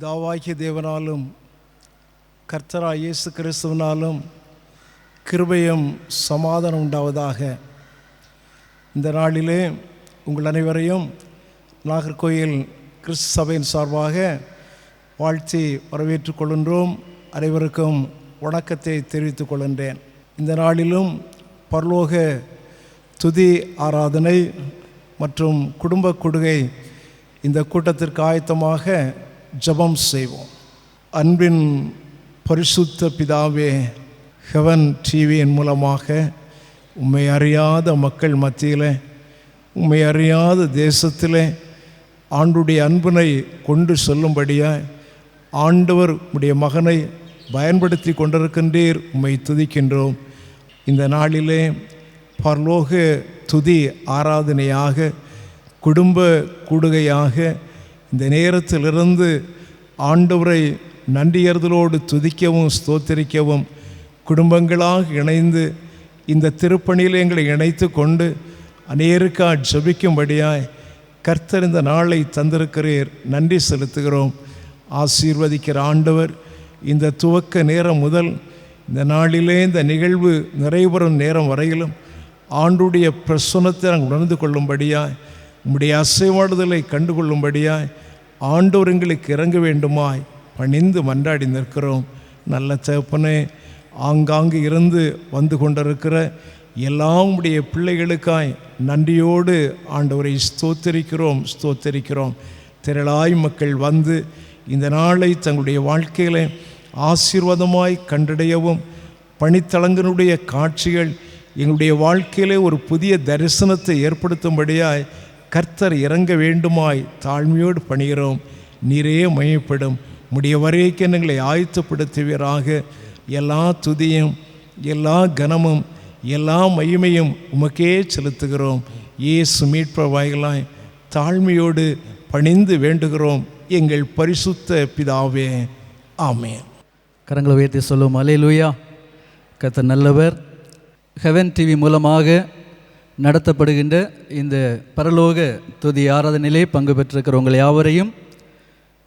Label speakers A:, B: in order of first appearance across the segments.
A: பிதாவாகிய தேவனாலும் கர்த்தராகிய இயேசு கிறிஸ்துவினாலும் கிருபையும் சமாதானம் உண்டாவதாக. இந்த நாளிலே உங்கள் அனைவரையும் நாகர்கோயில் கிறிஸ்து சபையின் சார்பாக வாழ்த்தி வரவேற்றுக் கொள்கின்றோம். அனைவருக்கும் வணக்கத்தை தெரிவித்துக் கொள்கின்றேன். இந்த நாளிலும் பரலோக துதி ஆராதனை மற்றும் குடும்ப கொடுகை இந்த கூட்டத்திற்கு ஆயத்தமாக ஜெபம் செய்வோம். அன்பின் பரிசுத்த பிதாவே, ஹெவன் டிவியின் மூலமாக உம்மை அறியாத மக்கள் மத்தியில், உம்மை அறியாத தேசத்தில் ஆண்டுடைய அன்பினை கொண்டு செல்லும்படியாய் ஆண்டவர் உம்முடைய மகனை பயன்படுத்தி கொண்டிருக்கின்றீர். உம்மை துதிக்கின்றோம். இந்த நாளிலே பரலோக துதி ஆராதனையாக, குடும்ப கூடுகையாக இந்த நேரத்திலிருந்து ஆண்டவரை நன்றியறுதலோடு துதிக்கவும் ஸ்தோத்திரிக்கவும், குடும்பங்களாக இணைந்து இந்த திருப்பணியில் எங்களை இணைத்து கொண்டு அநேருக்கா ஜெபிக்கும்படியாய் கர்த்தர் இந்த நாளை தந்திருக்கிறீர். நன்றி செலுத்துகிறோம். ஆசீர்வதிக்கிற ஆண்டவர், இந்த துவக்க நேரம் முதல் இந்த நாளிலே இந்த நிகழ்வு நிறைவுறும் நேரம் வரையிலும் ஆண்டுடைய பிரசன்னத்தை நாங்கள் உணர்ந்து கொள்ளும்படியாய், உம்முடைய அசைவாடுதலை கண்டுகொள்ளும்படியாய் ஆண்டவர் எங்களுக்கு இறங்க வேண்டுமாய் பணிந்து மன்றாடி நிற்கிறோம். நல்ல தகப்பனே, ஆங்காங்கு இருந்து வந்து கொண்டிருக்கிற எல்லாம் உடைய பிள்ளைகளுக்காய் நன்றியோடு ஆண்டவரை ஸ்தோத்தரிக்கிறோம். திரளாய் மக்கள் வந்து இந்த நாளை தங்களுடைய வாழ்க்கையில் ஆசீர்வாதமாய் கண்டடையவும், பணித்தலங்களுடைய காட்சிகள் எங்களுடைய வாழ்க்கையிலே ஒரு புதிய தரிசனத்தை ஏற்படுத்தும்படியாய் கர்த்தர் இறங்க வேண்டுமாய் தாழ்மையோடு பணிகிறோம். நீரே மகிமைப்படும். முடிய வரைக்கும் எங்களை ஆயத்தப்படுத்துவீராக. எல்லா துதியும், எல்லா கனமும், எல்லா மகிமையும் உமக்கே செலுத்துகிறோம். இயேசு மீட்பர் வாயிலாய் தாழ்மையோடு பணிந்து வேண்டுகிறோம் எங்கள் பரிசுத்த பிதாவே, ஆமென்.
B: கரங்களை உயர்த்தி சொல்லுவோம். அல்லேலூயா. கர்த்தர் நல்லவர். ஹெவன் டிவி மூலமாக நடத்தப்படுகின்ற இந்த பரலோக துதி ஆராதனையிலே பங்கு பெற்றிருக்கிற உங்கள் யாவரையும்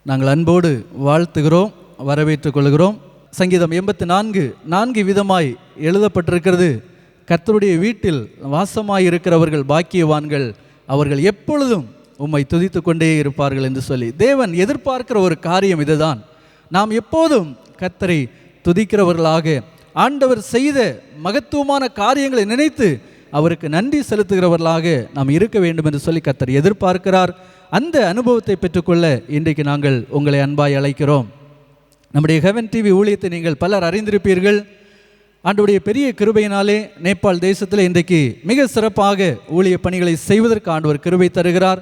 B: நாங்கள் அன்போடு வாழ்த்துகிறோம், வரவேற்றுக் கொள்கிறோம். சங்கீதம் 84 விதமாய் எழுதப்பட்டிருக்கிறது. கர்த்தருடைய வீட்டில் வாசமாயிருக்கிறவர்கள் பாக்கியவான்கள், அவர்கள் எப்பொழுதும் உம்மை துதித்து கொண்டே இருப்பார்கள் என்று சொல்லி தேவன் எதிர்பார்க்கிற ஒரு காரியம் இதுதான். நாம் எப்போதும் கர்த்தரை துதிக்கிறவர்களாக, ஆண்டவர் செய்த மகத்துவமான காரியங்களை நினைத்து அவருக்கு நன்றி செலுத்துகிறவர்களாக நாம் இருக்க வேண்டும் என்று சொல்லி கர்த்தர் எதிர்பார்க்கிறார். அந்த அனுபவத்தை பெற்றுக்கொள்ள இன்றைக்கு நாங்கள் உங்களை அன்பாய் அழைக்கிறோம். நம்முடைய ஹெவன் டிவி ஊழியத்தை நீங்கள் பலர் அறிந்திருப்பீர்கள். ஆண்டவருடைய பெரிய கிருபையினாலே நேபாள் தேசத்தில் இன்றைக்கு மிக சிறப்பாக ஊழிய பணிகளை செய்வதற்கு ஆண்டவர் கிருபை தருகிறார்.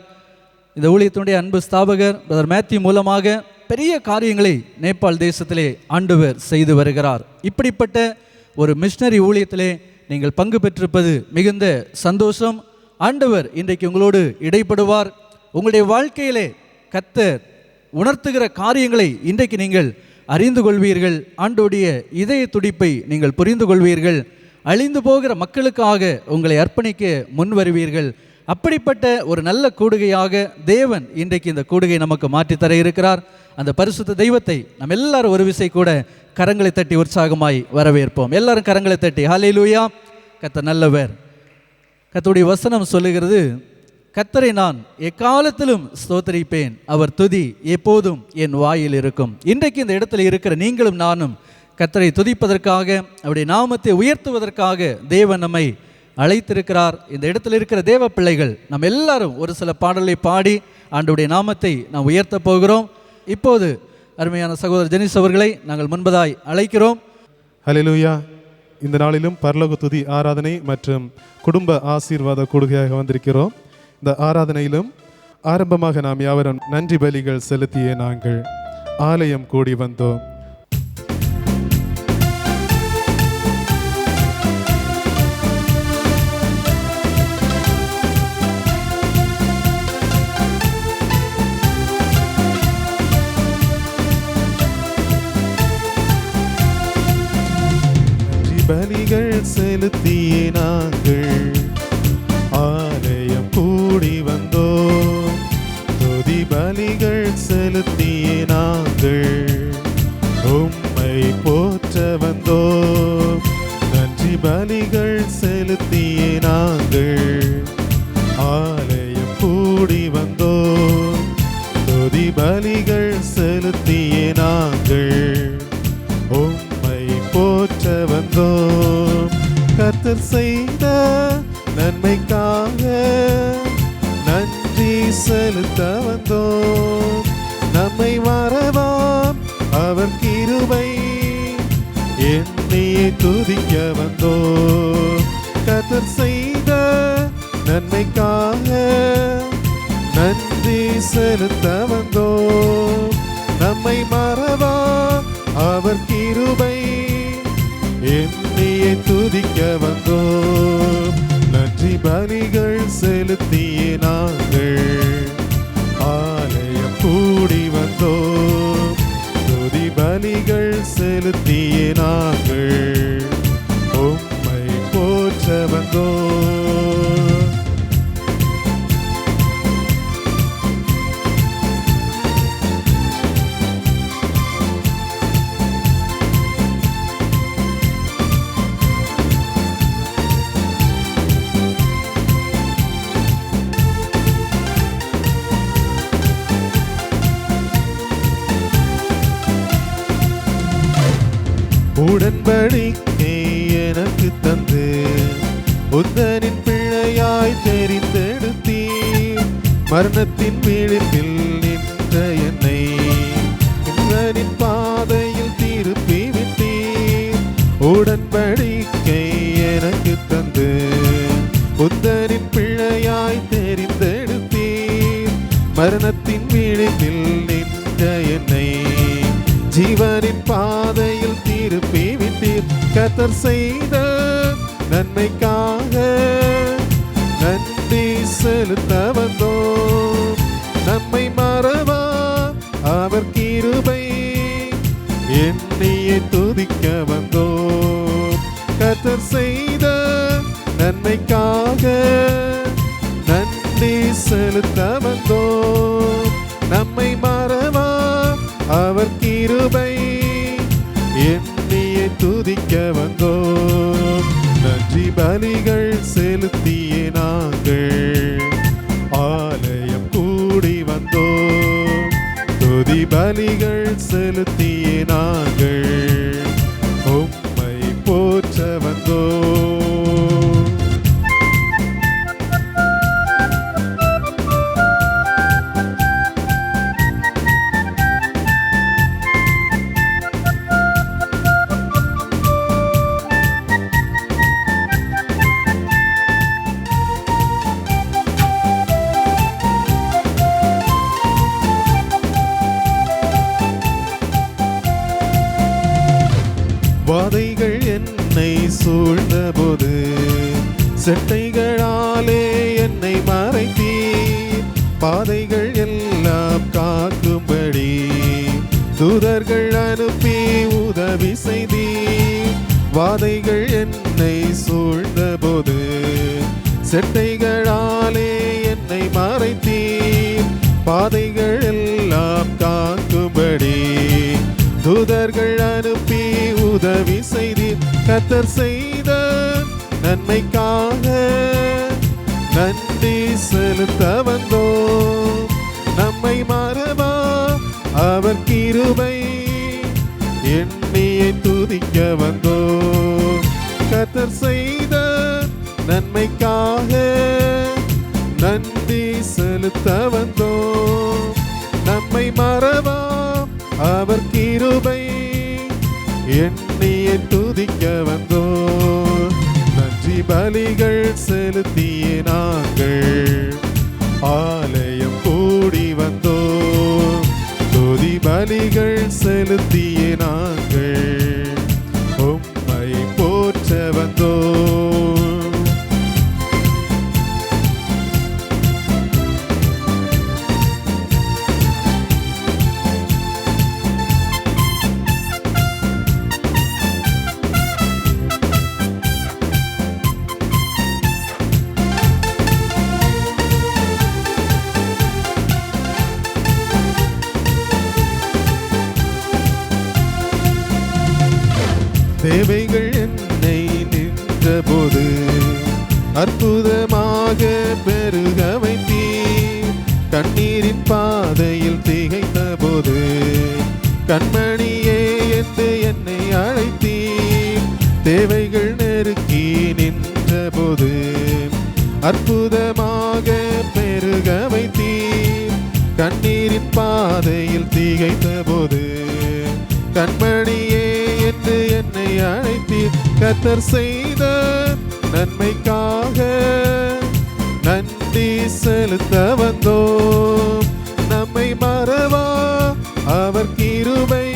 B: இந்த ஊழியத்தினுடைய அன்பு ஸ்தாபகர் பிரதர் மேத்யூ மூலமாக பெரிய காரியங்களை நேபாள் தேசத்திலே ஆண்டவர் செய்து வருகிறார். இப்படிப்பட்ட ஒரு மிஷனரி ஊழியத்திலே நீங்கள் பங்கு பெற்றிருப்பது மிகுந்த சந்தோஷம். ஆண்டவர் இன்றைக்கு உங்களோடு இடைப்படுவார். உங்களுடைய வாழ்க்கையிலே கர்த்தர் உணர்த்துகிற காரியங்களை இன்றைக்கு நீங்கள் அறிந்து கொள்வீர்கள். ஆண்டவருடைய இதய துடிப்பை நீங்கள் புரிந்து கொள்வீர்கள். அழிந்து போகிற மக்களுக்காக உங்களை அர்ப்பணிக்க முன் வருவீர்கள். அப்படிப்பட்ட ஒரு நல்ல கூடுகையாக தேவன் இன்றைக்கு இந்த கூடுகை நமக்கு மாற்றித்தர இருக்கிறார். அந்த பரிசுத்த தெய்வத்தை நம்ம எல்லாரும் ஒரு விசை கூட கரங்களை தட்டி உற்சாகமாய் வரவேற்போம். எல்லாரும் கரங்களை தட்டி ஹல்லேலூயா. கர்த்தர் நல்லவர். கர்த்தருடைய வசனம் சொல்லுகிறது, கர்த்தரை நான் எக்காலத்திலும் ஸ்தோத்தரிப்பேன், அவர் துதி எப்போதும் என் வாயில் இருக்கும். இன்றைக்கு இந்த இடத்துல இருக்கிற நீங்களும் நானும் கர்த்தரை துதிப்பதற்காக, அவருடைய நாமத்தை உயர்த்துவதற்காக தேவன் நம்மை அழைத்திருக்கிறார். இந்த இடத்துல இருக்கிற தேவ பிள்ளைகள் நம்ம எல்லாரும் ஒரு சில பாடலை பாடி ஆண்டவருடைய நாமத்தை நாம் உயர்த்த போகிறோம். இப்போது அருமையான சகோதரர் ஜெனிஸ் அவர்களை நாங்கள் முன்பதாய் அழைக்கிறோம்.
C: ஹல்லேலூயா. இந்த நாளிலும் பரலோக துதி ஆராதனை மற்றும் குடும்ப ஆசீர்வாத கூடுகையாக வந்திருக்கிறோம். இந்த ஆராதனையிலும் ஆரம்பமாக நாம் யாவரும் நன்றி பலிகள் செலுத்தியே நாங்கள் ஆலயம் கூடி வந்தோம். பலிகள் செலுத்தியே நாங்கள் ஆலயம் கூடி வந்தோம். துதி பலிகள் செலுத்தியே நாங்கள் பலிகள் செலுத்தியே நாங்கள் ஆலயம் கூடி வந்தோம். துதி பலிகள் செலுத்தியே நாங்கள் உம்மை போற்ற வந்தோம். கர்த்தர் செய்த நன்மைக்காக நன்றி செலுத்த வந்தோம். நம்மை மறவாம் அவர் கிருபை எண்ணியே துதிக்க வந்தோம். கர்த்தர் செய்த நன்மைக்காக நன்றி செலுத்த வந்தோம். நம்மை மறவாம் அவர் கிருபை எண்ணியே துதிக்க வந்தோம். நன்றி பலிகள் செலுத்தியே நாங்கள் ஆலயம் கூடி வந்தோம். துதி பலிகள் செலுத்தியே நாங்கள் உம்மை போற்ற வந்தோம். உடன்படிக்கை எனக்கு தந்து உந்தனின் பிள்ளையாய் தெரிந்தெடுத்தீர். மரணத்தின் விளிம்பில் நின்ற என்னை உந்தனின் பாதையில் திருப்பி விட்டீர். உடன்படிக்கை எனக்கு தந்து உந்தனின் பிள்ளையாய் தெரிந்தெடுத்தீர். மரணத்தின் விளிம்பில் நின்ற என்னை ஜீவனின் பாதையில் திருப்பி விட்டீர். கர்த்தர் செய்த நன்மைக்காக நன்றி செலுத்த வந்தோம். நம்மை மறவா அவர் கிருபை எண்ணியே துதிக்க வந்தோம். கர்த்தர் செய்த நன்மைக்காக நன்றி செலுத்த வந்தோம். நம்மை மறவா அவர் கிருபை எண்ணியே துதிக்க வந்தோம். நன்றி பலிகள் செலுத்தியே நாங்கள் ஆலயம் கூடி வந்தோம். துதி பலிகள் செலுத்தியே நாங்கள் உம்மை போற்ற வந்தோம். வாதைகள் என்னை சூழ்ந்தபோது செட்டைகளாலே என்னை மறைத்தீர். பாதைகள் எல்லாம் காக்கும்படி தூதர்கள் அனுப்பி உதவி செய்தீர். வாதைகள் என்னை சூழ்ந்தபோது செட்டைகளாலே என்னை மறைத்தீர். பாதைகள் எல்லாம் காக்கும்படி தூதர்கள் அனுப்பி உதவி செய்தீர். கர்த்தர் செய்த நன்மைக்காக நன்றி செலுத்த வந்தோம். நம்மை மறவா அவர் கிருபை எண்ணியே துதிக்க வந்தோம். கர்த்தர் செய்த நன்மைக்காக நன்றி செலுத்த வந்தோம். நம்மை மறவா அவர் கிருபை எண்ணியே துதிக்க வந்தோம். நன்றி பலிகள் செலுத்தியே நாங்கள் ஆலயம் கூடி வந்தோம். துதி பலிகள் செலுத்தியே நாங்கள் உம்மை போற்ற வந்தோம். தேவைகள் என்னை நின்ற நின்றபோது அற்புதமாக பெருக வைத்தீர். கண்ணீரின் பாதையில் திகைத்த போது கண்மணியே என்று என்னை அழைத்தீர். தேவைகள் நெருக்கி நின்ற போது அற்புதமாக பெருக வைத்தீர். கண்ணீரின் பாதையில் திகைத்த போது கண்மணியே என்று என்னை அழைத்தீர். கர்த்தர் செய்த நன்மைக்காக நன்றி செலுத்த வந்தோம். நம்மை மறவா அவர் கிருபை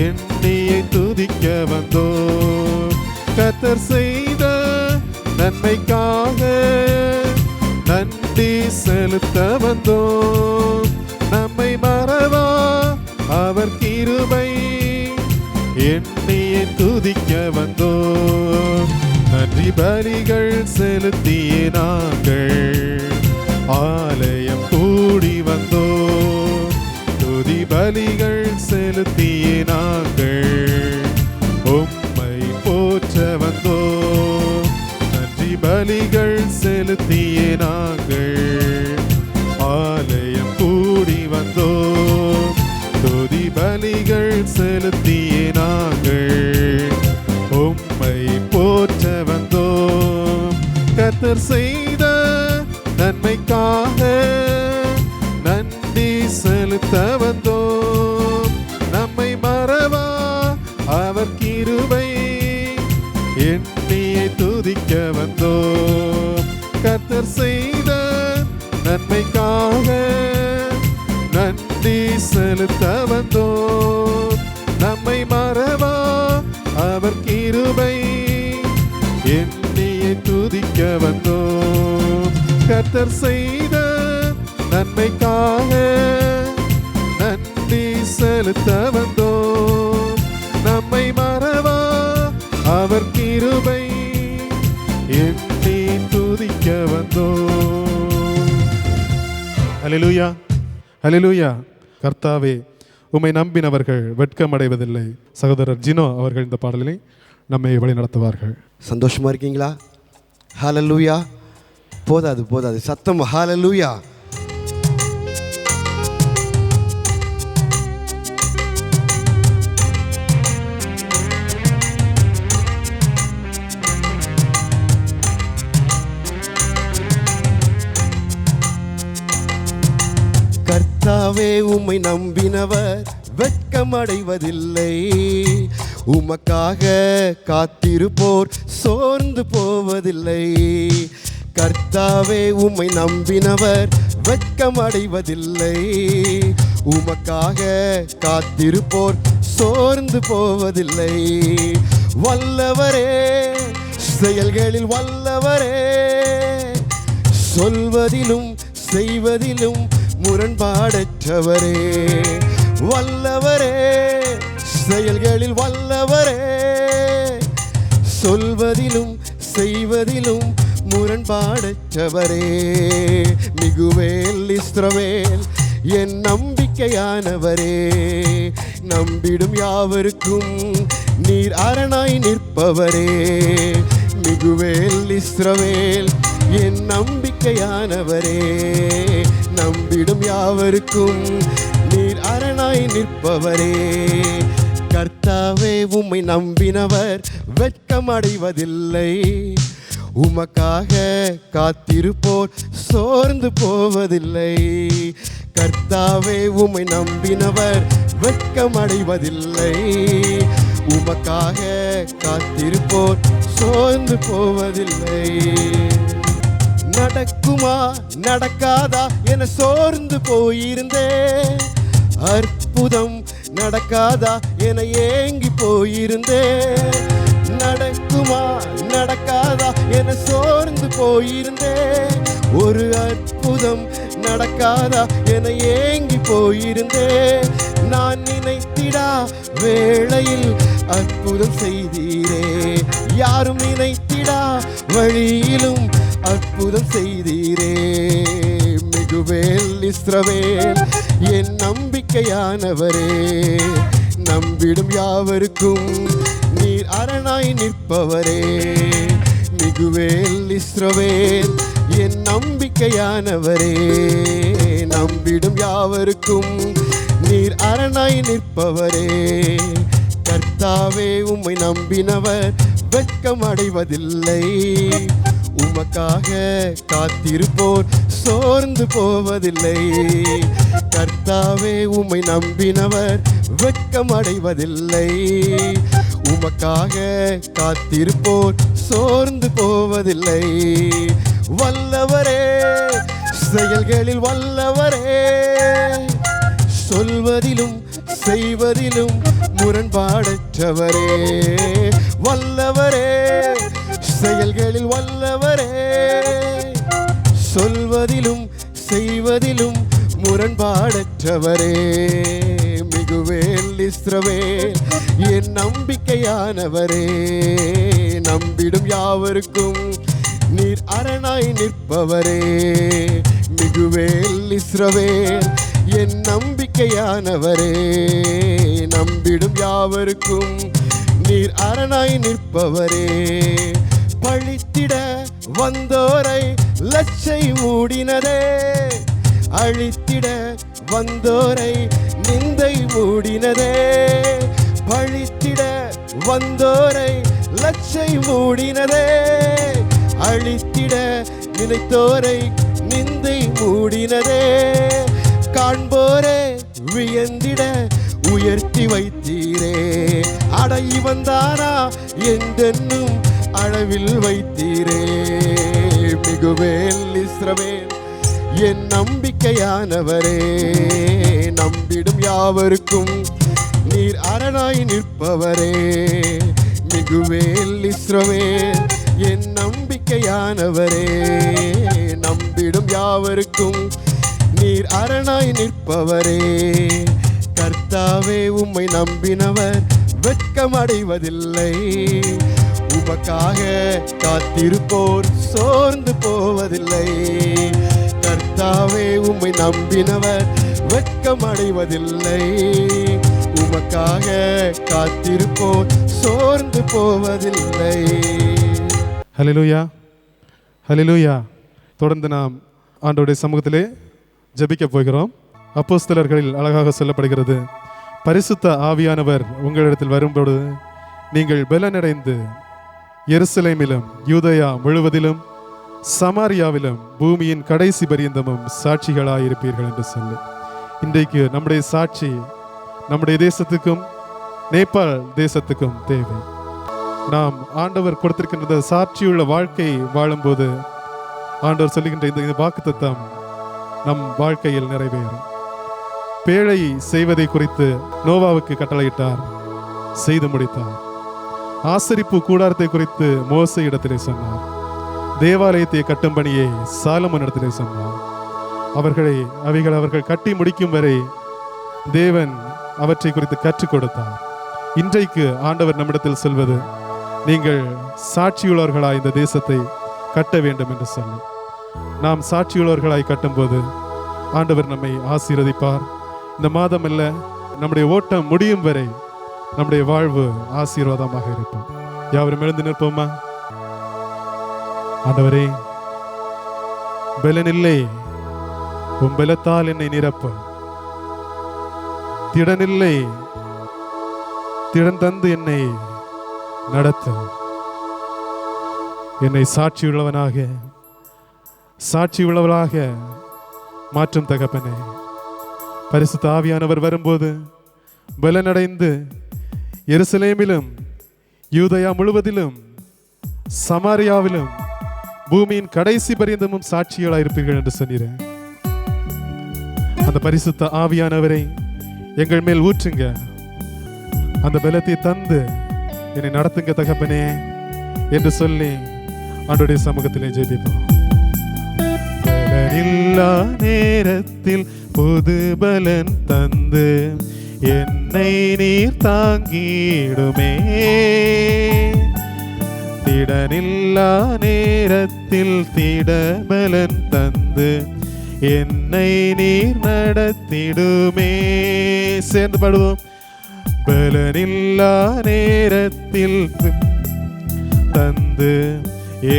C: எண்ணியை துதிக்க வந்தோம். கர்த்தர் செய்த நன்மைக்காக நன்றி செலுத்த வந்தோம். நம்மை மறவா அவர் கிருபை எண்ணியை துதிக்க வந்தோம். நன்றி பலிகள் செலுத்தியே நாங்கள் ஆலயம் கூடி வந்தோம். துதி பலிகள் செலுத்தியே நாங்கள் உம்மை போற்ற வந்தோம். நன்றி பலிகள் செலுத்தியே நாங்கள் ஆலயம் கூடி வந்தோம். துதி பலிகள் செலுத்தியே நாங்கள் உம்மை போற்ற வந்தோம். கர்த்தர் செய்த நன்மைக்காக நன்றி செலுத்த வந்தோம். நம்மை மறவா அவர் கிருபை எண்ணியை துதிக்க வந்தோம். கர்த்தர் செய்த நன்மைக்காக நன்றி செலுத்த வந்தோம். நம்மை மறவா அவர் கிருபை எண்ணியை துதிக்க வந்தோம். கர்த்தர் செய்த நன்மைக்காக நன்றி செலுத்த வந்தோம். நம்மை மறவா அவர் கிருபை எண்ணி துதிக்க வந்தோம். ஹல்லேலூயா, ஹல்லேலூயா. கர்த்தாவே, உம்மை நம்பினவர்கள் வெட்கமடைவதில்லை. சகோதரர் ஜினோ அவர்கள் இந்த பாடலினை நம்மை வழி நடத்துவார்கள்.
D: சந்தோஷமா இருக்கீங்களா? ஹல்லேலூயா. போதாது சத்தம் ஹல்லேலூயா. கர்த்தாவே, உம்மை நம்பினவர் வெட்கமடைவதில்லை. உமக்காக காத்திருப்போர் சோர்ந்து போவதில்லை. கர்த்தாவே, உம்மை நம்பினவர் வெட்கமடைவதில்லை. உமக்காக காத்திருப்போர் சோர்ந்து போவதில்லை. வல்லவரே, செயல்களில் வல்லவரே, சொல்வதிலும் செய்வதிலும் முரண்பாடற்றவரே. வல்லவரே, செயல்களில் வல்லவரே, சொல்வதிலும் செய்வதிலும் முரண்பாடற்றவரே. மிகுவேல் இஸ்ரவேல் என் நம்பிக்கையானவரே. நம்பிடும் யாவருக்கும் நீர் அரணாய் நிற்பவரே. மிகுவேல் இஸ்ரவேல் என் நம்பிக்கையானவரே. நம்பிடும் யாவருக்கும் நீர் அரணாய் நிற்பவரே. கர்த்தாவே, உம்மை நம்பினவர் வெட்கமடைவதில்லை. உமக்காக காத்திருப்போர் சோர்ந்து போவதில்லை. கர்த்தாவே, உம்மை நம்பினவர் வெட்கமடைவதில்லை. உமக்காக காத்திருப்போர் சோர்ந்து போவதில்லை. நடக்குமா நடக்காதா என சோர்ந்து போயிருந்தேன். அற்புதம் நடக்காதா என ஏங்கி போயிருந்தேன். நடக்குமா நடக்காதா என சோர்ந்து போயிருந்தேன். ஒரு அற்புதம் நடக்காதா என ஏங்கி போயிருந்தேன். நான் நினைத்திடா வேளையில் அற்புதம் செய்தீரே. யாரும் நினைத்திடா வழியிலும் அற்புதம் செய்தீரே. மிகுவேல் இஸ்ரவேல் என் நம்பிக்கையானவரே. நம்பிடும் யாவருக்கும் நீர் அரணாய் நிற்பவரே. மிகுவேல் இஸ்ரவேல் என் நம்பிக்கையானவரே. நம்பிடும் யாவருக்கும் நீர் அரணாய் நிற்பவரே. கர்த்தாவே உம்மை நம்பினவர் வெட்கம் அடைவதில்லை. உமக்காக காத்திருப்போர் சோர்ந்து போவதில்லை. கர்த்தாவே உம்மை நம்பினவர் வெட்கம் அடைவதில்லை. உமக்காக காத்திருப்போர் சோர்ந்து போவதில்லை. வல்லவரே, செயல்களில் வல்லவரே, சொல்வதிலும் செய்வதிலும் முரண்பாடற்றவரே. வல்லவரே, செயல்களில் வல்லவரே, சொல்வதிலும் செய்வதிலும் முரண்பாடற்றவரே. மிகுவேல் இஸ்ரவேல் என் நம்பிக்கையானவரே. நம்பிடும் யாவருக்கும் நீர் அரணாய் நிற்பவரே. மிகுவேல் இஸ்ரவேல் என் நம்பிக்கையானவரே. நம்பிடும் யாவருக்கும் நீர் அரணாய் நிற்பவரே. பழித்திட வந்தோரை லட்சை மூடினதே. அழித்திட வந்தோரை நிந்தை மூடினதே. பழித்திட வந்தோரை லட்சை மூடினதே. அழித்திட நினைத்தோரை நிந்தை மூடினதே. காண்போரே வியந்திட உயர்த்தி வைத்தீரே. அடை வந்தானா என்றென்னும் அளவில் வைத்தீரே. மிகுவேல் இஸ்ரவேல் என் நம்பிக்கையானவரே. நம்பிடும் யாவருக்கும் நீர் அரணாய் நிற்பவரே. மிகுவேல் இஸ்ரவேல் என் நம்பிக்கையானவரே. நம்பிடும் யாவருக்கும் நீர் அரணாய் நிற்பவரே. கர்த்தாவே உம்மை நம்பினவர் வெட்கம் அடைவதில்லை. உமக்காக காத்திருப்போர் சோர்ந்து போவதில்லை. கர்த்தாவே உம்மை நம்பினவர் வெட்கம் அடைவதில்லை. உமக்காக காத்திருப்போர் சோர்ந்து போவதில்லை.
C: ஹல்லேலூயா, ஹல்லேலூயா. தொடர்ந்து நாம் ஆண்டவருடைய சமூகத்திலே ஜெபிக்க போகிறோம். அப்போஸ்தலர்களில் அழகாக சொல்லப்படுகிறது, பரிசுத்த ஆவியானவர் உங்களிடத்தில் வரும்பொழுது நீங்கள் பலனடைந்து எருசலேமிலும் யூதேயா முழுவதிலும் சமாரியாவிலும் பூமியின் கடைசி பரியந்தமும் சாட்சிகளாயிருப்பீர்கள் என்று சொல்லி, இன்றைக்கு நம்முடைய சாட்சி நம்முடைய தேசத்துக்கும் நேபாள் தேசத்துக்கும் தேவை. நாம் ஆண்டவர் கொடுத்திருக்கின்ற சாட்சியுள்ள வாழ்க்கை வாழும்போது ஆண்டவர் சொல்லுகின்ற இந்த வாக்குத்தத்தம் நம் வாழ்க்கையில் நிறைவேறும். பேழை செய்வதை குறித்து நோவாவுக்கு கட்டளையிட்டார், செய்து முடித்தார். ஆசரிப்பு கூடாரத்தை குறித்து மோசே இடத்திலே சொன்னார். தேவாலயத்தை கட்டும் பணியை சாலமோன் இடத்திலே சொன்னார். அவர்கள் கட்டி முடிக்கும் வரை தேவன் அவற்றை குறித்து கற்றுக் கொடுத்தார். இன்றைக்கு ஆண்டவர் நம்மிடத்தில் சொல்வது, நீங்கள் சாட்சியுள்ளவர்களாய் இந்த தேசத்தை கட்ட வேண்டும் என்று சொல்லி, நாம் சாட்சியுள்ளவர்களாய் கட்டும்போது ஆண்டவர் நம்மை ஆசீர்வதிப்பார். இந்த மாதம் அல்ல, நம்முடைய ஓட்டம் முடியும் வரை நம்முடைய வாழ்வு ஆசீர்வாதமாக இருக்கும். யாவரும் எழுந்து நிற்போமா? ஆண்டவரே, பலனில்லை, உம் பலத்தால் என்னை நிரப்ப. திடனில்லை, திடன் தந்து என்னை நடத்த. என்னை சாட்சியுள்ளவளாக மாற்றும் தகப்பனே. பரிசுத்த ஆவியானவர் வரும்போது பலனடைந்து எருசலேமிலும் யூதேயா முழுவதிலும் சமாரியாவிலும் பூமியின் கடைசி பரியந்தமும் சாட்சிகளாயிருப்பீர்கள் என்று சொன்னீரேன். அந்த பரிசுத்த ஆவியானவரை எங்கள் மேல் ஊற்றுங்க. அந்த பலத்தை தந்து என்னை நடத்துங்க தகப்பனே என்று சொல்லி ஆண்டவருடைய சமூகத்திலே ஜெபிப்போம். பலனில்லா நேரத்தில் புது பலன் தந்து என்னை நீர் தாங்கிடுமே. திடனில்லா நேரத்தில் திடபலன் தந்து என்னை நீர் நடத்திடுமே. சேர்ந்து பாடுவோம். பலனில்லா நேரத்தில் தந்து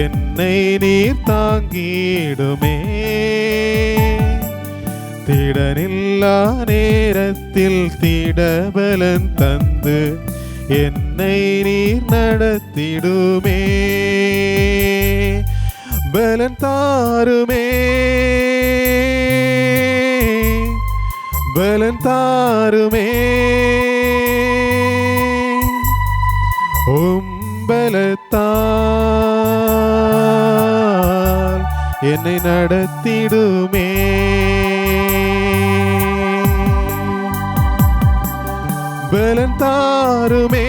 C: என்னை நீர் தாங்கிடுமே. திடனில்லா நேரத்தில் திடபலன் தந்து என்னை நீர் நடத்திடுமே. பலன் தாருமே, பலன் தாருமே, பலத்தால் என்னை நடத்திடுமே. பலன் தாருமே,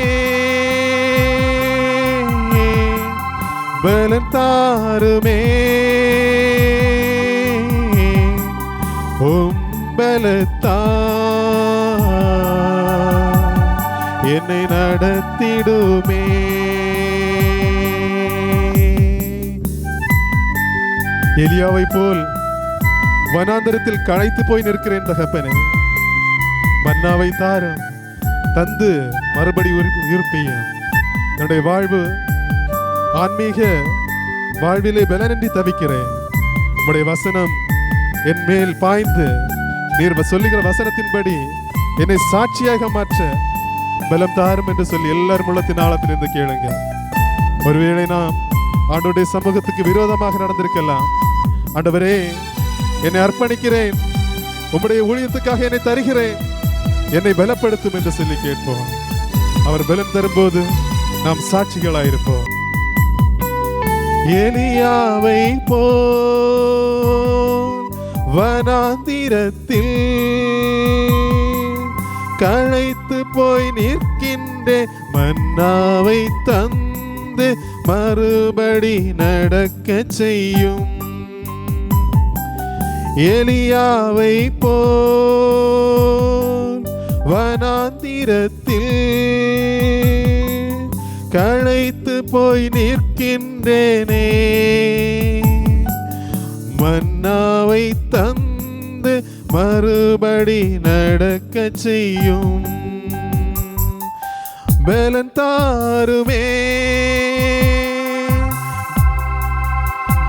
C: பலன் தாருமே, பலத்தால் என்னை நடத்திடுமே. எலியாவை போல் வனாந்தரத்தில் களைத்து போய் நிற்கிறேன் தகப்பனே. மன்னாவை தாரும் தந்து மறுபடி உயிர்ப்பையும். என்னுடைய வாழ்வு ஆன்மீக வாழ்விலே பலனின்றி தவிக்கிறேன். உம்முடைய வசனம் என் மேல் பாய்ந்து நீர் சொல்லுகிற வசனத்தின்படி என்னை சாட்சியாக மாற்ற பலம் தாரும் என்று சொல்லி எல்லாரும் உள்ளத்தின் ஆழத்திலிருந்து கேளுங்க. ஒருவேளை நாம் ஆண்டவருடைய சமூகத்துக்கு விரோதமாக நடந்திருக்கலாம். ஆண்டவரே, என்னை அர்ப்பணிக்கிறேன், உம்முடைய ஊழியத்துக்காக என்னை தருகிறேன், என்னை பலப்படுத்தும் என்று சொல்லி கேட்போம். அவர் பலம் தரும்போது நாம் சாட்சிகளாயிருப்போம். எலியாவை போல் வனாந்திரத்தில் களைத்து போய் நிற்கின்றேன். மன்னாவை தந்து மறுபடி நடக்க செய்யும். எலியாவை போல் வனாந்திரத்தில் களைத்து போய் நிற்கின்றேனே. மன்னாவை தந்து மறுபடி நடக்க செய்யும். பலன் தாருமே,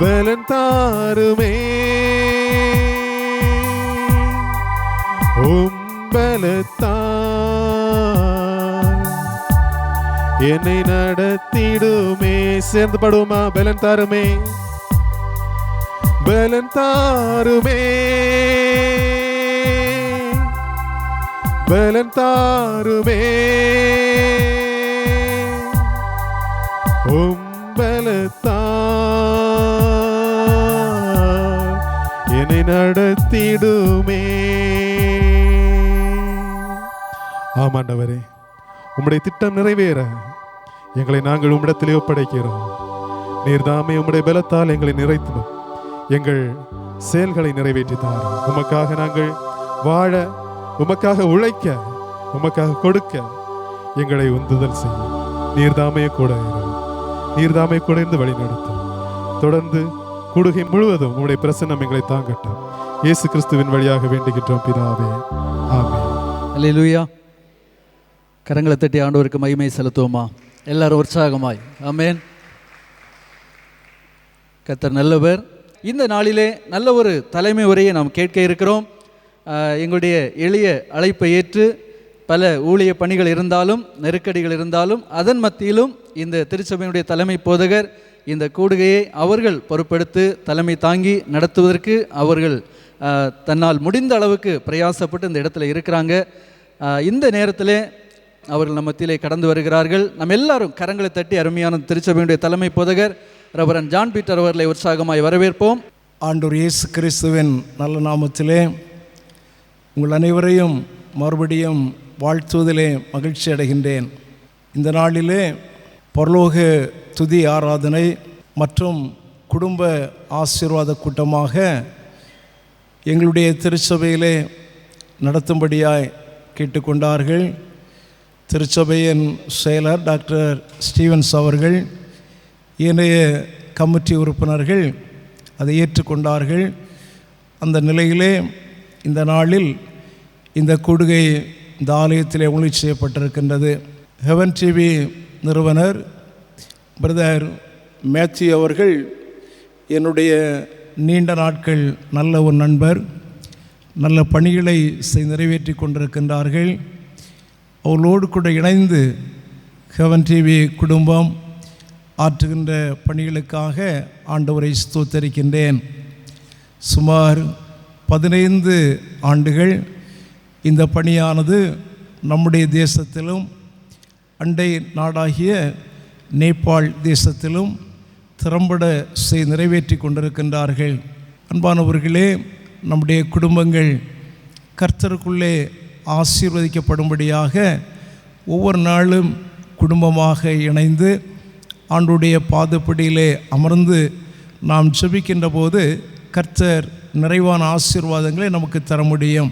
C: பலன் தாருமே, பலத்தால் என்னை நடத்திடுமே. சேர்ந்து பாடுவோமா? பலன் தாருமே, பலன் தாருமே, பலன் தாருமே, பலத்தால் என்னை நடத்திடுமே. ஆமாண்டவரே, உம்முடைய திட்டம் நிறைவேற எங்களை நாங்கள் உம்மிடத்திலே ஒப்படைக்கிறோம். நீர்தாமே உம்முடைய பலத்தால் எங்களை நிறைத்து எங்கள் செயல்களை நிறைவேற்றித்தார். உமக்காக நாங்கள் வாழ, உமக்காக உழைக்க, உமக்காக கொடுக்க எங்களை உந்துதல் செய்யும். நீர்தாமே கூட நீர்தாமே கூட இருந்து வழி நடத்தும். தொடர்ந்து கூடுகை முழுவதும் உம்முடைய பிரசன்னம் எங்களை தாங்கட்டும். இயேசு கிறிஸ்துவின் வழியாக வேண்டுகின்றோம் பிதாவே, ஆமென்.
B: அல்லேலூயா. கரங்களை தட்டி ஆண்டவருக்கு மகிமை செலுத்துவோமா? எல்லாரும் உற்சாகமாய் ஆமென். கர்த்தர் நல்லவர். இந்த நாளிலே நல்ல ஒரு தலைமை உரையை நாம் கேட்க இருக்கிறோம். எங்களுடைய எளிய அழைப்பை ஏற்று பல ஊழிய பணிகள் இருந்தாலும், நெருக்கடிகள் இருந்தாலும், அதன் மத்தியிலும் இந்த திருச்சபையினுடைய தலைமை போதகர் இந்த கூடுகையை அவர்கள் பொறுப்பெடுத்து தலைமை தாங்கி நடத்துவதற்கு அவர்கள் தன்னால் முடிந்த அளவுக்கு பிரயாசப்பட்டு இந்த இடத்துல இருக்கிறாங்க. இந்த நேரத்தில் அவர்கள் நம்ம மத்தியிலே கடந்து வருகிறார்கள். நம்ம எல்லாரும் கரங்களை தட்டி அருமையான திருச்சபையினுடைய தலைமை போதகர் ரெவரண்ட் ஜான் பீட்டர் அவர்களை உற்சாகமாய் வரவேற்போம்.
A: ஆண்டவர் இயேசு கிறிஸ்துவின் நல்ல நாமத்திலே உங்கள் அனைவரையும் மறுபடியும் வாழ்த்துவதிலே மகிழ்ச்சி அடைகின்றேன். இந்த நாளிலே பரலோக துதி ஆராதனை மற்றும் குடும்ப ஆசீர்வாத கூட்டமாக எங்களுடைய திருச்சபையிலே நடத்தும்படியாய் கேட்டுக்கொண்டார்கள். திருச்சபையின் செயலர் டாக்டர் ஸ்டீவன்ஸ் அவர்கள், ஏனைய கமிட்டி உறுப்பினர்கள் அதை ஏற்றுக்கொண்டார்கள். அந்த நிலையிலே இந்த நாளில் இந்த கூடுகை இந்த ஆலயத்திலே ஒளி செய்யப்பட்டிருக்கின்றது. ஹெவன் டிவி நிறுவனர் பிரதர் மேத்யூ அவர்கள் என்னுடைய நீண்ட நாட்கள் நல்ல ஒரு நண்பர். நல்ல பணிகளை நிறைவேற்றி கொண்டிருக்கின்றார்கள். அவர்களோடு கூட இணைந்து ஹெவன் டிவி குடும்பம் ஆற்றுகின்ற பணிகளுக்காக ஆண்டவரை ஸ்தோத்தரிக்கின்றேன். சுமார் 15 ஆண்டுகள் இந்த பணியானது நம்முடைய தேசத்திலும் அண்டை நாடாகிய நேபாள் தேசத்திலும் திறம்பட நிறைவேற்றி கொண்டிருக்கின்றார்கள். அன்பானவர்களே, நம்முடைய குடும்பங்கள் கர்த்தருக்குள்ளே ஆசீர்வதிக்கப்படும்படியாக ஒவ்வொரு நாளும் குடும்பமாக இணைந்து ஆண்டுடைய பாதப்படியிலே அமர்ந்து நாம் ஜெபிக்கின்ற போது கர்த்தர் நிறைவான ஆசீர்வாதங்களை நமக்கு தர முடியும்.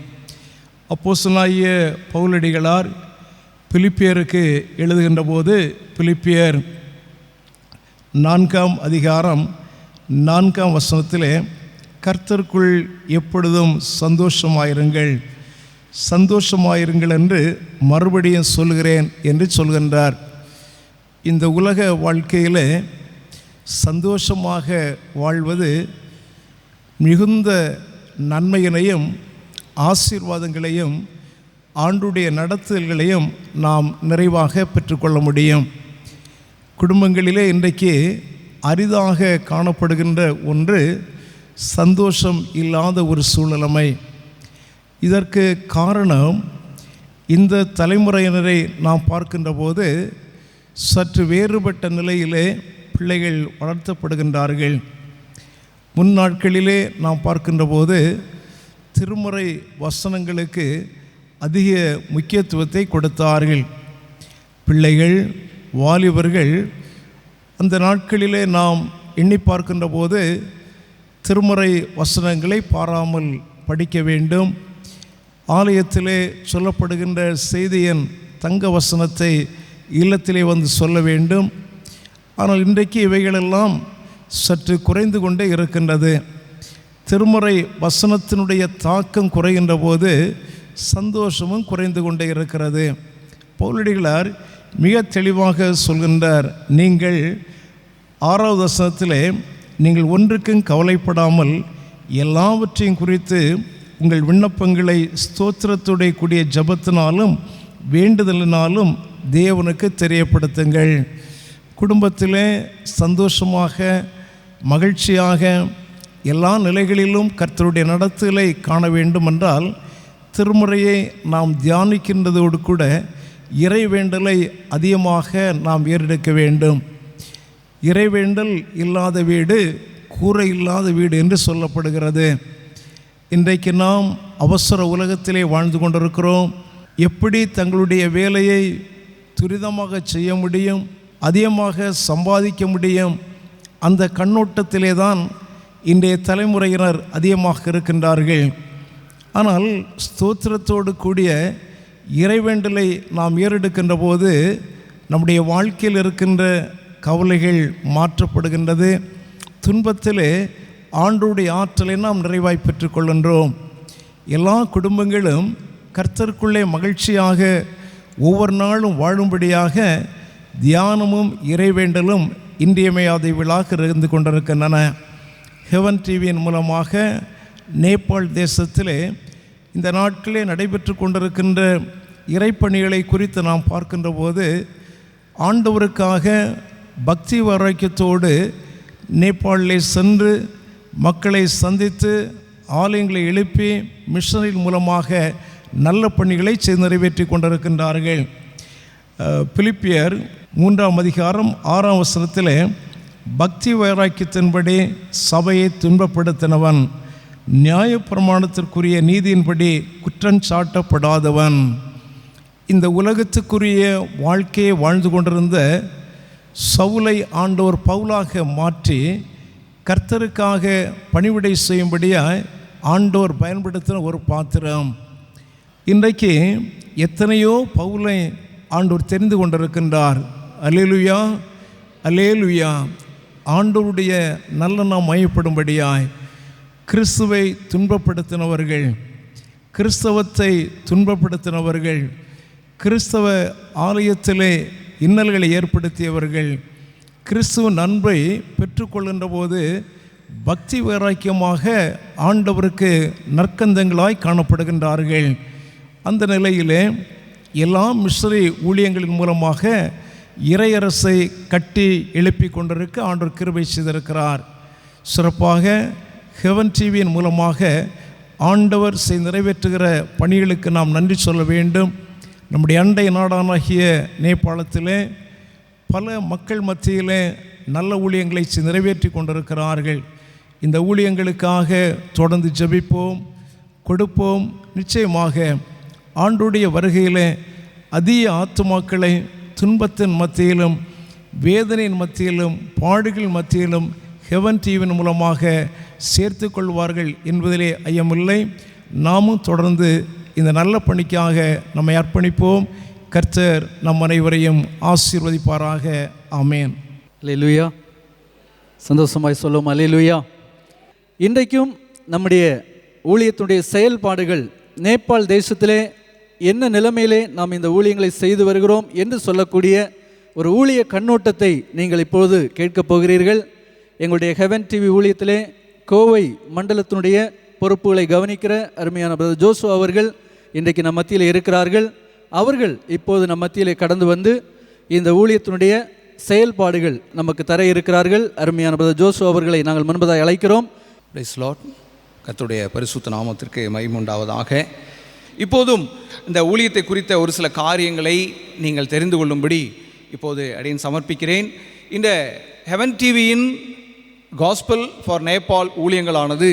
A: அப்போஸ்தலனாகிய பவுலடிகளார் பிலிப்பியருக்கு எழுதுகின்ற போது பிலிப்பியர் 4ஆம் அதிகாரம் 4ஆம் வசனத்திலே கர்த்தருக்குள் எப்பொழுதும் சந்தோஷமாயிருங்கள் என்று மறுபடியும் சொல்கிறேன் என்று சொல்கின்றார். இந்த உலக வாழ்க்கையில் சந்தோஷமாக வாழ்வது மிகுந்த நன்மையினையும் ஆசீர்வாதங்களையும் ஆண்டுடைய நடத்துதல்களையும் நாம் நிறைவாக பெற்றுக்கொள்ள முடியும். குடும்பங்களிலே இன்றைக்கு அரிதாக காணப்படுகின்ற ஒன்று சந்தோஷம் இல்லாத ஒரு சூழ்நிலைமை. இதற்கு காரணம் இந்த தலைமுறையினரை நாம் பார்க்கின்ற போது சற்று வேறுபட்ட நிலையிலே பிள்ளைகள் வளர்த்தப்படுகின்றார்கள். முன் நாட்களிலே நாம் பார்க்கின்ற போது திருமுறை வசனங்களுக்கு அதிக முக்கியத்துவத்தை கொடுத்தார்கள். பிள்ளைகள், வாலிபர்கள் அந்த நாட்களிலே நாம் எண்ணி பார்க்கின்ற போது திருமுறை வசனங்களை பாராமல் படிக்க வேண்டும். ஆலயத்திலே சொல்லப்படுகின்ற செய்தியின் தங்க வசனத்தை இல்லத்திலே வந்து சொல்ல வேண்டும். ஆனால் இன்றைக்கு இவைகளெல்லாம் சற்று குறைந்து கொண்டே இருக்கின்றது. திருமுறை வசனத்தினுடைய தாக்கம் குறைகின்ற போது சந்தோஷமும் குறைந்து கொண்டே இருக்கிறது. பவுலடிகளார் மிக தெளிவாக சொல்கின்றார், நீங்கள் 6வது வசனத்திலே நீங்கள் ஒன்றுக்கும் கவலைப்படாமல் எல்லாவற்றையும் குறித்து உங்கள் விண்ணப்பங்களை ஸ்தோத்திரத்துடைய கூடிய ஜபத்தினாலும் வேண்டுதலினாலும் தேவனுக்கு தெரியப்படுத்துங்கள். குடும்பத்திலே சந்தோஷமாக மகிழ்ச்சியாக எல்லா நிலைகளிலும் கர்த்தருடைய நடத்துதலை காண வேண்டுமென்றால் திருமுறையை நாம் தியானிக்கின்றதோடு கூட இறைவேண்டலை அதிகமாக நாம் ஏறெடுக்க வேண்டும். இறைவேண்டல் இல்லாத வீடு கூரை இல்லாத வீடு என்று சொல்லப்படுகிறது. இன்றைக்கு நாம் அவசர உலகத்திலே வாழ்ந்து கொண்டிருக்கிறோம். எப்படி தங்களுடைய வேலையை துரிதமாக செய்ய முடியும், அதிகமாக சம்பாதிக்க முடியும், அந்த கண்ணோட்டத்திலே தான் இன்றைய தலைமுறையினர் அதிகமாக இருக்கின்றார்கள். ஆனால் ஸ்தோத்திரத்தோடு கூடிய இறைவேண்டலை நாம் ஏறெடுக்கின்ற போது நம்முடைய வாழ்க்கையில் இருக்கின்ற கவலைகள் மாற்றப்படுகின்றது. துன்பத்திலே ஆண்டவருடைய ஆற்றலை நாம் நிறைவாய் பெற்றுக்கொள்கின்றோம். எல்லா குடும்பங்களும் கர்த்தருக்குள்ளே மகிழ்ச்சியாக ஒவ்வொரு நாளும் வாழும்படியாக தியானமும் இறைவேண்டலும் இன்றியமையாதவைகளாக இருந்து கொண்டிருக்கின்றன. ஹெவன் டிவியின் மூலமாக நேபாள் தேசத்திலே இந்த நாட்களே நடைபெற்று கொண்டிருக்கின்ற இறைப்பணிகளை குறித்து நாம் பார்க்கின்ற போது ஆண்டவருக்காக பக்தி வைராக்கியத்தோடு நேபாளிலே சென்று மக்களை சந்தித்து ஆலயங்களை எழுப்பி மிஷனரி மூலமாக நல்ல பணிகளை நிறைவேற்றி கொண்டிருக்கின்றார்கள். பிலிப்பியர் 3ஆம் அதிகாரம் 6ஆம் வசனத்திலே பக்தி வைராக்கியத்தின்படி சபையை துன்பப்படுத்தினவன், நியாயப்பிரமாணத்திற்குரிய நீதியின்படி குற்றஞ்சாட்டப்படாதவன். இந்த உலகத்துக்குரிய வாழ்க்கையை வாழ்ந்து கொண்டிருந்த சவுலை ஆண்டவர் பவுலாக மாற்றி கர்த்தருக்காக பணிவிடை செய்யும்படியாக ஆண்டவர் பயன்படுத்தின ஒரு பாத்திரம். இன்றைக்கு எத்தனையோ பவுலை ஆண்டவர் தெரிந்து கொண்டிருக்கின்றார். அல்லேலூயா, அல்லேலூயா. ஆண்டவருடைய நல்ல நாம் மையப்படும்படியாய் கிறிஸ்துவை துன்பப்படுத்தினவர்கள், கிறிஸ்தவத்தை துன்பப்படுத்தினவர்கள், கிறிஸ்தவ ஆலயத்திலே இன்னல்களை ஏற்படுத்தியவர்கள் கிறிஸ்துவின் அன்பை பெற்றுக்கொள்கின்ற போது பக்தி வைராக்கியமாக ஆண்டவருக்கு நற்கந்தங்களாய் காணப்படுகின்றார்கள். அந்த நிலையிலே எல்லா மிஷனரி ஊழியங்களின் மூலமாக இறையரசை கட்டி எழுப்பி கொண்டிருக்க ஆண்டவர் கிருபை செய்திருக்கிறார். சிறப்பாக ஹெவன் டிவியின் மூலமாக ஆண்டவர் நிறைவேற்றுகிற பணிகளுக்கு நாம் நன்றி சொல்ல வேண்டும். நம்முடைய அண்டை நாடானாகிய நேபாளத்திலே பல மக்கள் மத்தியிலே நல்ல ஊழியங்களை நிறைவேற்றி கொண்டிருக்கிறார்கள். இந்த ஊழியங்களுக்காக தொடர்ந்து ஜெபிப்போம், கொடுப்போம். நிச்சயமாக ஆண்டுடைய வருகையிலே அதிக ஆத்துமாக்களை துன்பத்தின் மத்தியிலும் வேதனையின் மத்தியிலும் பாடுகள் மத்தியிலும் ஹெவன் டிவியின் மூலமாக சேர்த்து கொள்வார்கள் என்பதிலே ஐயமில்லை. நாமும் தொடர்ந்து இந்த நல்ல பணிக்காக நம்மை அர்ப்பணிப்போம். கர்த்தர் நம் அனைவரையும் ஆசீர்வதிப்பாராக. ஆமேன்.
B: அல்லேலூயா. சந்தோஷமாய் சொல்லுவோம் அல்லேலூயா. இன்றைக்கும் நம்முடைய ஊழியத்துடைய செயல்பாடுகள் நேபாள் தேசத்திலே என்ன நிலைமையிலே நாம் இந்த ஊழியங்களை செய்து வருகிறோம் என்று சொல்லக்கூடிய ஒரு ஊழிய கண்ணோட்டத்தை நீங்கள் இப்பொழுது கேட்கப் போகிறீர்கள். எங்களுடைய ஹெவன் டிவி ஊழியத்திலே கோவை மண்டலத்தினுடைய பொறுப்புகளை கவனிக்கிற அருமையான பிரதர் ஜோசு அவர்கள் இன்றைக்கு நம் மத்தியில் இருக்கிறார்கள். அவர்கள் இப்போது நம் மத்தியிலே கடந்து வந்து இந்த ஊழியத்தினுடைய செயல்பாடுகள் நமக்கு தர இருக்கிறார்கள். அருமையான பிரதர் ஜோசு அவர்களை நாங்கள் முன்பதாய் அழைக்கிறோம்.
E: Praise Lord. கர்த்தருடைய பரிசுத்த நாமத்திற்கு மகிமை உண்டாவதாக. இப்போதும் இந்த ஊழியத்தை குறித்த ஒரு சில காரியங்களை நீங்கள் தெரிந்து கொள்ளும்படி இப்போது அடியேன் சமர்ப்பிக்கிறேன். இந்த ஹெவன் டிவியின் காஸ்பல் ஃபார் நேபாள் ஊழியங்களானது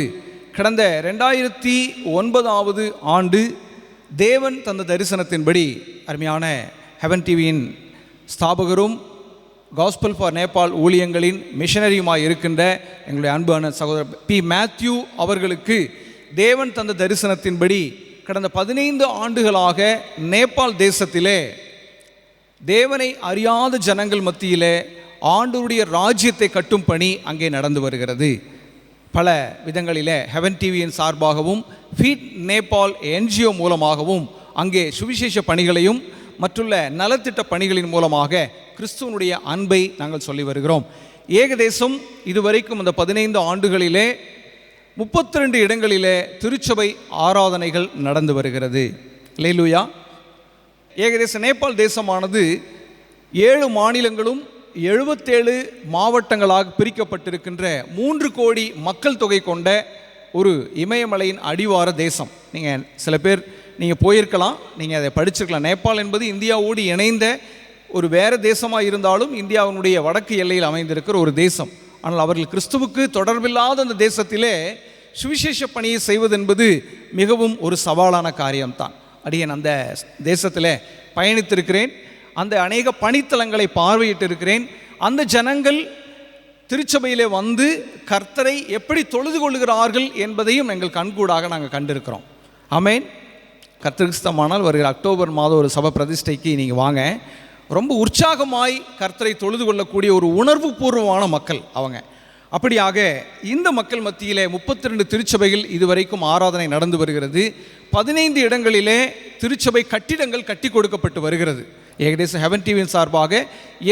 E: கடந்த 2009 ஆண்டு தேவன் தந்த தரிசனத்தின்படி அருமையான ஹெவன் டிவியின் ஸ்தாபகரும் காஸ்பல் ஃபார் நேபாள் ஊழியங்களின் மிஷனரியுமாய் இருக்கின்ற எங்களுடைய அன்பான சகோதரர் பி மேத்யூ அவர்களுக்கு தேவன் தந்த தரிசனத்தின்படி கடந்த 15 ஆண்டுகளாக நேபாள் தேசத்திலே தேவனை அறியாத ஜனங்கள் மத்தியிலே ஆண்டவருடைய ராஜ்யத்தை கட்டும் பணி அங்கே நடந்து வருகிறது. பல விதங்களிலே ஹெவன் டிவியின் சார்பாகவும் ஃபீட் நேபாள் என்ஜிஓ மூலமாகவும் அங்கே சுவிசேஷ பணிகளையும் மற்றுள்ள நலத்திட்ட பணிகளின் மூலமாக கிறிஸ்துவனுடைய அன்பை நாங்கள் சொல்லி வருகிறோம். ஏகதேசம் இதுவரைக்கும் இந்த 15 ஆண்டுகளிலே 32 இடங்களிலே திருச்சபை ஆராதனைகள் நடந்து வருகிறது. அல்லேலூயா. ஏகதேச நேபாள் தேசமானது 7 மாநிலங்களும் 77 மாவட்டங்களாக பிரிக்கப்பட்டிருக்கின்ற 3 கோடி மக்கள் தொகை கொண்ட ஒரு இமயமலையின் அடிவார தேசம். நீங்கள் சில பேர் நீங்கள் போயிருக்கலாம், நீங்கள் அதை படிச்சிருக்கலாம். நேபாள் என்பது இந்தியாவோடு இணைந்த ஒரு வேறு தேசமாக இருந்தாலும் இந்தியாவினுடைய வடக்கு எல்லையில் அமைந்திருக்கிற ஒரு தேசம். ஆனால் அவர்கள் கிறிஸ்துவுக்கு தொடர்பில்லாத அந்த தேசத்திலே சுவிசேஷ பணியை செய்வதென்பது மிகவும் ஒரு சவாலான காரியம்தான். அடியேன் அந்த தேசத்தில் பயணித்திருக்கிறேன். அந்த அநேக பணித்தலங்களை பார்வையிட்டு இருக்கிறேன். அந்த ஜனங்கள் திருச்சபையிலே வந்து கர்த்தரை எப்படி தொழுது கொள்ளுகிறார்கள் என்பதையும் எங்கள் கண்கூடாக நாங்கள் கண்டிருக்கிறோம். ஆமேன். கர்த்தரிஸ்தமானால் வருகிற அக்டோபர் மாதம் ஒரு சபை பிரதிஷ்டைக்கு நீங்கள் வாங்க. ரொம்ப உற்சாகமாய் கர்த்தரை தொழுது கொள்ளக்கூடிய ஒரு உணர்வு பூர்வமான மக்கள் அவங்க. அப்படியாக இந்த மக்கள் மத்தியிலே 32 திருச்சபைகள் இதுவரைக்கும் ஆராதனை நடந்து வருகிறது. 15 இடங்களிலே திருச்சபை கட்டிடங்கள் கட்டி கொடுக்கப்பட்டு வருகிறது. ஏகதேசம் ஹெவன் டிவியின் சார்பாக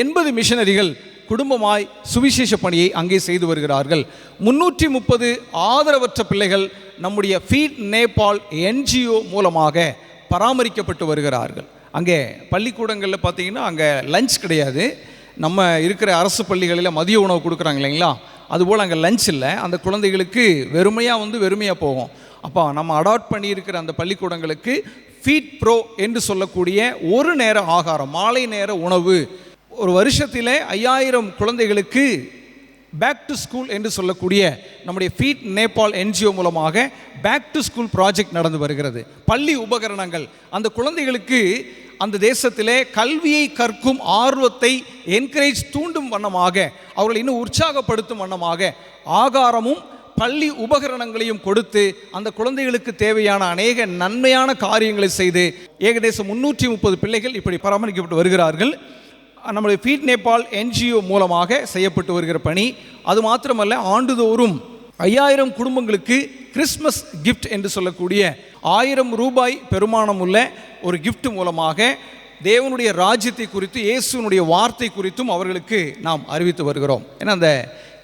E: 80 மிஷனரிகள் குடும்பமாய் சுவிசேஷ பணியை அங்கே செய்து வருகிறார்கள். 330 ஆதரவற்ற பிள்ளைகள் நம்முடைய ஃபீட் நேபாள் என்ஜிஓ மூலமாக பராமரிக்கப்பட்டு வருகிறார்கள். அங்கே பள்ளிக்கூடங்களில் பார்த்தீங்கன்னா அங்கே லஞ்ச் கிடையாது. நம்ம இருக்கிற அரசு பள்ளிகளில் மதிய உணவு கொடுக்குறாங்க இல்லைங்களா, அதுபோல் அங்கே லஞ்ச் இல்லை. அந்த குழந்தைகளுக்கு வெறுமையாக போகும். அப்போ நம்ம அடாப்ட் பண்ணியிருக்கிற அந்த பள்ளிக்கூடங்களுக்கு ஃபீட் ப்ரோ என்று சொல்லக்கூடிய ஒரு நேர ஆகாரம், மாலை நேர உணவு, ஒரு வருஷத்தில் 5000 குழந்தைகளுக்கு பேக் டு ஸ்கூல் என்று சொல்லக்கூடிய நம்முடைய ஃபீட் நேபாள் என்ஜிஓ மூலமாக பேக் டு ஸ்கூல் ப்ராஜெக்ட் நடந்து வருகிறது. பள்ளி உபகரணங்கள் அந்த குழந்தைகளுக்கு அந்த தேசத்திலே கல்வியை கற்கும் ஆர்வத்தை என்கரேஜ் தூண்டும் வண்ணமாக, அவர்களை இன்னும் உற்சாகப்படுத்தும் வண்ணமாக ஆகாரமும் பள்ளி உபகரணங்களையும் கொடுத்து அந்த குழந்தைகளுக்கு தேவையான அநேக நன்மையான காரியங்களை செய்து ஏகதேசம் 330 பிள்ளைகள் இப்படி பராமரிக்கப்பட்டு வருகிறார்கள். நம்முடைய ஃபீட் நேபாள் என்ஜிஓ மூலமாக செய்யப்பட்டு வருகிற பணி. அது மாத்திரமல்ல, ஆண்டுதோறும் 5000 குடும்பங்களுக்கு கிறிஸ்மஸ் கிஃப்ட் என்று சொல்லக்கூடிய ரூபாய் பெருமானம் உள்ள ஒரு gift மூலமாக தேவனுடைய ராஜ்யத்தை குறித்து, இயேசுனுடைய வார்த்தை குறித்தும் அவர்களுக்கு நாம் அறிவித்து வருகிறோம். ஏன்னா அந்த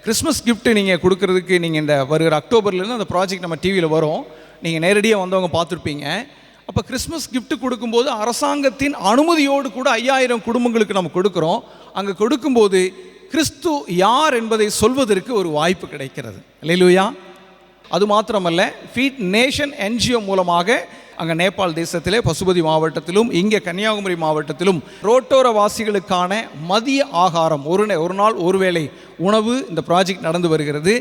E: கிறிஸ்மஸ் gift நீங்கள் கொடுக்கறதுக்கு, நீங்கள் இந்த வருகிற அக்டோபர்லேருந்து அந்த ப்ராஜெக்ட் நம்ம டிவியில் வரும், நீங்கள் நேரடியாக வந்தவங்க பார்த்துருப்பீங்க. அப்போ கிறிஸ்மஸ் gift கொடுக்கும்போது அரசாங்கத்தின் அனுமதியோடு கூட 5000 குடும்பங்களுக்கு நம்ம கொடுக்குறோம். அங்கே கொடுக்கும்போது கிறிஸ்து யார் என்பதை சொல்வதற்கு ஒரு வாய்ப்பு கிடைக்கிறது. அல்லேலூயா. அது மாத்திரமல்ல, ஃபீட் நேஷன் NGO மூலமாக அங்கே நேபாள் தேசத்திலே பசுபதி மாவட்டத்திலும் இங்கே கன்னியாகுமரி மாவட்டத்திலும் ரோட்டோர வாசிகளுக்கான மதிய ஆகாரம், ஒரு நாள் ஒருவேளை உணவு இந்த ப்ராஜெக்ட் நடந்து வருகிறது.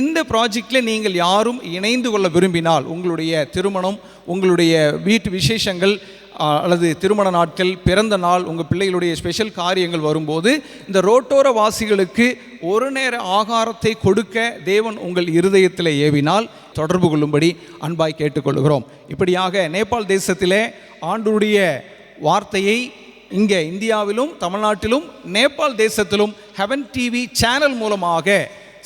E: இந்த ப்ராஜெக்டில் நீங்கள் யாரும் இணைந்து கொள்ள விரும்பினால், உங்களுடைய திருமணம், உங்களுடைய வீட்டு விசேஷங்கள் அல்லது திருமண நாட்கள், பிறந்த நாள், உங்கள் பிள்ளைகளுடைய ஸ்பெஷல் காரியங்கள் வரும்போது இந்த ரோட்டோர வாசிகளுக்கு ஒரு நேர ஆகாரத்தை கொடுக்க தேவன் உங்கள் இருதயத்தில் ஏவினால் தொடர்பு கொள்ளும்படி அன்பாய் கேட்டுக்கொள்கிறோம். இப்படியாக நேபாள் தேசத்திலே ஆண்டவருடைய வார்த்தையை இங்கே இந்தியாவிலும் தமிழ்நாட்டிலும் நேபாள் தேசத்திலும் ஹெவன் டிவி சேனல் மூலமாக,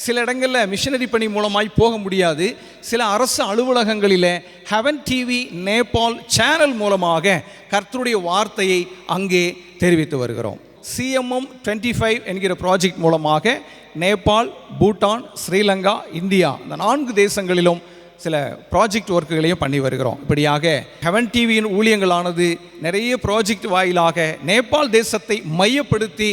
E: சில இடங்களில் மிஷனரி பணி மூலமாய் போக முடியாது, சில அரசு அலுவலகங்களில் ஹெவன் டிவி நேபாள் சேனல் மூலமாக கர்த்தருடைய வார்த்தையை அங்கே தெரிவித்து வருகிறோம். CMM 25 என்கிற ப்ராஜெக்ட் மூலமாக நேபாள், பூட்டான், ஸ்ரீலங்கா, இந்தியா இந்த 4 தேசங்களிலும் சில ப்ராஜெக்ட் ஒர்க்குகளையும் பண்ணி வருகிறோம். இப்படியாக ஹெவன் டிவியின் ஊழியங்களானது நிறைய ப்ராஜெக்ட் வாயிலாக நேபாள் தேசத்தை மையப்படுத்தி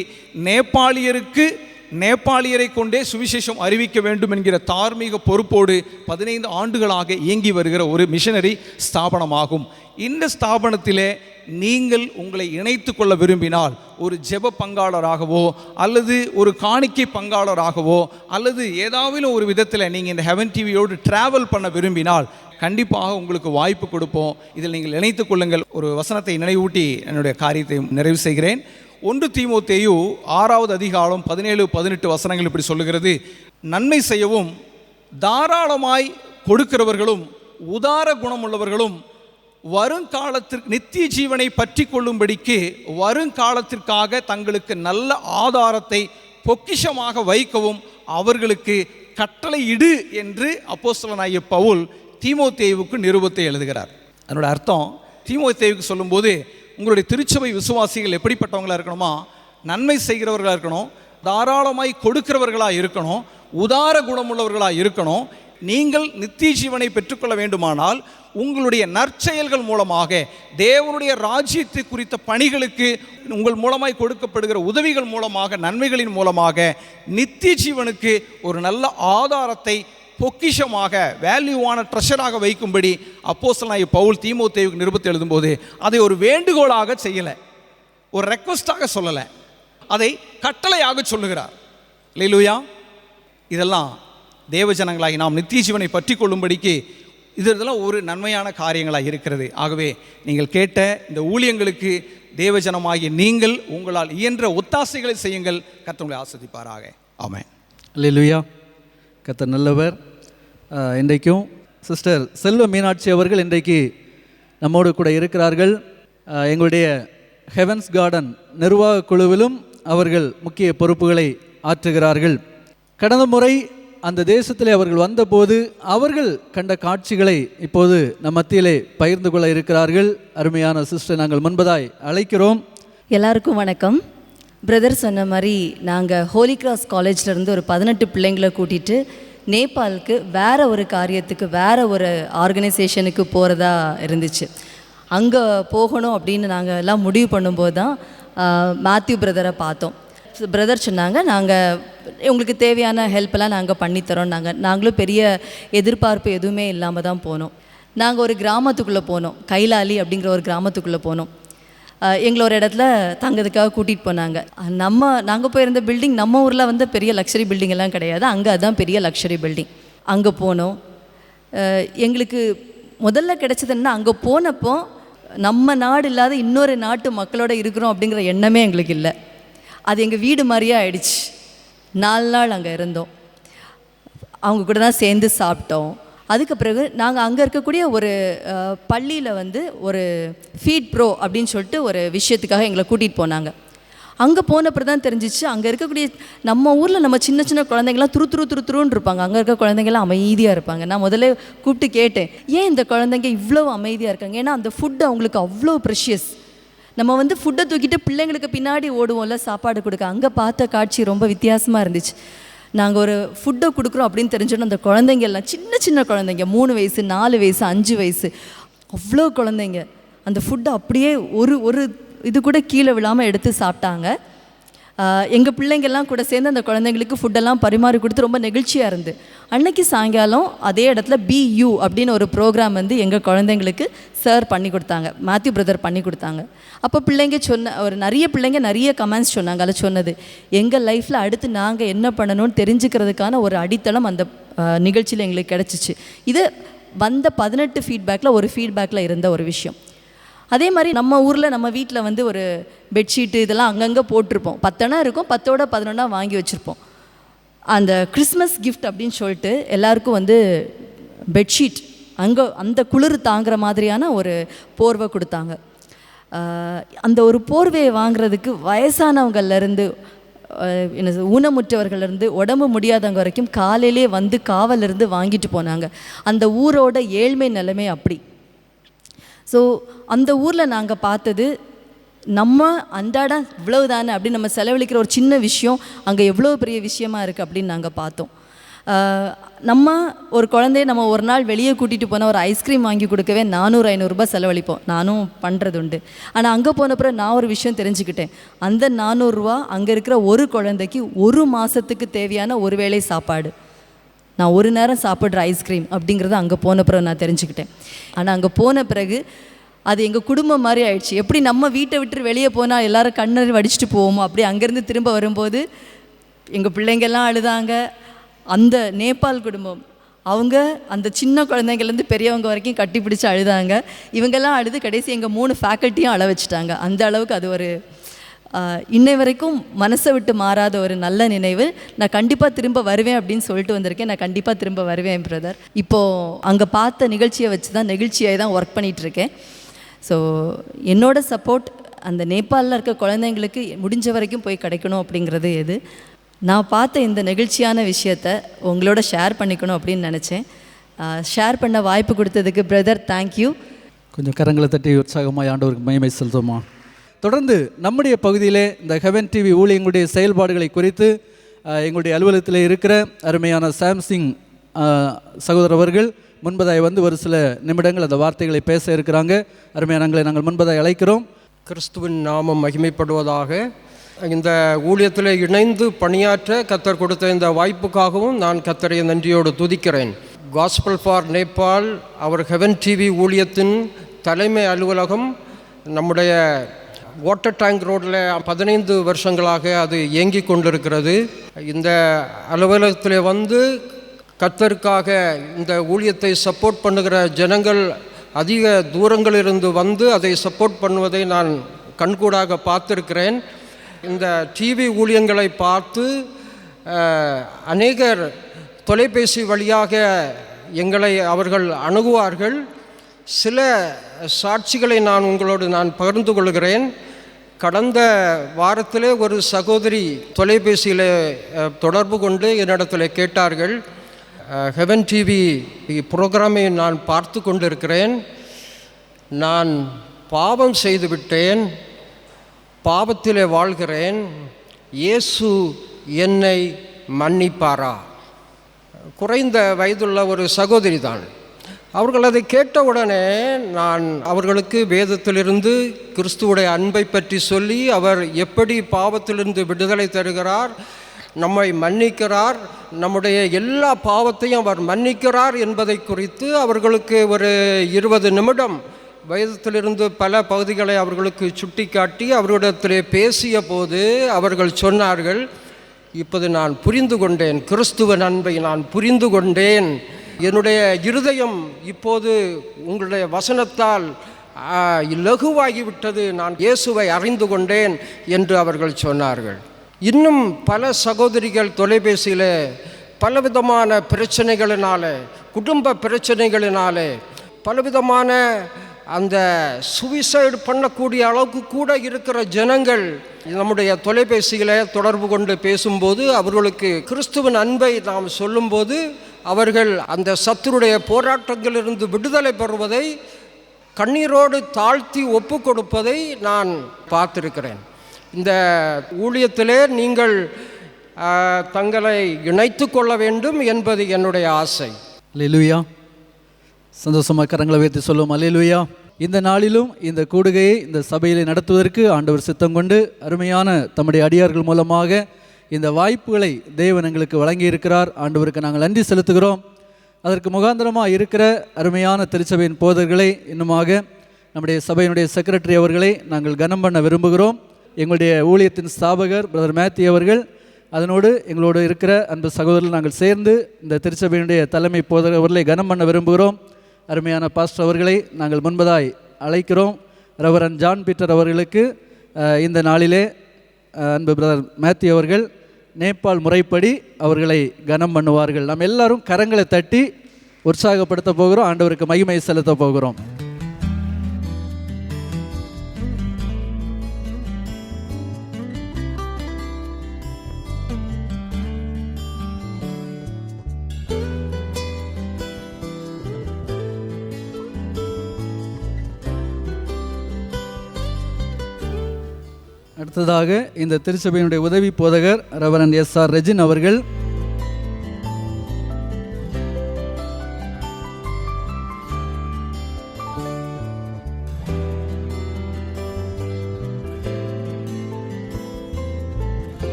E: நேபாளியரை கொண்டே சுவிசேஷம் அறிவிக்க வேண்டும் என்கிற தார்மீக பொறுப்போடு 15 ஆண்டுகளாக இயங்கி வருகிற ஒரு மிஷனரி ஸ்தாபனமாகும். இந்த ஸ்தாபனத்திலே நீங்கள் உங்களை இணைத்து கொள்ள விரும்பினால், ஒரு ஜெப பங்காளராகவோ அல்லது ஒரு காணிக்கை பங்காளராகவோ அல்லது ஏதாவது ஒரு விதத்தில் நீங்கள் இந்த ஹெவன் டிவியோடு டிராவல் பண்ண விரும்பினால் கண்டிப்பாக உங்களுக்கு வாய்ப்பு கொடுப்போம். இதில் நீங்கள் இணைத்து கொள்ளுங்கள். ஒரு வசனத்தை நினைவூட்டி என்னுடைய காரியத்தை நிறைவு செய்கிறேன். 1 தீமோத்தேயு 6வது அதிகாரம் 17-18 வசனங்கள் இப்படி சொல்லுகிறது: நன்மை செய்யவும் தாராளமாய் கொடுக்கிறவர்களும் உதார குணமுள்ளவர்களும் வருங்காலத்திற்கு நித்திய ஜீவனை பற்றி கொள்ளும்படிக்கு வருங்காலத்திற்காக தங்களுக்கு நல்ல ஆதாரத்தை பொக்கிஷமாக வைக்கவும் அவர்களுக்கு கட்டளையிடு என்று அப்போஸ்தலனாகிய பவுல் தீமோத்தேயுவுக்கு நிருபத்தை எழுதுகிறார். அதனோட அர்த்தம், தீமோத்தேயுவுக்கு சொல்லும்போது உங்களுடைய திருச்சபை விசுவாசிகள் எப்படிப்பட்டவங்களாக இருக்கணுமா? நன்மை செய்கிறவர்களாக இருக்கணும், தாராளமாய் கொடுக்கிறவர்களாக இருக்கணும், உதார குணமுள்ளவர்களாக இருக்கணும். நீங்கள் நித்திய ஜீவனை பெற்றுக்கொள்ள வேண்டுமானால் உங்களுடைய நற்செயல்கள் மூலமாக, தேவனுடைய ராஜ்யத்தை குறித்த பணிகளுக்கு உங்கள் மூலமாய் கொடுக்கப்படுகிற உதவிகள் மூலமாக, நன்மைகளின் மூலமாக நித்திய ஜீவனுக்கு ஒரு நல்ல ஆதாரத்தை பொக்கிஷமாக, வேல்யூவான ட்ரெஷராக வைக்கும்படி அப்போஸ்தலனாகிய பவுல் தீமோத்தேயுவுக்கு நிருபத்தை எழுதும்போது அதை ஒரு வேண்டுகோளாக செய்யலை, ஒரு ரெக்வஸ்டாக சொல்லலை, அதை கட்டளையாக சொல்லுகிறார். அல்லேலூயா. இதெல்லாம் தேவஜனங்களாகி நாம் நித்திய ஜீவனை பற்றி கொள்ளும்படிக்கு இதெல்லாம் ஒரு நன்மையான காரியங்களாக இருக்கிறது. ஆகவே நீங்கள் கேட்ட இந்த ஊழியங்களுக்கு தேவஜனமாகிய நீங்கள் உங்களால் இயன்ற ஒத்தாசைகளை செய்யுங்கள். கர்த்தர் உங்களை ஆசீர்வதிப்பாராக. ஆமென்.
B: அல்லேலூயா. கர்த்தர் நல்லவர். இன்றைக்கும் சிஸ்டர் செல்வ மீனாட்சி அவர்கள் இன்றைக்கு நம்மோடு கூட இருக்கிறார்கள். எங்களுடைய ஹெவன்ஸ் கார்டன் நிர்வாக குழுவிலும் அவர்கள் முக்கிய பொறுப்புகளை ஆற்றுகிறார்கள். கடந்த முறை அந்த தேசத்திலே அவர்கள் வந்தபோது அவர்கள் கண்ட காட்சிகளை இப்போது நம் மத்தியிலே பகிர்ந்து கொள்ள இருக்கிறார்கள். அருமையான சிஸ்டர் நாங்கள் முன்பதாய் அழைக்கிறோம்.
F: எல்லாருக்கும் வணக்கம். பிரதர் சொன்ன மாதிரி நாங்கள் ஹோலி கிராஸ் காலேஜ்லேருந்து ஒரு 18 பிள்ளைங்களை கூட்டிகிட்டு நேபாளுக்கு வேறு ஒரு காரியத்துக்கு, வேறு ஒரு ஆர்கனைசேஷனுக்கு போகிறதா இருந்துச்சு. அங்கே போகணும் அப்படின்னு நாங்கள் எல்லாம் முடிவு பண்ணும்போது தான் மேத்யூ பிரதரை பார்த்தோம். பிரதர் சொன்னாங்க, நாங்கள் உங்களுக்கு தேவையான ஹெல்ப்பெல்லாம் நாங்கள் பண்ணித்தரோம். நாங்களும் பெரிய எதிர்பார்ப்பு எதுவுமே இல்லாமல் தான் போனோம். நாங்கள் ஒரு கிராமத்துக்குள்ளே போனோம், கைலாலி அப்படிங்கிற ஒரு கிராமத்துக்குள்ளே போனோம். எங்களை ஒரு இடத்துல தங்கிறதுக்காக கூட்டிகிட்டு போனாங்க. நாங்கள் போயிருந்த பில்டிங் நம்ம ஊரில் வந்து பெரிய லக்ஸரி பில்டிங் எல்லாம் கிடையாது, அங்கே அதுதான் பெரிய லக்ஸரி பில்டிங். அங்கே போனோம். எங்களுக்கு முதல்ல கிடைச்சதுன்னா, அங்கே போனப்போ நம்ம நாடு இல்லாத இன்னொரு நாட்டு மக்களோட இருக்கிறோம் அப்படிங்கிற எண்ணமே எங்களுக்கு இல்லை. அது எங்கள் வீடு மாதிரியே ஆயிடுச்சு. 4 நாள் அங்கே இருந்தோம், அவங்க கூட தான் சேர்ந்து சாப்பிட்டோம். அதுக்கு பிறகு நாங்கள் அங்கே இருக்கக்கூடிய ஒரு பள்ளியில் வந்து ஒரு ஃபீட் ப்ரோ அப்படின்னு சொல்லிட்டு ஒரு விஷயத்துக்காக எங்களை கூட்டிகிட்டு போனாங்க. அங்கே போனப்போ தான் தெரிஞ்சிச்சு, அங்கே இருக்கக்கூடிய நம்ம ஊரில் நம்ம சின்ன சின்ன குழந்தைங்களாம் துருன்னு இருப்பாங்க, அங்கே இருக்க குழந்தைங்களாம் அமைதியாக இருப்பாங்க. நான் முதல்ல கூப்பிட்டு கேட்டேன், ஏன் இந்த குழந்தைங்க இவ்வளோ அமைதியாக இருக்காங்க? ஏன்னா அந்த ஃபுட்டு அவங்களுக்கு அவ்வளோ ப்ரெஷியஸ். நம்ம வந்து ஃபுட்டை தூக்கிட்டு பிள்ளைங்களுக்கு பின்னாடி ஓடுவோம்ல சாப்பாடு கொடுக்க, அங்கே பார்த்த காட்சி ரொம்ப வித்தியாசமாக இருந்துச்சு. நாங்கள் ஒரு ஃபுட்டை கொடுக்குறோம் அப்படின்னு தெரிஞ்சோன்னா அந்த குழந்தைங்க எல்லாம் சின்ன சின்ன குழந்தைங்க, 3 வயசு 4 வயசு 5 வயசு அவ்வளோ குழந்தைங்க அந்த ஃபுட்டை அப்படியே ஒரு இது கூட கீழே விழாமல் எடுத்து சாப்பிட்டாங்க. எங்கள் பிள்ளைங்கள்லாம் கூட சேர்ந்து அந்த குழந்தைங்களுக்கு ஃபுட்டெல்லாம் பரிமாறி கொடுத்து ரொம்ப நெகிழ்ச்சியாக இருந்து, அன்னைக்கு சாயங்காலம் அதே இடத்துல BU அப்படின்னு ஒரு ப்ரோக்ராம் வந்து எங்கள் குழந்தைங்களுக்கு சார் பண்ணி கொடுத்தாங்க, மேத்யூ பிரதர் பண்ணி கொடுத்தாங்க. அப்போ பிள்ளைங்க நிறைய பிள்ளைங்க நிறைய கமெண்ட்ஸ் சொன்னாங்க. அதில் சொன்னது, எங்கள் லைஃப்பில் அடுத்து நாங்கள் என்ன பண்ணணும்னு தெரிஞ்சுக்கிறதுக்கான ஒரு அடித்தளம் அந்த நிகழ்ச்சியில் எங்களுக்கு கிடச்சிச்சு. இது வந்த 18 ஃபீட்பேக்கில் ஒரு ஃபீட்பேக்கில் இருந்த ஒரு விஷயம். அதே மாதிரி நம்ம ஊரில் நம்ம வீட்டில் வந்து ஒரு பெட்ஷீட்டு இதெல்லாம் அங்கங்கே போட்டிருப்போம், 10 இருக்கும், 10ஓட 11 வாங்கி வச்சுருப்போம். அந்த கிறிஸ்மஸ் கிஃப்ட் அப்படின்னு சொல்லிட்டு எல்லாருக்கும் வந்து பெட்ஷீட் அங்கே அந்த குளிர் தாங்குற மாதிரியான ஒரு போர்வை கொடுத்தாங்க. அந்த ஒரு போர்வையை வாங்குறதுக்கு வயசானவங்கள்லேருந்து ஊனமுற்றவர்கள்லேருந்து உடம்பு முடியாதவங்க வரைக்கும் காலையிலே வந்து காவலிருந்து வாங்கிட்டு போனாங்க. அந்த ஊரோட ஏழ்மை நிலைமை அப்படி. ஸோ அந்த ஊரில் நாங்கள் பார்த்தது, நம்ம அன்றாடம் இவ்வளவு தானே அப்படின்னு நம்ம செலவழிக்கிற ஒரு சின்ன விஷயம் அங்கே எவ்வளோ பெரிய விஷயமா இருக்குது அப்படின்னு நாங்கள் பார்த்தோம். நம்ம ஒரு குழந்தைய நம்ம ஒரு நாள் வெளியே கூட்டிகிட்டு போனால் ஒரு ஐஸ்கிரீம் வாங்கி கொடுக்கவே 400-500 ரூபாய் செலவழிப்போம், நானும் பண்ணுறது உண்டு. ஆனால் அங்கே போனப்புறம் நான் ஒரு விஷயம் தெரிஞ்சுக்கிட்டேன், அந்த 400 ரூபா அங்கே இருக்கிற ஒரு குழந்தைக்கு 1 மாதத்துக்கு தேவையான ஒரு வேளை சாப்பாடு, நான் ஒரு நேரம் சாப்பிட்ற ஐஸ்கிரீம் அப்படிங்கிறத அங்கே போன பிறகு நான் தெரிஞ்சுக்கிட்டேன். ஆனால் அங்கே போன பிறகு அது எங்கள் குடும்பம் மாதிரி ஆயிடுச்சு. எப்படி நம்ம வீட்டை விட்டு வெளியே போனால் எல்லோரும் கண்ணறி வடிச்சிட்டு போவோமோ, அப்படி அங்கேருந்து திரும்ப வரும்போது எங்கள் பிள்ளைங்கள்லாம் அழுதாங்க. அந்த நேபாள் குடும்பம் அவங்க அந்த சின்ன குழந்தைங்கள்லேருந்து பெரியவங்க வரைக்கும் கட்டி பிடிச்சி அழுதாங்க. இவங்கெல்லாம் அழுது கடைசி எங்கள் 3 ஃபேக்கல்ட்டியும் அழ வச்சுட்டாங்க. அந்த அளவுக்கு அது ஒரு இன்னை வரைக்கும் மனசை விட்டு மாறாத ஒரு நல்ல நினைவு. நான் கண்டிப்பாக திரும்ப வருவேன் அப்படின்னு சொல்லிட்டு வந்திருக்கேன். நான் கண்டிப்பாக திரும்ப வருவேன் பிரதர். இப்போது அங்கே பார்த்த நிகழ்ச்சியை வச்சு தான் நெகிழ்ச்சியாக தான் ஒர்க் பண்ணிகிட்ருக்கேன். ஸோ என்னோடய சப்போர்ட் அந்த நேபாளில் இருக்க குழந்தைங்களுக்கு முடிஞ்ச வரைக்கும் போய் கிடைக்கணும் அப்படிங்கிறது எது. நான் பார்த்த இந்த நெகிழ்ச்சியான விஷயத்தை உங்களோட ஷேர் பண்ணிக்கணும் அப்படின்னு நினச்சேன். ஷேர் பண்ண வாய்ப்பு கொடுத்ததுக்கு பிரதர் தேங்க்யூ.
B: கொஞ்சம் கரங்களை தட்டி உற்சாகமாக ஆண்டவருக்கு மகிமை செலுத்துமா. தொடர்ந்து நம்முடைய பகுதியிலே இந்த ஹெவன் டிவி ஊழியங்களுடைய செயல்பாடுகளை குறித்து எங்களுடைய அலுவலகத்தில் இருக்கிற அருமையான சாம்சிங் சகோதரர் அவர்கள் முன்பதாய் வந்து ஒரு சில நிமிடங்கள் அந்த வார்த்தைகளை பேச இருக்கிறாங்க. அருமையானங்களை நாங்கள் முன்பதாய் அழைக்கிறோம்.
G: கிறிஸ்துவின் நாமம் மகிமைப்படுவதாக. இந்த ஊழியத்தில் இணைந்து பணியாற்ற கர்த்தர் கொடுத்த இந்த வாய்ப்புக்காகவும் நான் கர்த்தரை நன்றியோடு துதிக்கிறேன். காஸ்பல் ஃபார் நேபாள் அவர் ஹெவன் டிவி ஊழியத்தின் தலைமை அலுவலகம் நம்முடைய வாட்டர் டேங்க் ரோட்டில் 15 வருஷங்களாக அது இயங்கி கொண்டிருக்கிறது. இந்த அலுவலகத்தில் வந்து கர்த்தருக்காக இந்த ஊழியத்தை சப்போர்ட் பண்ணுகிற ஜனங்கள் அதிக தூரங்களிலிருந்து வந்து அதை சப்போர்ட் பண்ணுவதை நான் கண்கூடாக பார்த்துருக்கிறேன். இந்த டிவி ஊழியங்களை பார்த்து அநேகர் தொலைபேசி வழியாக எங்களை அவர்கள் அணுகுவார்கள். சில சாட்சிகளை நான் உங்களோடு பகிர்ந்து கொள்கிறேன். கடந்த வாரத்திலே ஒரு சகோதரி தொலைபேசியில் தொடர்பு கொண்டு என்னிடத்தில் கேட்டார்கள், ஹெவன் டிவி ப்ரோக்ராமை நான் பார்த்து கொண்டிருக்கிறேன், நான் பாவம் செய்துவிட்டேன், பாவத்திலே வாழ்கிறேன், இயேசு என்னை மன்னிப்பாரா? குறைந்த வயதுள்ள ஒரு சகோதரி தான். அவர்கள் அதை கேட்டவுடனே நான் அவர்களுக்கு வேதத்திலிருந்து கிறிஸ்துவுடைய அன்பை பற்றி சொல்லி அவர் எப்படி பாவத்திலிருந்து விடுதலை தருகிறார், நம்மை மன்னிக்கிறார், நம்முடைய எல்லா பாவத்தையும் அவர் மன்னிக்கிறார் என்பதை குறித்து அவர்களுக்கு ஒரு 20 நிமிடம் வேதத்திலிருந்து பல பகுதிகளை அவர்களுக்கு சுட்டி காட்டி அவர்களிடத்திலே பேசிய போது அவர்கள் சொன்னார்கள், இப்போது நான் புரிந்து கொண்டேன், கிறிஸ்துவின் அன்பை நான் புரிந்து கொண்டேன், என்னுடைய இருதயம் இப்போது உங்களுடைய வசனத்தால் இலகுவாகிவிட்டது, நான் இயேசுவை அறிந்து கொண்டேன் என்று அவர்கள் சொன்னார்கள். இன்னும் பல சகோதரிகள் தொலைபேசியில் பலவிதமான பிரச்சனைகளினாலே, குடும்ப பிரச்சனைகளினாலே, பலவிதமான அந்த சுவிசைடு பண்ணக்கூடிய அளவுக்கு கூட இருக்கிற ஜனங்கள் நம்முடைய தொலைபேசிகளை தொடர்பு கொண்டு பேசும்போது அவர்களுக்கு கிறிஸ்துவின் அன்பை நாம் சொல்லும்போது அவர்கள் அந்த சத்துருடைய போராட்டங்களிலிருந்து விடுதலை பெறுவதை, கண்ணீரோடு தாழ்த்தி ஒப்பு கொடுப்பதை நான் பார்த்திருக்கிறேன். இந்த ஊழியத்திலே நீங்கள் தங்களை இணைத்து கொள்ள வேண்டும் என்பது என்னுடைய ஆசை.
B: அல்லேலூயா. சந்தோஷமாக கரங்களை உயர்த்தி சொல்லுவோம் அல்லேலூயா. இந்த நாளிலும் இந்த கூடுகையை இந்த சபையில் நடத்துவதற்கு ஆண்டவர் சித்தம் கொண்டு அருமையான தம்முடைய அடியார்கள் மூலமாக இந்த வாய்ப்புகளை தேவன் எங்களுக்கு வழங்கியிருக்கிறார். ஆண்டவருக்கு நாங்கள் நன்றி செலுத்துகிறோம். அதற்கு முகாந்திரமாக இருக்கிற அருமையான திருச்சபையின் போதர்களை, இன்னுமாக நம்முடைய சபையினுடைய செக்ரட்டரி அவர்களை நாங்கள் கனம் பண்ண விரும்புகிறோம். எங்களுடைய ஊழியத்தின் ஸ்தாபகர் பிரதர் மேத்யூ அவர்கள், அதனோடு எங்களோடு இருக்கிற அன்பு சகோதரர்கள் நாங்கள் சேர்ந்து இந்த திருச்சபையினுடைய தலைமை போதகர் அவர்களை கனம் பண்ண விரும்புகிறோம். அருமையான பாஸ்டர் அவர்களை நாங்கள் முன்பதாய் அழைக்கிறோம். ரெவரண்ட் ஜான் பீட்டர் அவர்களுக்கு இந்த நாளிலே அன்பு பிரதர் மேத்யூ அவர்கள் நேபாள் முறைப்படி அவர்களை கனம் பண்ணுவார்கள். நாம் எல்லாரும் கரங்களை தட்டி உற்சாகப்படுத்த போகிறோம். ஆண்டவருக்கு மகிமை செலுத்த போகிறோம். அடுத்ததாக இந்த திருச்சபையினுடைய உதவி போதகர் ரெவரண்ட் எஸ்.ஆர். ரெஜின் அவர்கள்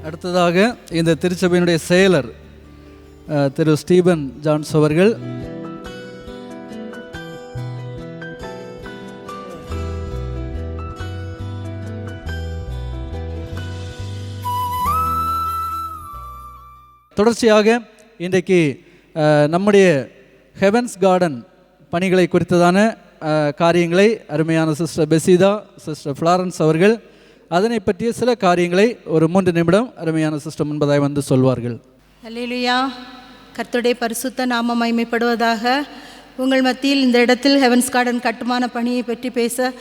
B: அடுத்ததாக இந்த திருச்சபையினுடைய செயலர் திரு ஸ்டீபன் ஜான்ஸ் அவர்கள், தொடர்ச்சியாக இன்றைக்கு நம்முடைய ஹெவன்ஸ் கார்டன் பணிகளை குறித்ததான காரியங்களை அருமையான சிஸ்டர் பெசிதா, சிஸ்டர் ஃப்ளாரன்ஸ் அவர்கள் அதனை பற்றிய சில காரியங்களை ஒரு 3 நிமிடம் அருமையான சிஸ்டர் முன்பதாய் வந்து சொல்வார்கள்.
H: அல்லேலூயா. கர்த்தருடைய பரிசுத்த நாமம் மகிமைப்படுவதாக. உங்கள் மத்தியில் இந்த இடத்தில் ஹெவன்ஸ் கார்டன் கட்டுமான பணியை பற்றி பேச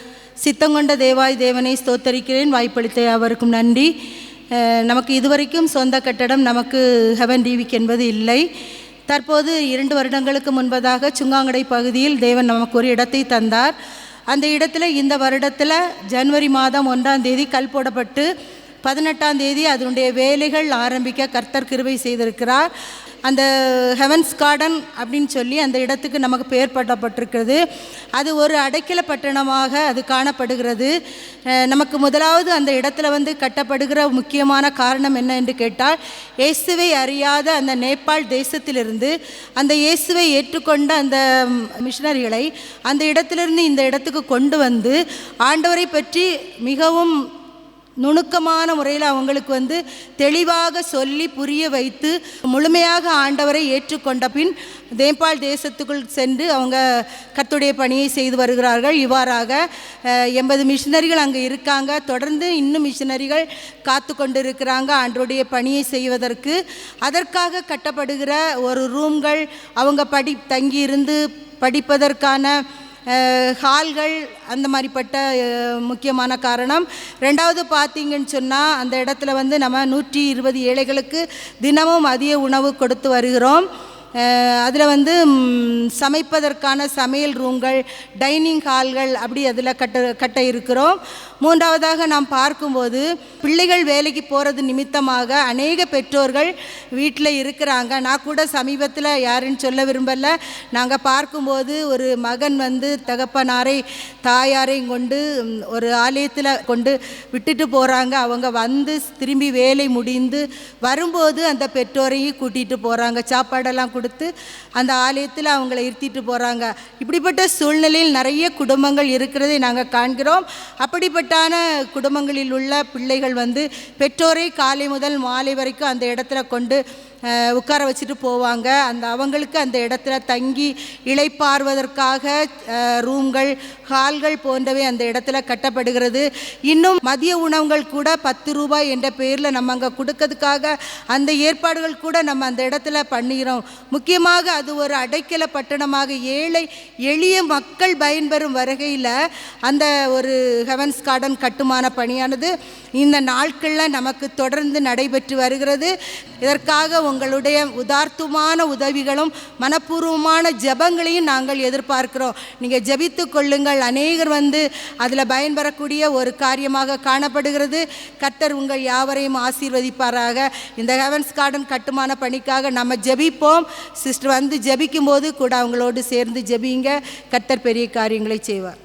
H: சித்தங்கொண்ட தேவாய் தேவனை ஸ்தோத்தரிக்கிறேன். வாய்ப்பளித்த அவருக்கும் நன்றி. நமக்கு இதுவரைக்கும் சொந்த கட்டடம் நமக்கு ஹெவன் டிவிக்கு என்பது இல்லை. தற்போது 2 வருடங்களுக்கு முன்பதாக சுங்காங்கடை பகுதியில் தேவன் நமக்கு ஒரு இடத்தை தந்தார். அந்த இடத்துல இந்த வருடத்தில் ஜனவரி மாதம் 1ஆம் தேதி கல் போடப்பட்டு 18ஆம் தேதி அதனுடைய வேலைகள் ஆரம்பிக்க கர்த்தர் கிருபை செய்திருக்கிறார். அந்த ஹெவன்ஸ் கார்டன் அப்படின்னு சொல்லி அந்த இடத்துக்கு நமக்கு பெயர் பட்டப்பட்டிருக்கிறது. அது ஒரு அடைக்கல பட்டணமாக அது காணப்படுகிறது. நமக்கு முதலாவது அந்த இடத்துல வந்து கட்டப்படுகிற முக்கியமான காரணம் என்ன என்று கேட்டால், இயேசுவை அறியாத அந்த நேபாள் தேசத்திலிருந்து அந்த இயேசுவை ஏற்றுக்கொண்ட அந்த மிஷனரிகளை அந்த இடத்திலிருந்து இந்த இடத்துக்கு கொண்டு வந்து ஆண்டவரை பற்றி மிகவும் நுணுக்கமான முறையில் அவங்களுக்கு வந்து தெளிவாக சொல்லி புரிய வைத்து முழுமையாக ஆண்டவரை ஏற்றுக்கொண்ட பின் நேபாள் தேசத்துக்குள் சென்று அவங்க கர்த்தருடைய பணியை செய்து வருகிறார்கள். இவ்வாறாக 80 மிஷினரிகள் அங்கே இருக்காங்க. தொடர்ந்து இன்னும் மிஷினரிகள் காத்து கொண்டு இருக்கிறாங்க ஆண்டவருடைய பணியை செய்வதற்கு. அதற்காக கட்டப்படுகிற ஒரு ரூம்கள், அவங்க தங்கியிருந்து படிப்பதற்கான ஹால்கள், அந்த மாதிரிப்பட்ட முக்கியமான காரணம். ரெண்டாவது பார்த்தீங்கன்னு சொன்னால் அந்த இடத்துல வந்து நம்ம 120 ஏழைகளுக்கு தினமும் மதிய உணவு கொடுத்து வருகிறோம். அதில் வந்து சமைப்பதற்கான சமையல் ரூம்கள், டைனிங் ஹால்கள் அப்படி அதில் கட்ட இருக்கிறோம். மூன்றாவதாக நாம் பார்க்கும்போது பிள்ளைகள் வேலைக்கு போகிறது நிமித்தமாக அநேக பெற்றோர்கள் வீட்டில் இருக்கிறாங்க. நான் கூட சமீபத்தில் யாருன்னு சொல்ல விரும்பலை. நாங்கள் பார்க்கும்போது ஒரு மகன் வந்து தகப்பனாரை தாயாரையும் கொண்டு ஒரு ஆலயத்தில் கொண்டு விட்டுட்டு போகிறாங்க. அவங்க வந்து திரும்பி வேலை முடிந்து வரும்போது அந்த பெற்றோரையும் கூட்டிகிட்டு போகிறாங்க. சாப்பாடெல்லாம் கொடுத்து அந்த ஆலயத்தில் அவங்கள இருத்திட்டு போகிறாங்க. இப்படிப்பட்ட சூழ்நிலையில் நிறைய குடும்பங்கள் இருக்கிறதை நாங்கள் காண்கிறோம். அப்படிப்பட்ட குடும்பங்களில் உள்ள பிள்ளைகள் வந்து பெற்றோரை காலை முதல் மாலை வரைக்கும் அந்த இடத்துல கொண்டு உட்கார வச்சுட்டு போவாங்க. அவங்களுக்கு அந்த இடத்துல தங்கி இளைப்பாறுவதற்காக ரூம்கள், ஹால்கள் போன்றவை அந்த இடத்துல கட்டப்படுகிறது. இன்னும் மதிய உணவுகள் கூட 10 ரூபாய் என்ற பெயரில் நம்ம அங்கே கொடுக்கறதுக்காக அந்த ஏற்பாடுகள் கூட நம்ம அந்த இடத்துல பண்ணுகிறோம். முக்கியமாக அது ஒரு அடைக்கல பட்டணமாக ஏழை எளிய மக்கள் பயன்பெறும் வகையில் அந்த ஒரு ஹெவன்ஸ் கார்டன் கட்டுமான பணியானது இந்த நாட்களில் நமக்கு தொடர்ந்து நடைபெற்று வருகிறது. இதற்காக உங்களுடைய உதார்த்தமான உதவிகளும் மனப்பூர்வமான ஜெபங்களையும் நாங்கள் எதிர்பார்க்கிறோம். நீங்கள் ஜெபித்து கொள்ளுங்கள். அநேகர் வந்து அதில் பயன்பெறக்கூடிய ஒரு காரியமாக காணப்படுகிறது. கர்த்தர் உங்கள் யாவரையும் ஆசீர்வதிப்பாராக. இந்த ஹெவன்ஸ் கார்டன் கட்டுமான பணிக்காக நம்ம ஜெபிப்போம். சிஸ்டர் வந்து ஜெபிக்கும் போது கூட அவங்களோடு சேர்ந்து ஜெபிங்க. கர்த்தர் பெரிய காரியங்களை செய்வார்.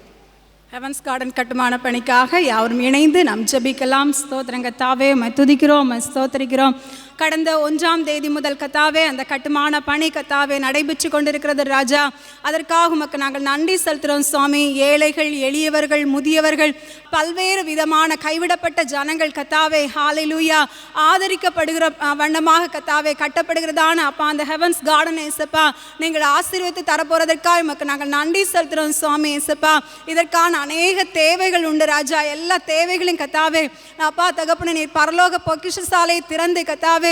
I: ஹெவன்ஸ் கார்டன் கட்டுமான பணிக்காக யாவரும் இணைந்து நாம் ஜெபிக்கலாம். ஸ்தோத்திரம் கர்த்தாவே, துதிக்கிறோம், ஸ்தோத்திரிக்கிறோம். கடந்த 1ஆம் தேதி முதல் கர்த்தாவே அந்த கட்டுமான பணி கர்த்தாவே நடைபெற்று கொண்டிருக்கிறது ராஜா. அதற்காக உமக்கு நாங்கள் நன்றி செலுத்துகிறோம் சுவாமி. ஏழைகள், எளியவர்கள், முதியவர்கள், பல்வேறு விதமான கைவிடப்பட்ட ஜனங்கள் கர்த்தாவே ஹல்லேலூயா ஆதரிக்கப்படுகிற வண்ணமாக கர்த்தாவே கட்டப்படுகிறதான அப்பா அந்த ஹெவன்ஸ் கார்டன் ஏசப்பா நீங்கள் ஆசீர்வதித்து தரப்போறதற்காக உமக்கு நாங்கள் நன்றி செலுத்துகிறோம் சுவாமி ஏசப்பா. இதற்கான அநேக தேவைகள் உண்டு ராஜா. எல்லா தேவைகளையும் கர்த்தாவே அப்பா தகப்பனே நீர் பரலோக பொக்கிஷசாலை திறந்து கர்த்தாவே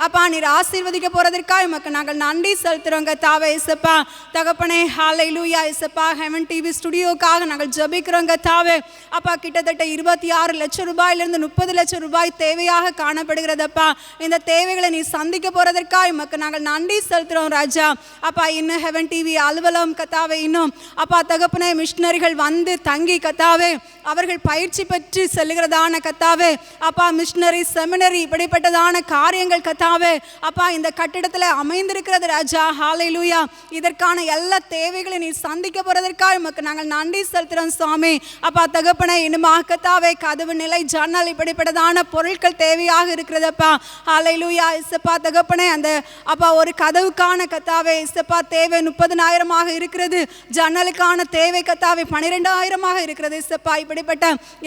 I: அப்பா நீர் ஆசீர்வதிக்க போறதற்காக உமக்கு நாங்கள் நன்றி செலுத்துறோம் கர்த்தாவே இயேசுப்பா. தகப்பனே ஹல்லேலூயா இயேசுப்பா. ஹெவன் டிவி ஸ்டுடியோக்காக நாங்கள் ஜெபிக்கிறோம் கர்த்தாவே. அப்பா கிட்டத்தட்ட 26 லட்சம் ரூபாயிலிருந்து 30 லட்சம் ரூபாய் தேவையாக காணப்படுகிறதப்பா. இந்த தேவைகளை நீ சந்திக்க போறதற்காக உமக்கு நாங்கள் நன்றி செலுத்துறோம் ராஜா. அப்பா இன்னும் ஹெவன் டிவி அலுவலகம் கர்த்தாவே இன்னும் அப்பா தகப்பனே மிஷனரிகள் வந்து தங்கி கர்த்தாவே அவர்கள் பயிற்சி பெற்று செல்லுகிறதான கர்த்தாவே அப்பா மிஷனரி செமினரி இப்படிப்பட்டதான காரியங்கள் கர்த்தாவே அப்பா இந்த கட்டிடத்தில் அமைந்திருக்கிறது ராஜா. ஹல்லேலூயா. இதற்கான எல்லா தேவைகளை நீ சந்திக்க போறதற்காக உமக்கு நாங்கள் நன்றி செலுத்துறோம் சுவாமி. அப்பா தகப்பனே இன்னுமா கர்த்தாவே கதவு நிலை ஜன்னல் இப்படிப்பட்டதான பொருட்கள் தேவையாக இருக்கிறதப்பா. ஹல்லேலூயா இயேசுப்பா தகப்பனே அந்த அப்பா ஒரு கதவுக்கான கர்த்தாவே இயேசுப்பா தேவை 30,000 இருக்கிறது. ஜன்னலுக்கான தேவை கர்த்தாவே 12,000 இருக்கிறது இயேசுப்பா. இப்படிப்பட்ட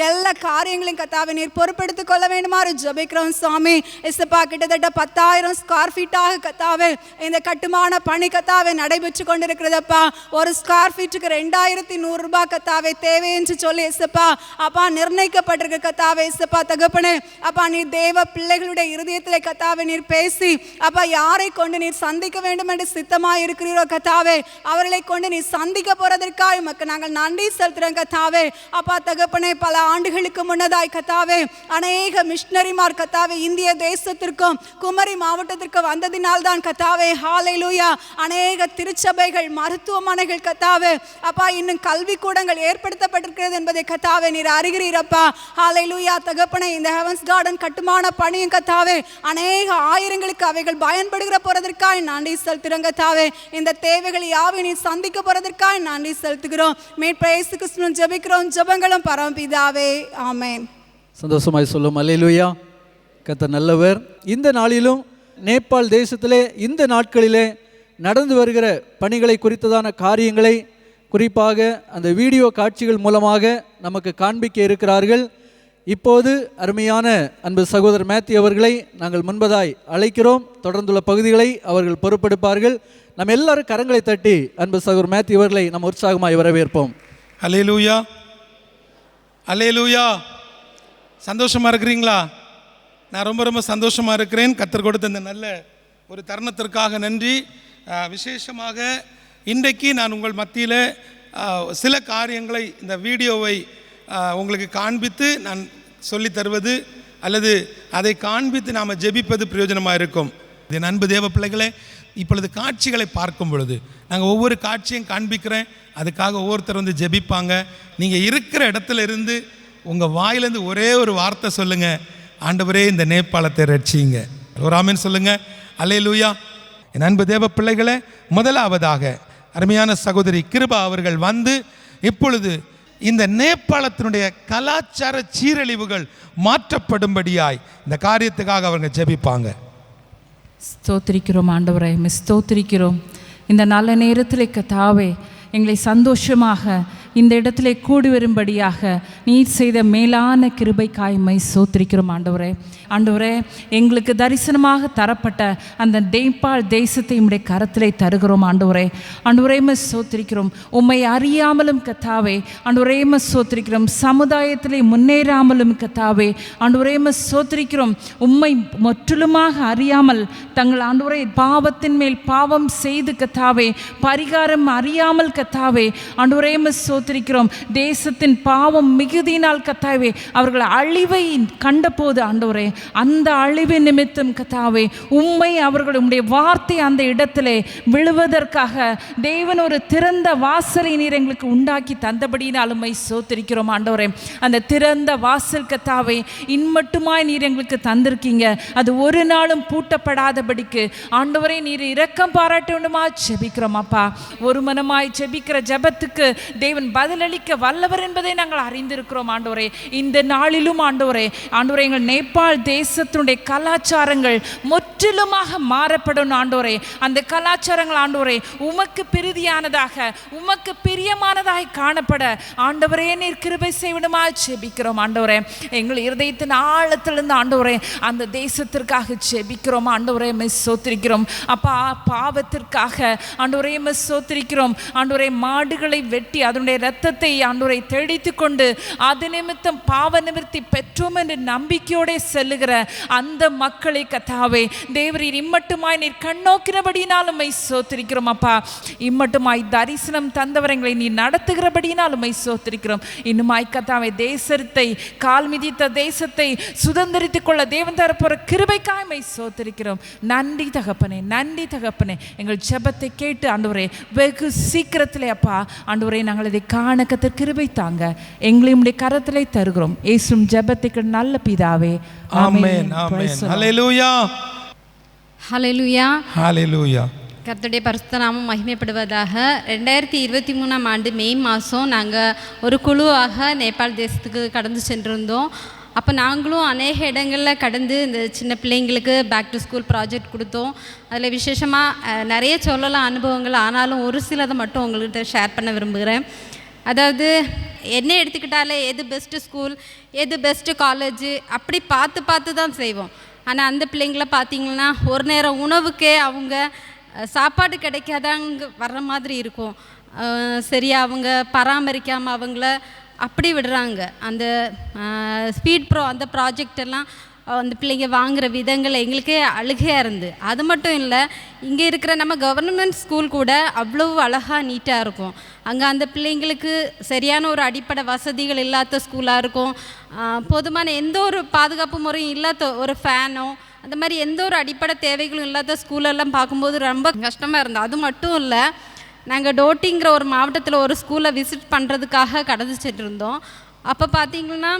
I: எல்லா காரியங்களையும் கர்த்தாவே நீர் பொறுப்பெடுத்துக் கொள்ள வேண்டுமாறு ஜெபிக்கிறோம் சுவாமி இயேசுப்பா. கிட்டத்தட்ட 10,000 ஸ்கொயர் ஃபீட்டாக கர்த்தாவே இந்த கட்டுமான பணி கர்த்தாவே நடைபெற்று கொண்டிருக்கிறதப்பா. ஒரு ஸ்கொயர் ஃபீட்டுக்கு 2,100 ரூபாய் கர்த்தாவே தேவை என்று சொல்லி இயேசுப்பா அப்பா நிர்ணயிக்கப்பட்டிருக்க கர்த்தாவே இயேசுப்பா தகப்பனே அப்பா நீர் தேவ பிள்ளைகளுடைய இருதயத்திலே கர்த்தாவே நீர் பேசி அப்பா யாரை கொண்டு நீர் சந்திக்க வேண்டும் என்று சித்தமாக இருக்கிறீரோ கர்த்தாவே அவர்களை கொண்டு நீர் சந்திக்க போறதற்காக உமக்கு நாங்கள் நன்றி செலுத்துறோம் கர்த்தாவே. அப்பா தகப்பனே பல ஆண்டுகளுக்கு முன்னதாய் கர்த்தாவே அநேக மிஷனரிமார் கர்த்தாவே இந்திய தேசத்திற்கும் குமரி மாவட்டத்திற்கு வந்ததினால் தான் கர்த்தாவே ஹல்லேலூயா அநேக திருச்சபைகள், மருத்துவமனைகள் கர்த்தாவே அப்பா இன்னும் கல்வி கூடங்கள் ஏற்படுத்தப்பட்டிருக்கிறது என்பதை கர்த்தாவே நீர் அறிகிறீரப்பா. ஹல்லேலூயா தகப்பனே இந்த ஹெவன்ஸ் கார்டன் கட்டுமான பணியும் கர்த்தாவே அநேக ஆயிரங்களுக்கு அவைகள் பயன்படுகிற போறதற்காக நன்றி செலுத்துகிறோம் கர்த்தாவே. இந்த தேவைகள் யாவை நீர் சந்திக்க போறதற்காக நன்றி செலுத்துகிறோம். மீட்பர் இயேசு கிறிஸ்துவின் ஜெபிக்கிறோம் ஜெபங்களும் பரமபிதாவே ஆமென்.
B: சந்தோஷமாய் சொல்லும் அல்லேலூயா. கர்த்தர் நல்லவர். இந்த நாளிலும் நேபாள் தேசத்திலே இந்த நாட்களிலே நடந்து வருகிற பணிகளை குறித்ததான காரியங்களை குறிப்பாக அந்த வீடியோ காட்சிகள் மூலமாக நமக்கு காண்பிக்க இருக்கிறார்கள். இப்போது அருமையான அன்பு சகோதரர் மேத்யூ அவர்களை நாங்கள் முன்பதாய் அழைக்கிறோம். தொடர்ந்துள்ள பகுதிகளை அவர்கள் பொறுப்பெடுப்பார்கள். நம்ம எல்லாரும் கரங்களை தட்டி அன்பு சகோதரர் மேத்யூ அவர்களை நம்ம உற்சாகமாய் வரவேற்போம்.
A: அல்லேலூயா, அல்லேலூயா. சந்தோஷமாக இருக்கிறீங்களா? நான் ரொம்ப ரொம்ப சந்தோஷமாக இருக்கிறேன். கர்த்தர் கொடுத்த இந்த நல்ல ஒரு தருணத்திற்காக நன்றி. விசேஷமாக இன்றைக்கு நான் உங்கள் மத்தியில் சில காரியங்களை இந்த வீடியோவை உங்களுக்கு காண்பித்து நான் சொல்லி தருவது அல்லது அதை காண்பித்து நாம் ஜெபிப்பது பிரயோஜனமாக இருக்கும். என் அன்பு தேவ பிள்ளைகளே, இப்பொழுது காட்சிகளை பார்க்கும் பொழுது நாங்கள் ஒவ்வொரு காட்சியும் காண்பிக்கிறேன். அதுக்காக ஒவ்வொருத்தர் வந்து ஜெபிப்பாங்க. நீங்கள் இருக்கிற இடத்துல இருந்து உங்கள் வாயிலேருந்து ஒரே ஒரு வார்த்தை சொல்லுங்கள், ஆண்டவரே இந்த நேபாளத்தை ரட்சிங்க. ஒரு ஆமென் சொல்லுங்கள். அல்லேலூயா. என் அன்பு தேவ பிள்ளைகளே, முதலாவதாக அருமையான சகோதரி கிருபா அவர்கள் வந்து இப்பொழுது இந்த நேபாளத்தினுடைய கலாச்சார சீரழிவுகள் மாற்றப்படும்படியாய் இந்த காரியத்துக்காக அவங்க ஜெபிப்பாங்க.
J: ஸ்தோத்திரிக்கிறோம் ஆண்டவரே, ஸ்தோத்திரிக்கிறோம். இந்த நல்ல நேரத்தில் கர்த்தாவே எங்களை சந்தோஷமாக இந்த இடத்திலே கூடி வரும்படியாக நீர் செய்த மேலான கிருபைக்காய் உம்மை ஸ்தோத்திரிக்கிறோம் ஆண்டவரே. ஆண்டவரே, எங்களுக்கு தரிசனமாக தரப்பட்ட அந்த நேபாள் தேசத்தை உம்முடைய கரத்திலே தருகிறோம் ஆண்டவரே. ஆண்டவரே உம்மை ஸ்தோத்திரிக்கிறோம். உம்மை அறியாமலும் கர்த்தாவே ஆண்டவரே உம்மை ஸ்தோத்திரிக்கிறோம். சமுதாயத்திலே முன்னேறாமலும் கர்த்தாவே ஆண்டவரே உம்மை ஸ்தோத்திரிக்கிறோம். உம்மை முற்றிலுமாக அறியாமல் தங்கள் ஆண்டவரே பாவத்தின் மேல் பாவம் செய்து கர்த்தாவே பரிகாரம் அறியாமல் கர்த்தாவே ஆண்டவரே உம்மை ஸ்தோத்திரிக்கிறோம். தேசத்தின் பாவம் மிகுதியினால் கர்த்தாவே அவர்கள் அழிவை கண்டபோது ஆண்டவரே அந்த அழிவு நிமித்தம் கர்த்தாவே உம்மை அவர்கள் உம்முடைய வார்த்தை அந்த இடத்திலே விழுவதற்காக தேவன் ஒரு திறந்த வாசலை நீர் எங்களுக்கு உண்டாக்கி தந்தபடியினால் உம்மை ஸ்தோத்திரிக்கிறோம் ஆண்டவரே. அந்த திறந்த வாசல் கர்த்தாவே இன்மட்டுமாய் நீர் எங்களுக்கு தந்திருக்கீங்க. அது ஒரு நாளும் பூட்டப்படாதபடிக்கு ஆண்டவரே நீர் இரக்கம் பாராட்ட வேண்டுமா ஜெபிக்கிறோம் அப்பா. ஒரு மனமாய் ஜெபிக்கிற ஜெபத்துக்கு தேவன் பதிலளிக்க வல்லவர் என்பதை நாங்கள் அறிந்திருக்கிறோம் ஆண்டவரே. இந்த நாளிலும் ஆண்டவரே ஆண்டவரே எங்கள் நேபாள் தேசத்தினுடைய கலாச்சாரங்கள் முற்றிலுமாக மாறப்படும் ஆண்டவரே. அந்த கலாச்சாரங்கள் ஆண்டவரே உமக்கு பிரீதியானதாக உமக்கு பிரியமானதாக காணப்பட ஆண்டவரே நீர் கிருபை செய்விடுமா ஜெபிக்கிறோம் ஆண்டவரே. எங்கள் இருதயத்தின் ஆழத்திலிருந்து ஆண்டவரே அந்த தேசத்திற்காக ஜெபிக்கிறோம் ஆண்டவரே. ஸ்தோத்திரிக்கிறோம் அப்பா. பாவத்திற்காக ஆண்டவரே ஸ்தோத்திரிக்கிறோம் ஆண்டவரே. மாடுகளை வெட்டி அதனுடைய இரத்தத்தை ஆண்டவரை தெளித்து கொண்டு அது நிமித்தம் பாவ நிவர்த்தி பெற்றோம் என்று நம்பிக்கையோட செல்லுகிற அந்த மக்களை கர்த்தாவே தேவரீர் இம்மட்டுமாய் நீர் கண்ணோக்கினபடியினால் உம்மை ஸ்தோத்திரிக்கிறோம் அப்பா. இம்மட்டுமாய் தரிசனம் தந்தவர் எங்களை நீர் நடத்துகிறபடியினால் உம்மை ஸ்தோத்திரிக்கிறோம். இன்னுமாய் கர்த்தாவே தேசத்தை கால் மிதித்த தேசத்தை சுதந்திரித்துக் கொள்ள தேவன் தரப்போற கிருபைக்காய் உம்மை ஸ்தோத்திரிக்கிறோம். நன்றி தகப்பனே, நன்றி தகப்பனே. எங்கள் ஜெபத்தை கேட்டு ஆண்டவரே வெகு சீக்கிரத்திலே அப்பா ஆண்டவரே நாங்கள் இதை காண கர்த்தர் கிருபை தாங்க எங்களையும் உம்முடைய கரத்திலே தருகிறோம். இயேசுவின் ஜெபத்துக்கு நல்ல பிதாவே.
A: ஆமென் ஆமென். ஹல்லேலூயா
K: ஹல்லேலூயா
A: ஹல்லேலூயா.
K: கர்த்தருடைய பரிசுத்த நாமம் மகிமைப்படுவதாக. 2023ஆம் ஆண்டு மே மாதம் நாங்கள் ஒரு குழுவாக நேபாள் தேசத்துக்கு கடந்து சென்றிருந்தோம். அப்போ நாங்களும் அநேக இடங்களில் கடந்து இந்த சின்ன பிள்ளைங்களுக்கு பேக் டு ஸ்கூல் ப்ராஜெக்ட் கொடுத்தோம். அதில் விசேஷமாக நிறைய சொல்லலாம் அனுபவங்கள், ஆனாலும் ஒரு சிலதை மட்டும் உங்கள்கிட்ட ஷேர் பண்ண விரும்புகிறேன். அதாவது என்ன எடுத்துக்கிட்டாலே எது பெஸ்ட்டு ஸ்கூல் எது பெஸ்ட்டு காலேஜு அப்படி பார்த்து பார்த்து தான் செய்வோம். ஆனால் அந்த பிள்ளைங்கள பார்த்திங்கன்னா ஒரு நேரம் உணவுக்கே அவங்க சாப்பாடு கிடைக்காதாங்க வர்ற மாதிரி இருக்கும். சரியாக அவங்க பராமரிக்காமல் அவங்கள அப்படி விடுறாங்க. அந்த ஸ்பீட் ப்ரோ அந்த ப்ராஜெக்ட் எல்லாம் அந்த பிள்ளைங்க வாங்குகிற விதங்கள் எங்களுக்கே அழுகையாக இருந்து. அது மட்டும் இல்லை, இங்கே இருக்கிற நம்ம கவர்மெண்ட் ஸ்கூல் கூட அவ்வளோ அழகாக நீட்டாக இருக்கும். அங்கே அந்த பிள்ளைங்களுக்கு சரியான ஒரு அடிப்படை வசதிகள் இல்லாத ஸ்கூலாக இருக்கும். போதுமான எந்த ஒரு பாதுகாப்பு முறையும் இல்லாத ஒரு ஃபேனோ அந்த மாதிரி எந்த ஒரு அடிப்படை தேவைகளும் இல்லாத ஸ்கூலெல்லாம் பார்க்கும்போது ரொம்ப கஷ்டமாக இருந்தது. அது மட்டும் இல்லை, நாங்கள் டோட்டிங்கிற ஒரு மாவட்டத்தில் ஒரு ஸ்கூலை விசிட் பண்ணுறதுக்காக கடந்து சென்றிருந்தோம். அப்போ பார்த்திங்கன்னா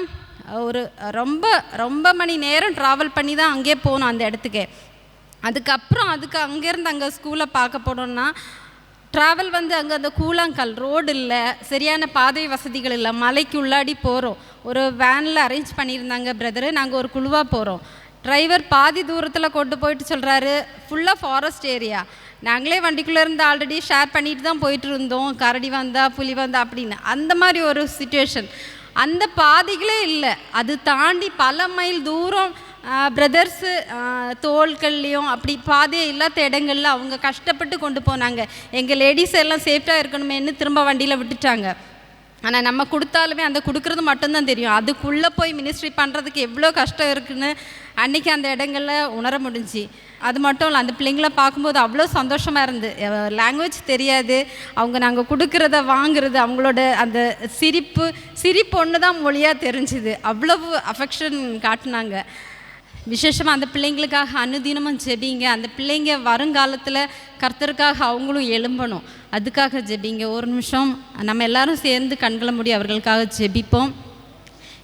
K: ஒரு ரொம்ப ரொம்ப மணி நேரம் ட்ராவல் பண்ணி தான் அங்கே போனோம் அந்த இடத்துக்கே. அதுக்கப்புறம் அங்கேருந்து அங்கே ஸ்கூலை பார்க்க போனோம்னா ட்ராவல் வந்து அங்கே அந்த கூழாங்கல் ரோடு இல்லை, சரியான பாதை வசதிகள் இல்லை. மலைக்கு உள்ளாடி போகிறோம். ஒரு வேனில் அரேஞ்ச் பண்ணியிருந்தாங்க பிரதரு. நாங்கள் ஒரு குழுவாக போகிறோம். டிரைவர் பாதி தூரத்தில் கொண்டு போயிட்டு சொல்கிறாரு ஃபுல்லாக ஃபாரஸ்ட் ஏரியா. நாங்களே வண்டிக்குள்ளே இருந்து ஆல்ரெடி ஷேர் பண்ணிட்டு தான் போயிட்டு இருந்தோம், கரடி வந்தா புலி வந்தா அப்படின்னு. அந்த மாதிரி ஒரு சிச்சுவேஷன். அந்த பாதைகளே இல்லை. அது தாண்டி பல மைல் தூரம் பிரதர்ஸு தோள்கள்லேயும் அப்படி பாதையே இல்லாத இடங்களில் அவங்க கஷ்டப்பட்டு கொண்டு போனாங்க. எங்கள் லேடிஸ் எல்லாம் சேஃப்டாக இருக்கணுமேன்னு திரும்ப வண்டியில் விட்டுட்டாங்க. ஆனால் நம்ம கொடுத்தாலுமே அந்த கொடுக்குறது மட்டும்தான் தெரியும். அதுக்குள்ளே போய் மினிஸ்ட்ரி பண்ணுறதுக்கு எவ்வளோ கஷ்டம் இருக்குதுன்னு அன்றைக்கி அந்த இடங்களில் உணர முடிஞ்சு. அது மட்டும் இல்லை, அந்த பிள்ளைங்கள பார்க்கும்போது அவ்வளோ சந்தோஷமாக இருந்து. லாங்குவேஜ் தெரியாது, அவங்க நாங்கள் கொடுக்குறத வாங்குறது, அவங்களோட அந்த சிரிப்பு ஒன்று தான் மொழியாக தெரிஞ்சுது. அவ்வளவு அஃபெக்ஷன் காட்டினாங்க. விசேஷமாக அந்த பிள்ளைங்களுக்காக அனுதினமும் ஜெபிங்க. அந்த பிள்ளைங்க வருங்காலத்தில் கர்த்தருக்காக அவங்களும் எழும்பணும், அதுக்காக ஜெபிங்க. ஒரு நிமிஷம் நம்ம எல்லாரும் சேர்ந்து கண்களை மூடி அவர்களுக்காக ஜெபிப்போம்.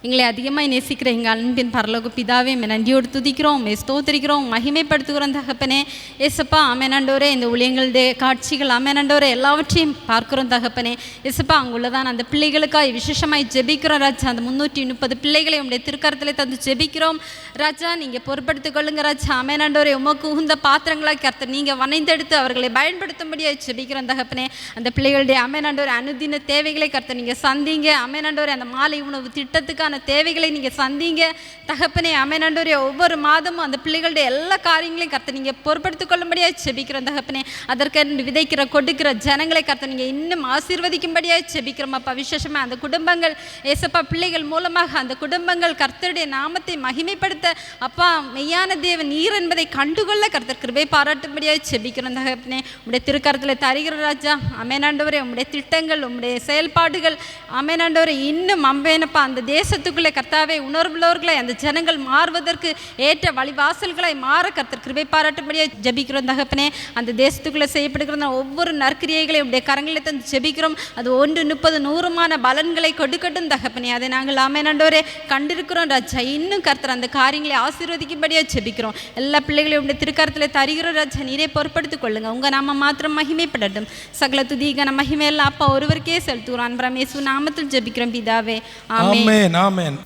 K: எங்களை அதிகமாக நேசிக்கிற எங்கள் அன்பின் பரலோக பிதாவே நன்றியோடு துதிக்கிறோம், ஸ்தோத்திரிக்கிறோம், மகிமைப்படுத்துகிறோம் தகப்பனே. ஏசப்பா ஆமெனாண்டோரே, இந்த ஊழியங்களுடைய காட்சிகள் ஆமெனாண்டோரே எல்லாவற்றையும் பார்க்குறோம் தகப்பனே. ஏசப்பா அங்குள்ளதான் அந்த பிள்ளைகளுக்காக விசேஷமாய் ஜெபிக்கிறோம் ராஜா. அந்த 330 பிள்ளைகளை உங்களுடைய திருக்கரத்தில் தந்து ஜெபிக்கிறோம் ராஜா. நீங்கள் பொறுப்படுத்திக் கொள்ளுங்க ராஜா. ஆமெனாண்டோரே, உமக்கு உகுந்த பாத்திரங்களாக கர்த்தர் நீங்கள் வனைந்தெடுத்து அவர்களை பயன்படுத்தும்படியாக ஜெபிக்கிறோம் தகப்பனே. அந்த பிள்ளைகளுடைய ஆமெனாண்டோரே அனுதின தேவைகளை கர்த்தர் நீங்கள் சந்திங்க. ஆமெனாண்டோரே, அந்த மாலை உணவு திட்டத்துக்கான தேவைகளை நீங்கள் சந்திங்க தகப்பனே. ஆமெனாண்டோரே, ஒவ்வொரு மாதமும் அந்த பிள்ளைகளுடைய எல்லா காரியங்களையும் கர்த்தர் நீங்கள் பொறுப்படுத்திக் கொள்ளும்படியாக ஜெபிக்கிறோம் தகப்பனே. அதற்கு விதைக்கிற கொடுக்கிற ஜனங்களை கர்த்தர் நீங்கள் இன்னும் ஆசீர்வதிக்கும்படியாக ஜெபிக்கிறோம் அப்பா. விசேஷமாக அந்த குடும்பங்கள் ஏசப்பா பிள்ளைகள் மூலமாக அந்த குடும்பங்கள் கர்த்தருடைய நாமத்தை மகிமைப்படுத்த அப்பா மெய்யான தேவன் நீர் என்பதை கண்டுகொள்ள கர்த்தர் கிருபை பாராட்டும்படியாக ஜெபிக்கிறோம் தகப்பனே. உங்களுடைய திருக்கரத்தில் தருகிற ராஜா. ஆமெனாண்டவரே, உங்களுடைய திட்டங்கள் உங்களுடைய செயல்பாடுகள் ஆமெனாண்டவரே இன்னும் அம்பேனப்பா அந்த தேசத்துக்குள்ளே கர்த்தாவே உணர்வுள்ளவர்களை அந்த ஜனங்கள் மாறுவதற்கு ஏற்ற வழிவாசல்களை மாற கர்த்தர் கிருபை பாராட்டும்படியாக ஜெபிக்கிறோம் தகப்பனே. அந்த தேசத்துக்குள்ளே செய்யப்படுகிற ஒவ்வொரு நற்கிரியைகளையும் உடைய கரங்களை தந்து ஜெபிக்கிறோம். அது 1, 30, 100 பலன்களை கொடுக்கட்டும் தகப்பனே. அதை நாங்கள் ஆமெனாண்டவரே கண்டிருக்கிறோம் ராஜா. இன்னும் கர்த்தர் அந்த காரியங்களை ஆசீர்வதிக்கும்படியாக ஜெபிக்கிறோம். எல்லா பிள்ளைகளையும் உடைய திருக்கரத்தில் தருகிறோம் ராஜா. நீரே பொறுப்படுத்திக் கொள்ளுங்க. உங்கள் நாம மாத்திரம் மகிமைப்படட்டும். சகல துதிகான மகிமையெல்லாம் அப்பா ஒருவருக்கே செலுத்துகிறோம். இயேசு நாமத்தில் ஜெபிக்கிறோம் பிதாவே, ஆமென்.
A: ஆமென்.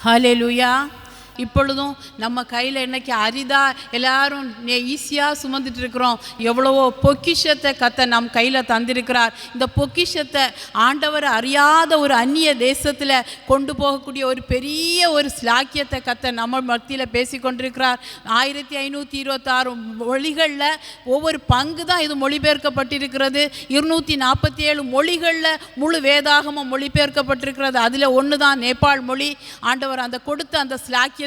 L: ஹல்லேலூயா. இப்பொழுதும் நம்ம கையில் இன்னைக்கு அரிதா எல்லாரும் ஈஸியாக சுமந்துட்டு இருக்கிறோம். எவ்வளவோ பொக்கிஷத்தை கத்த நம் கையில் தந்திருக்கிறார். இந்த பொக்கிஷத்தை ஆண்டவர் அறியாத ஒரு அந்நிய தேசத்தில் கொண்டு போகக்கூடிய ஒரு பெரிய ஒரு ஸ்லாக்கியத்தை கத்த நம்ம மத்தியில் பேசி கொண்டிருக்கிறார். 1526 மொழிகளில் ஒவ்வொரு பங்கு தான் இது மொழிபெயர்க்கப்பட்டிருக்கிறது. 247 மொழிகளில் முழு வேதாகமும் மொழிபெயர்க்கப்பட்டிருக்கிறது. அதில் ஒன்று தான் நேபாள் மொழி. ஆண்டவர் அந்த கொடுத்த அந்த ஸ்லாக்கிய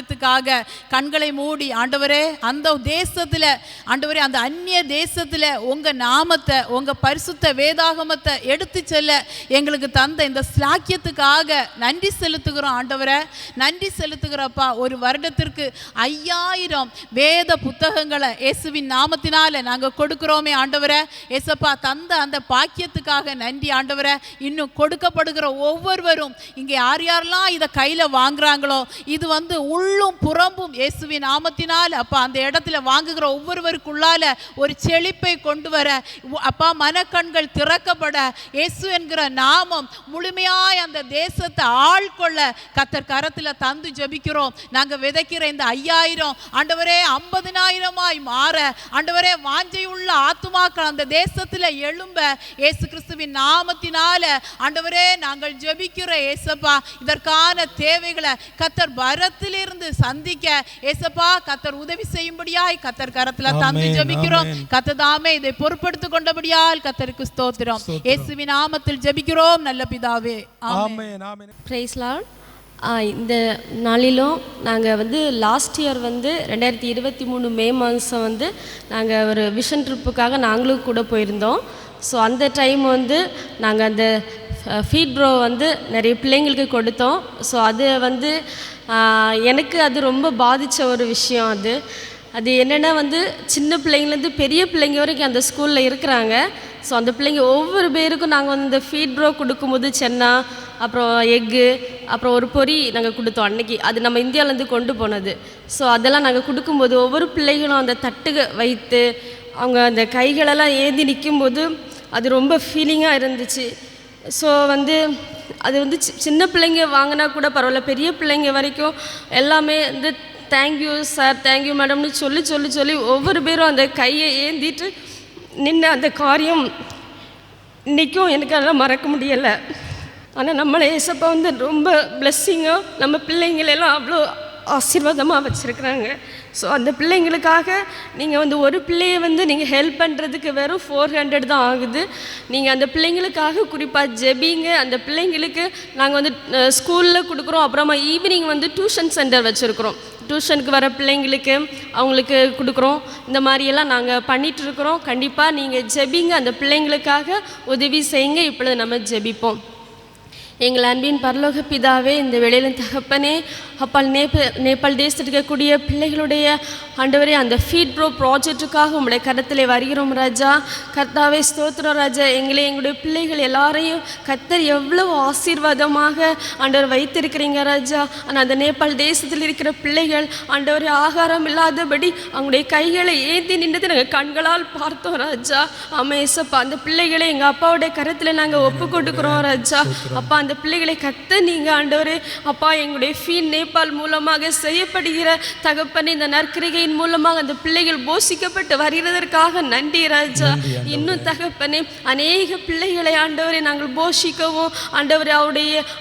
L: கண்களை மூடி ஆண்டவரே அந்த தேசத்துல ஆண்டவரே அந்த அந்நிய தேசத்துல உங்க நாமத்தை உங்க பரிசுத்த வேதாகமத்தை எடுத்து செல்ல எங்களுக்கு தந்த இந்த ஸ்லாக்கியத்துக்காக நன்றி செலுத்துகிறோம் ஆண்டவரே. நன்றி செலுத்துகிறப்பா. ஒரு வருடத்திற்கு 5000 வேத புத்தகங்களை இயேசுவின் நாமத்தினால நாங்கள் கொடுக்கிறோமே ஆண்டவரே. ஏசப்பா தந்த அந்த பாக்கியத்துக்காக நன்றி ஆண்டவரே. இன்னும் கொடுக்கப்படுகிற ஒவ்வொருவரும் இங்கே யார் யாரெல்லாம் இதை கையில் வாங்குறாங்களோ இது உள்ளும் புறம்பும் இயேசுவின் நாமத்தினால் அப்பா அந்த இடத்துல வாங்குகிற ஒவ்வொருவருக்குள்ளால ஒரு செழிப்பை கொண்டு வர அப்பா மனக்கண்கள் திறக்கப்பட இயேசு என்கிற நாமம் முழுமையாய் அந்த தேசத்தை ஆள்கொள்ள கர்த்தர் கரத்தில் தந்து ஜெபிக்கிறோம். நாங்கள் விதைக்கிற இந்த 5000 ஆண்டவரே 50,000 மாற ஆண்டவரே வாஞ்சையுள்ள ஆத்துமாக்கள் அந்த தேசத்தில் எழும்ப இயேசு கிறிஸ்துவின் நாமத்தினால ஆண்டவரே நாங்கள் ஜெபிக்கிற ஏசப்பா இதற்கான தேவைகளை கர்த்தர் பரத்திலிருந்து சந்திக்க ஏசப்பா கர்த்தர் உதவி செய்யும்படியாய் கர்த்தர் கரத்துல தந்து ஜெபிக்கிறோம். கர்த்தர் தாமே இதை பொறுப்படுத்திக் கொண்டபடியால் கர்த்தருக்கு ஸ்தோத்திரம். இயேசுவின் நாமத்தில் ஜெபிக்கிறோம் நல்ல பிதாவே, ஆமென்.
M: Price Lord. இந்த நாளிலும் நாங்கள் லாஸ்ட் இயர் 2023 மே மாதம் நாங்கள் ஒரு விஷன் ட்ரிப்புக்காக நாங்களும் கூட போயிருந்தோம். ஸோ அந்த டைம் நாங்கள் அந்த ஃபீட் ப்ரோ நிறைய பிள்ளைங்களுக்கு கொடுத்தோம். ஸோ அது எனக்கு அது ரொம்ப பாதித்த ஒரு விஷயம். அது என்னென்னா சின்ன பிள்ளைங்கலேருந்து பெரிய பிள்ளைங்க வரைக்கும் அந்த ஸ்கூலில் இருக்கிறாங்க. ஸோ அந்த பிள்ளைங்க ஒவ்வொரு பேருக்கும் நாங்கள் இந்த ஃபீட் ப்ரோ கொடுக்கும்போது சென்னா அப்புறம் எக்கு அப்புறம் ஒரு பொரி நாங்கள் கொடுத்தோம் அன்னைக்கு. அது நம்ம இந்தியாவிலேருந்து கொண்டு போனது. ஸோ அதெல்லாம் நாங்கள் கொடுக்கும்போது ஒவ்வொரு பிள்ளைகளும் அந்த தட்டுக வைத்து அவங்க அந்த கைகளெல்லாம் ஏந்தி நிற்கும்போது அது ரொம்ப ஃபீலிங்காக இருந்துச்சு. ஸோ அது சின்ன பிள்ளைங்க வாங்கினா கூட பரவாயில்ல, பெரிய பிள்ளைங்க வரைக்கும் எல்லாமே தேங்க்யூ சார் தேங்க்யூ மேடம்னு சொல்லி சொல்லி சொல்லி ஒவ்வொரு பேரும் அந்த கையை ஏந்திட்டு நின்று அந்த காரியம் இன்றைக்கும் எனக்கு அதெல்லாம் மறக்க முடியலை. ஆனால் நம்மளை ஏசப்பா ரொம்ப பிளெஸ்ஸிங்காக நம்ம பிள்ளைங்களெல்லாம் அவ்வளோ ஆசீர்வாதமாக வச்சுருக்குறாங்க. ஸோ அந்த பிள்ளைங்களுக்காக நீங்கள் ஒரு பிள்ளையை நீங்கள் ஹெல்ப் பண்ணுறதுக்கு வெறும் 400 தான் ஆகுது. நீங்கள் அந்த பிள்ளைங்களுக்காக குறிப்பாக ஜெபிங்க. அந்த பிள்ளைங்களுக்கு நாங்கள் ஸ்கூலில் கொடுக்குறோம். அப்புறமா ஈவினிங் டியூஷன் சென்டர் வச்சுருக்குறோம். டியூஷனுக்கு வர பிள்ளைங்களுக்கு அவங்களுக்கு கொடுக்குறோம். இந்த மாதிரியெல்லாம் நாங்கள் பண்ணிகிட்ருக்குறோம். கண்டிப்பாக நீங்கள் ஜெபிங்க, அந்த பிள்ளைங்களுக்காக உதவி செய்யுங்க. இப்பொழுது நம்ம ஜெபிப்போம். எங்கள் அன்பின் பரலோக பிதாவே, இந்த வேளையிலும் தகப்பனே அப்பா, நேபாள் தேசத்தில் இருக்கக்கூடிய பிள்ளைகளுடைய ஆண்டவரே அந்த ஃபீட் ப்ரோ ப்ராஜெக்டுக்காக உங்களுடைய கருத்திலே வருகிறோம் ராஜா. கர்த்தாவே ஸ்தோத்திரம் ராஜா. எங்களுடைய பிள்ளைகள் எல்லாரையும் கர்த்தர் எவ்வளவு ஆசீர்வாதமாக ஆண்டவர் வைத்திருக்கிறீங்க ராஜா. ஆனால் அந்த நேபாள் தேசத்தில் இருக்கிற பிள்ளைகள் ஆண்டவரே ஆகாரம் இல்லாதபடி அவங்களுடைய கைகளை ஏந்தி நின்றது நாங்கள் கண்களால் பார்த்தோம் ராஜா. ஆமேசப்பா, அந்த பிள்ளைகளை எங்கள் அப்பாவுடைய கருத்தில் நாங்கள் ஒப்பு கொடுக்குறோம் ராஜா. அப்பா, அந்த பிள்ளைகளை கத்த நீங்கள் ஆண்டவரே அப்பா எங்களுடைய ஃபீட் நேபாள் மூலமாக செய்யப்படுகிற தகப்பனே இந்த நற்கிரிகையின் மூலமாக அந்த பிள்ளைகள் போஷிக்கப்பட்டு வருகிறதற்காக நன்றி ராஜா. இன்னும் தகப்பனே அநேக பிள்ளைகளை ஆண்டவரை நாங்கள் போஷிக்கவும் ஆண்டவரை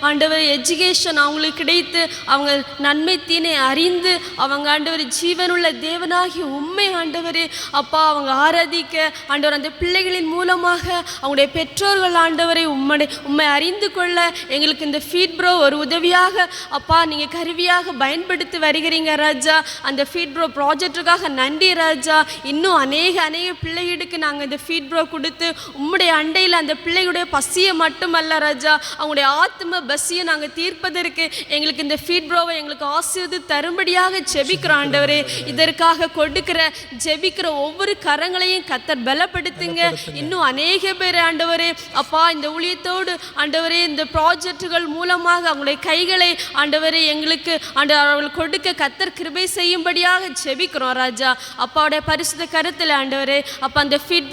M: ஆண்டவரை எஜுகேஷன் அவங்களுக்கு கிடைத்து அவங்க நன்மை தீனை அறிந்து அவங்க ஆண்டவர் ஜீவனுள்ள தேவனாகி உண்மை ஆண்டவரே அப்பா அவங்க ஆராதிக்க ஆண்டவர் அந்த பிள்ளைகளின் மூலமாக அவங்களுடைய பெற்றோர்கள் ஆண்டவரை உண்மை அறிந்து கொள்ள எங்களுக்கு இந்த ஃபீட் ப்ரோ ஒரு உதவியாக அப்பா நீங்கள் கருவியாக பயன்படுத்தி வருகிறீங்க ராஜா. அந்த ஃபீட் ப்ரோ ப்ராஜெக்டுக்காக நன்றி ராஜா. இன்னும் அநேக பிள்ளைகளுக்கு நாங்கள் இந்த ஃபீட் ப்ரோ கொடுத்து உம்முடைய அண்டையில் அந்த பிள்ளைகளுடைய பசியை மட்டுமல்ல ராஜா, அவங்களுடைய ஆத்ம பசியை நாங்கள் தீர்ப்பதற்கு எங்களுக்கு இந்த ஃபீட் ப்ரோவை எங்களுக்கு ஆசீர்வதி தரும்படியாக ஜெபிக்கிறோம் ஆண்டவரே. இதற்காக கொடுக்கிற ஜெபிக்கிற ஒவ்வொரு கரங்களையும் கர்த்தர் பலப்படுத்துங்க. இன்னும் அநேக பேர் ஆண்டவரே அப்பா இந்த ஊழியத்தோடு ஆண்டவரே இந்த ப்ராஜெக்டுகள் மூலமாக அவங்களுடைய கைகளை ஆண்டவரே எங்களுக்கு அவர்கள் கொடுக்க கர்த்தர் கிருபை செய்யும்படியாக ஜெபிக்கிறோம் ராஜா. அப்பாவுடைய பரிசுத்த கருத்தில் ஆண்டவரே அப்பா அந்த ஃபீட்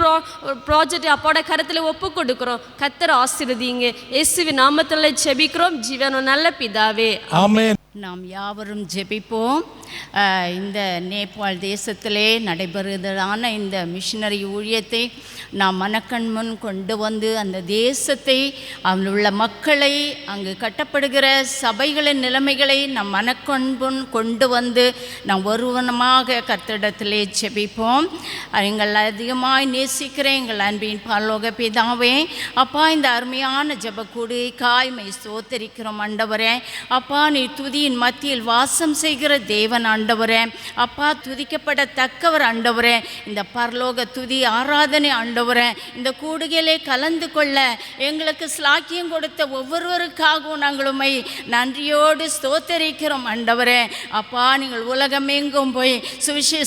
M: ப்ராஜெக்ட் அப்பாவோட கருத்தில் ஒப்பு கொடுக்குறோம். கர்த்தர் ஆசீர்வதிங்க. இயேசுவின் நாமத்தில் ஜெபிக்கிறோம் ஜீவனும் நல்ல பிதாவே, ஆமென்.
N: நாம் யாவரும் ஜெபிப்போம். இந்த நேபாள் தேசத்திலே நடைபெறுவதான இந்த மிஷினரி ஊழியத்தை நாம் மனக்கண் முன் கொண்டு வந்து அந்த தேசத்தை அதில் உள்ள மக்களை அங்கு கட்டப்படுகிற சபைகளின் நிலைமைகளை நம் மனக்கண் முன் கொண்டு வந்து நாம் ஒருவனமாக கர்த்தரிடத்திலே ஜெபிப்போம். எங்கள் அதிகமாய் நேசிக்கிற எங்கள் அன்பின் பரலோக பிதாவே, அப்பா இந்த அருமையான ஜெபக்கூடுகைக்காய் மை ஸ்தோத்திரிக்கிறோம் ஆண்டவரே. அப்பா நீ துதியின் மத்தியில் வாசம் செய்கிற தேவன் ஆண்டவரே. அப்பா துதிக்கப்படத்தக்கவர் ஆண்டவரே. இந்த பரலோக துதி ஆராதனை ஆண்டவரே இந்த கூடுகையிலே கலந்து கொள்ள எங்களுக்கு ஸ்லாக்கியம் கொடுத்த ஒவ்வொருவருக்காகவும் நாங்கள் உம்மை நன்றியோடு ஸ்தோத்தரிக்கிறோம் ஆண்டவரே. அப்பா நீங்கள் உலகமெங்கும் போய்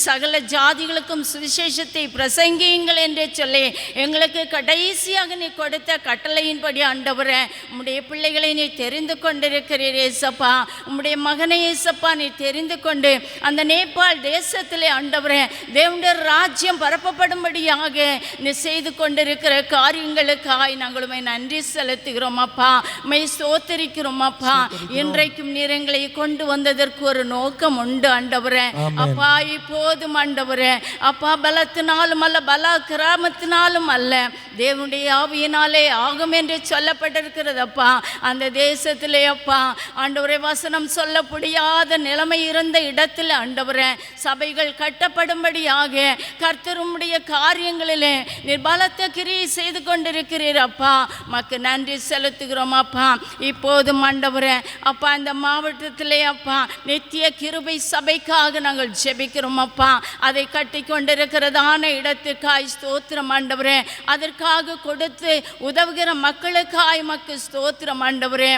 N: சகல ஜாதிகளுக்கும் சுவிசேஷத்தை பிரசங்கியுங்கள் என்று சொல்லி எங்களுக்கு கடைசியாக நீ கொடுத்த கட்டளையின்படி ஆண்டவரே உம்முடைய பிள்ளைகளை நீ தெரிந்து கொண்டிருக்கிறீர் ஏசப்பா. உம்முடைய மகனை ஏசப்பா நீ தெரிந்து கொண்டு அந்த நேபாள் தேசத்திலே ஆண்டவரே தேவனுடைய ராஜ்யம் பரப்பப்படும்படியாக நீ செய்து கொண்டிருக்கிற காரியங்களுக்காய் நாங்கள் உம்மை நன்றி செலுத்துகிறோம் அப்பா. உம்மை ஸ்தோத்திரிக்கிறோம் அப்பா. இன்றைக்கும் நீர் எங்களை கொண்டு வந்ததற்கு ஒரு நோக்கம் உண்டு ஆண்டவரே. அப்பா இப்போதும் ஆண்டவரே அப்பா பலத்தினாலும் அல்ல பலாக்கிராமத்தினாலும் அல்ல தேவனுடைய ஆவியினாலே ஆகும் என்று சொல்லப்பட்டிருக்கிறது அப்பா. அந்த தேசத்திலே அப்பா ஆண்டவரே வசனம் சொல்ல முடியாத நிலைமை இருந்த இடத்தில் ஆண்டவரே சபைகள் கட்டப்படும்படியாக கர்த்தருடைய காரியங்களிலே நீர் பலத்த கிரியை செய்து கொண்டிருக்கிறீர் அப்பா. மக்கு நன்றி செலுத்துகிறோம் அப்பா. இப்போதும் ஆண்டவரே அப்பா இந்த மாவட்டத்திலே அப்பா நித்திய கிருபை சபைக்காக நாங்கள் ஜெபிக்கிறோம் அப்பா. அதை கட்டி கொண்டிருக்கிறதான இடத்துக்காய் ஸ்தோத்திரம் ஆண்டவரே. அதற்காக கொடுத்து உதவுகிற மக்களுக்காய் மக்கு ஸ்தோத்திரம் ஆண்டவரே.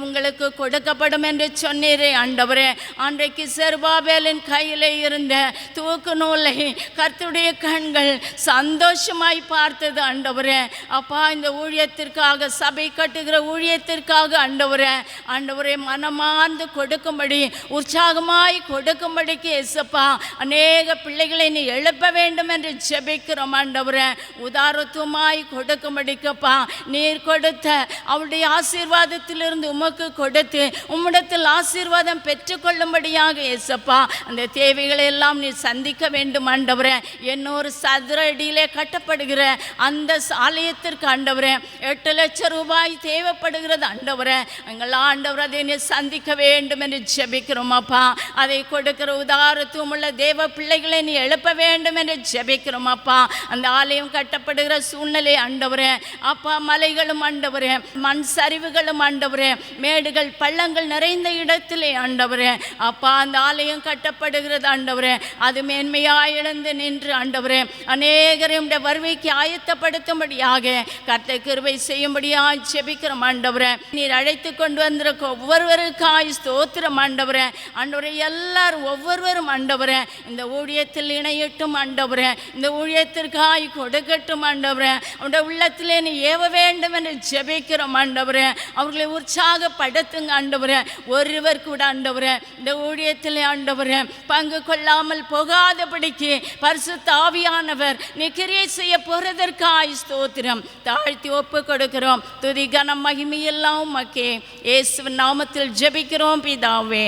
N: உங்களுக்கு கொடுக்கப்படும் என்று சொன்னீரே ஆண்டவரே. அன்றைக்கு செருபாபேலின் கையிலே இருந்த தூக்கு நூலை கர்த்தருடைய கண்கள் சந்தோஷமாய் பார்த்தது ஆண்டவரே. அப்பா இந்த ஊழியத்திற்காக சபை கட்டுகிற ஊழியத்திற்காக ஆண்டவரே மனமார்ந்து கொடுக்கும்படி உற்சாகமாய் கொடுக்கும்படிக்கு ஏசப்பா அநேக பிள்ளைகளை நீ எழுப்ப வேண்டும் என்று ஜெபிக்கிறோம் ஆண்டவரே. உதாரத்துவமாய் கொடுக்கும்படிக்கப்பா நீர் கொடுத்த அவருடைய ஆசீர்வாதத்திலிருந்து உமக்கு கொடுத்து உம்மிடத்தில் ஆசீர்வாதம் பெற்றுக்கொள்ளும்படியாக ஏசப்பா அந்த தேவைகளை எல்லாம் நீ சந்திக்க வேண்டும் ஆண்டவரே. இன்னொரு சதுர அடியிலே கட்டப்படுகிற அந்த ஆலயத்திற்கு ஆண்டவரே 8 லட்சம் ரூபாய் தேவைப்படுகிறது ஆண்டவரே. எங்கள் ஆண்டவர் அதை நீ சந்திக்க வேண்டும் என்று ஜெபிக்கிறோம் அப்பா. அதை கொடுக்கிற உதாரத்துவம் உள்ள தேவ பிள்ளைகளை நீ எழுப்ப வேண்டும் என்று ஜெபிக்கிறோம் அப்பா. அந்த ஆலயம் கட்டப்படுகிற சூழ்நிலை ஆண்டவரே அப்பா மலைகளும் ஆண்டவரே மண் சரிவுகளும் ஆண்டவரே மேடுகள் பள்ளங்கள் நிறைந்த இடத்திலே ஆண்டவரே அப்பா அந்த ஆலயம் கட்டப்படுகிறது ஆண்டவரே, அது மேன்மையாய் எழுந்து நின்று ஆண்டவரே அநேகரை உடைய வருகைக்கு ஆயத்தப்படுத்தும்படியாக கர்த்தர் கிருபை செய்யும்படியாக ஜெபிக்கிறோம் ஆண்டவரே. நீர் அழைத்து கொண்டு வந்திருக்க ஒவ்வொருவருக்காய் ஸ்தோத்திரம் ஆண்டவரே. ஆண்டவரே எல்லாரும் ஒவ்வொருவரும் ஆண்டவரே இந்த ஊழியத்தில் இணையட்டும் ஆண்டவரே, இந்த ஊழியத்திற்காய் கொடுக்கட்டும் ஆண்டவரே. அவருடைய உள்ளத்திலே நீ ஏவ வேண்டும் என்று ஜெபிக்கிறோம் ஆண்டவரே. அவர்களை உற்சாகப்படுத்துங்க ஆண்டவரே. ஒருவர் கூட ஆண்டவரே இந்த ஊழியத்திலே ஆண்டவரே பங்கு கொள்ளாமல் போகாதபடிக்கு பரிசுத்த ஆவியானவர் நீ கிரியை செய்ய போறதற்காய் ஸ்தோத்திரம் தாழ்த்தி ஒப்பு கொடுக்கிறோம். துதி கனம் மகிமை எல்லாம் உமக்கே இயேசுவின் நாமத்தில் ஜெபிக்கிறோம் பிதாவே,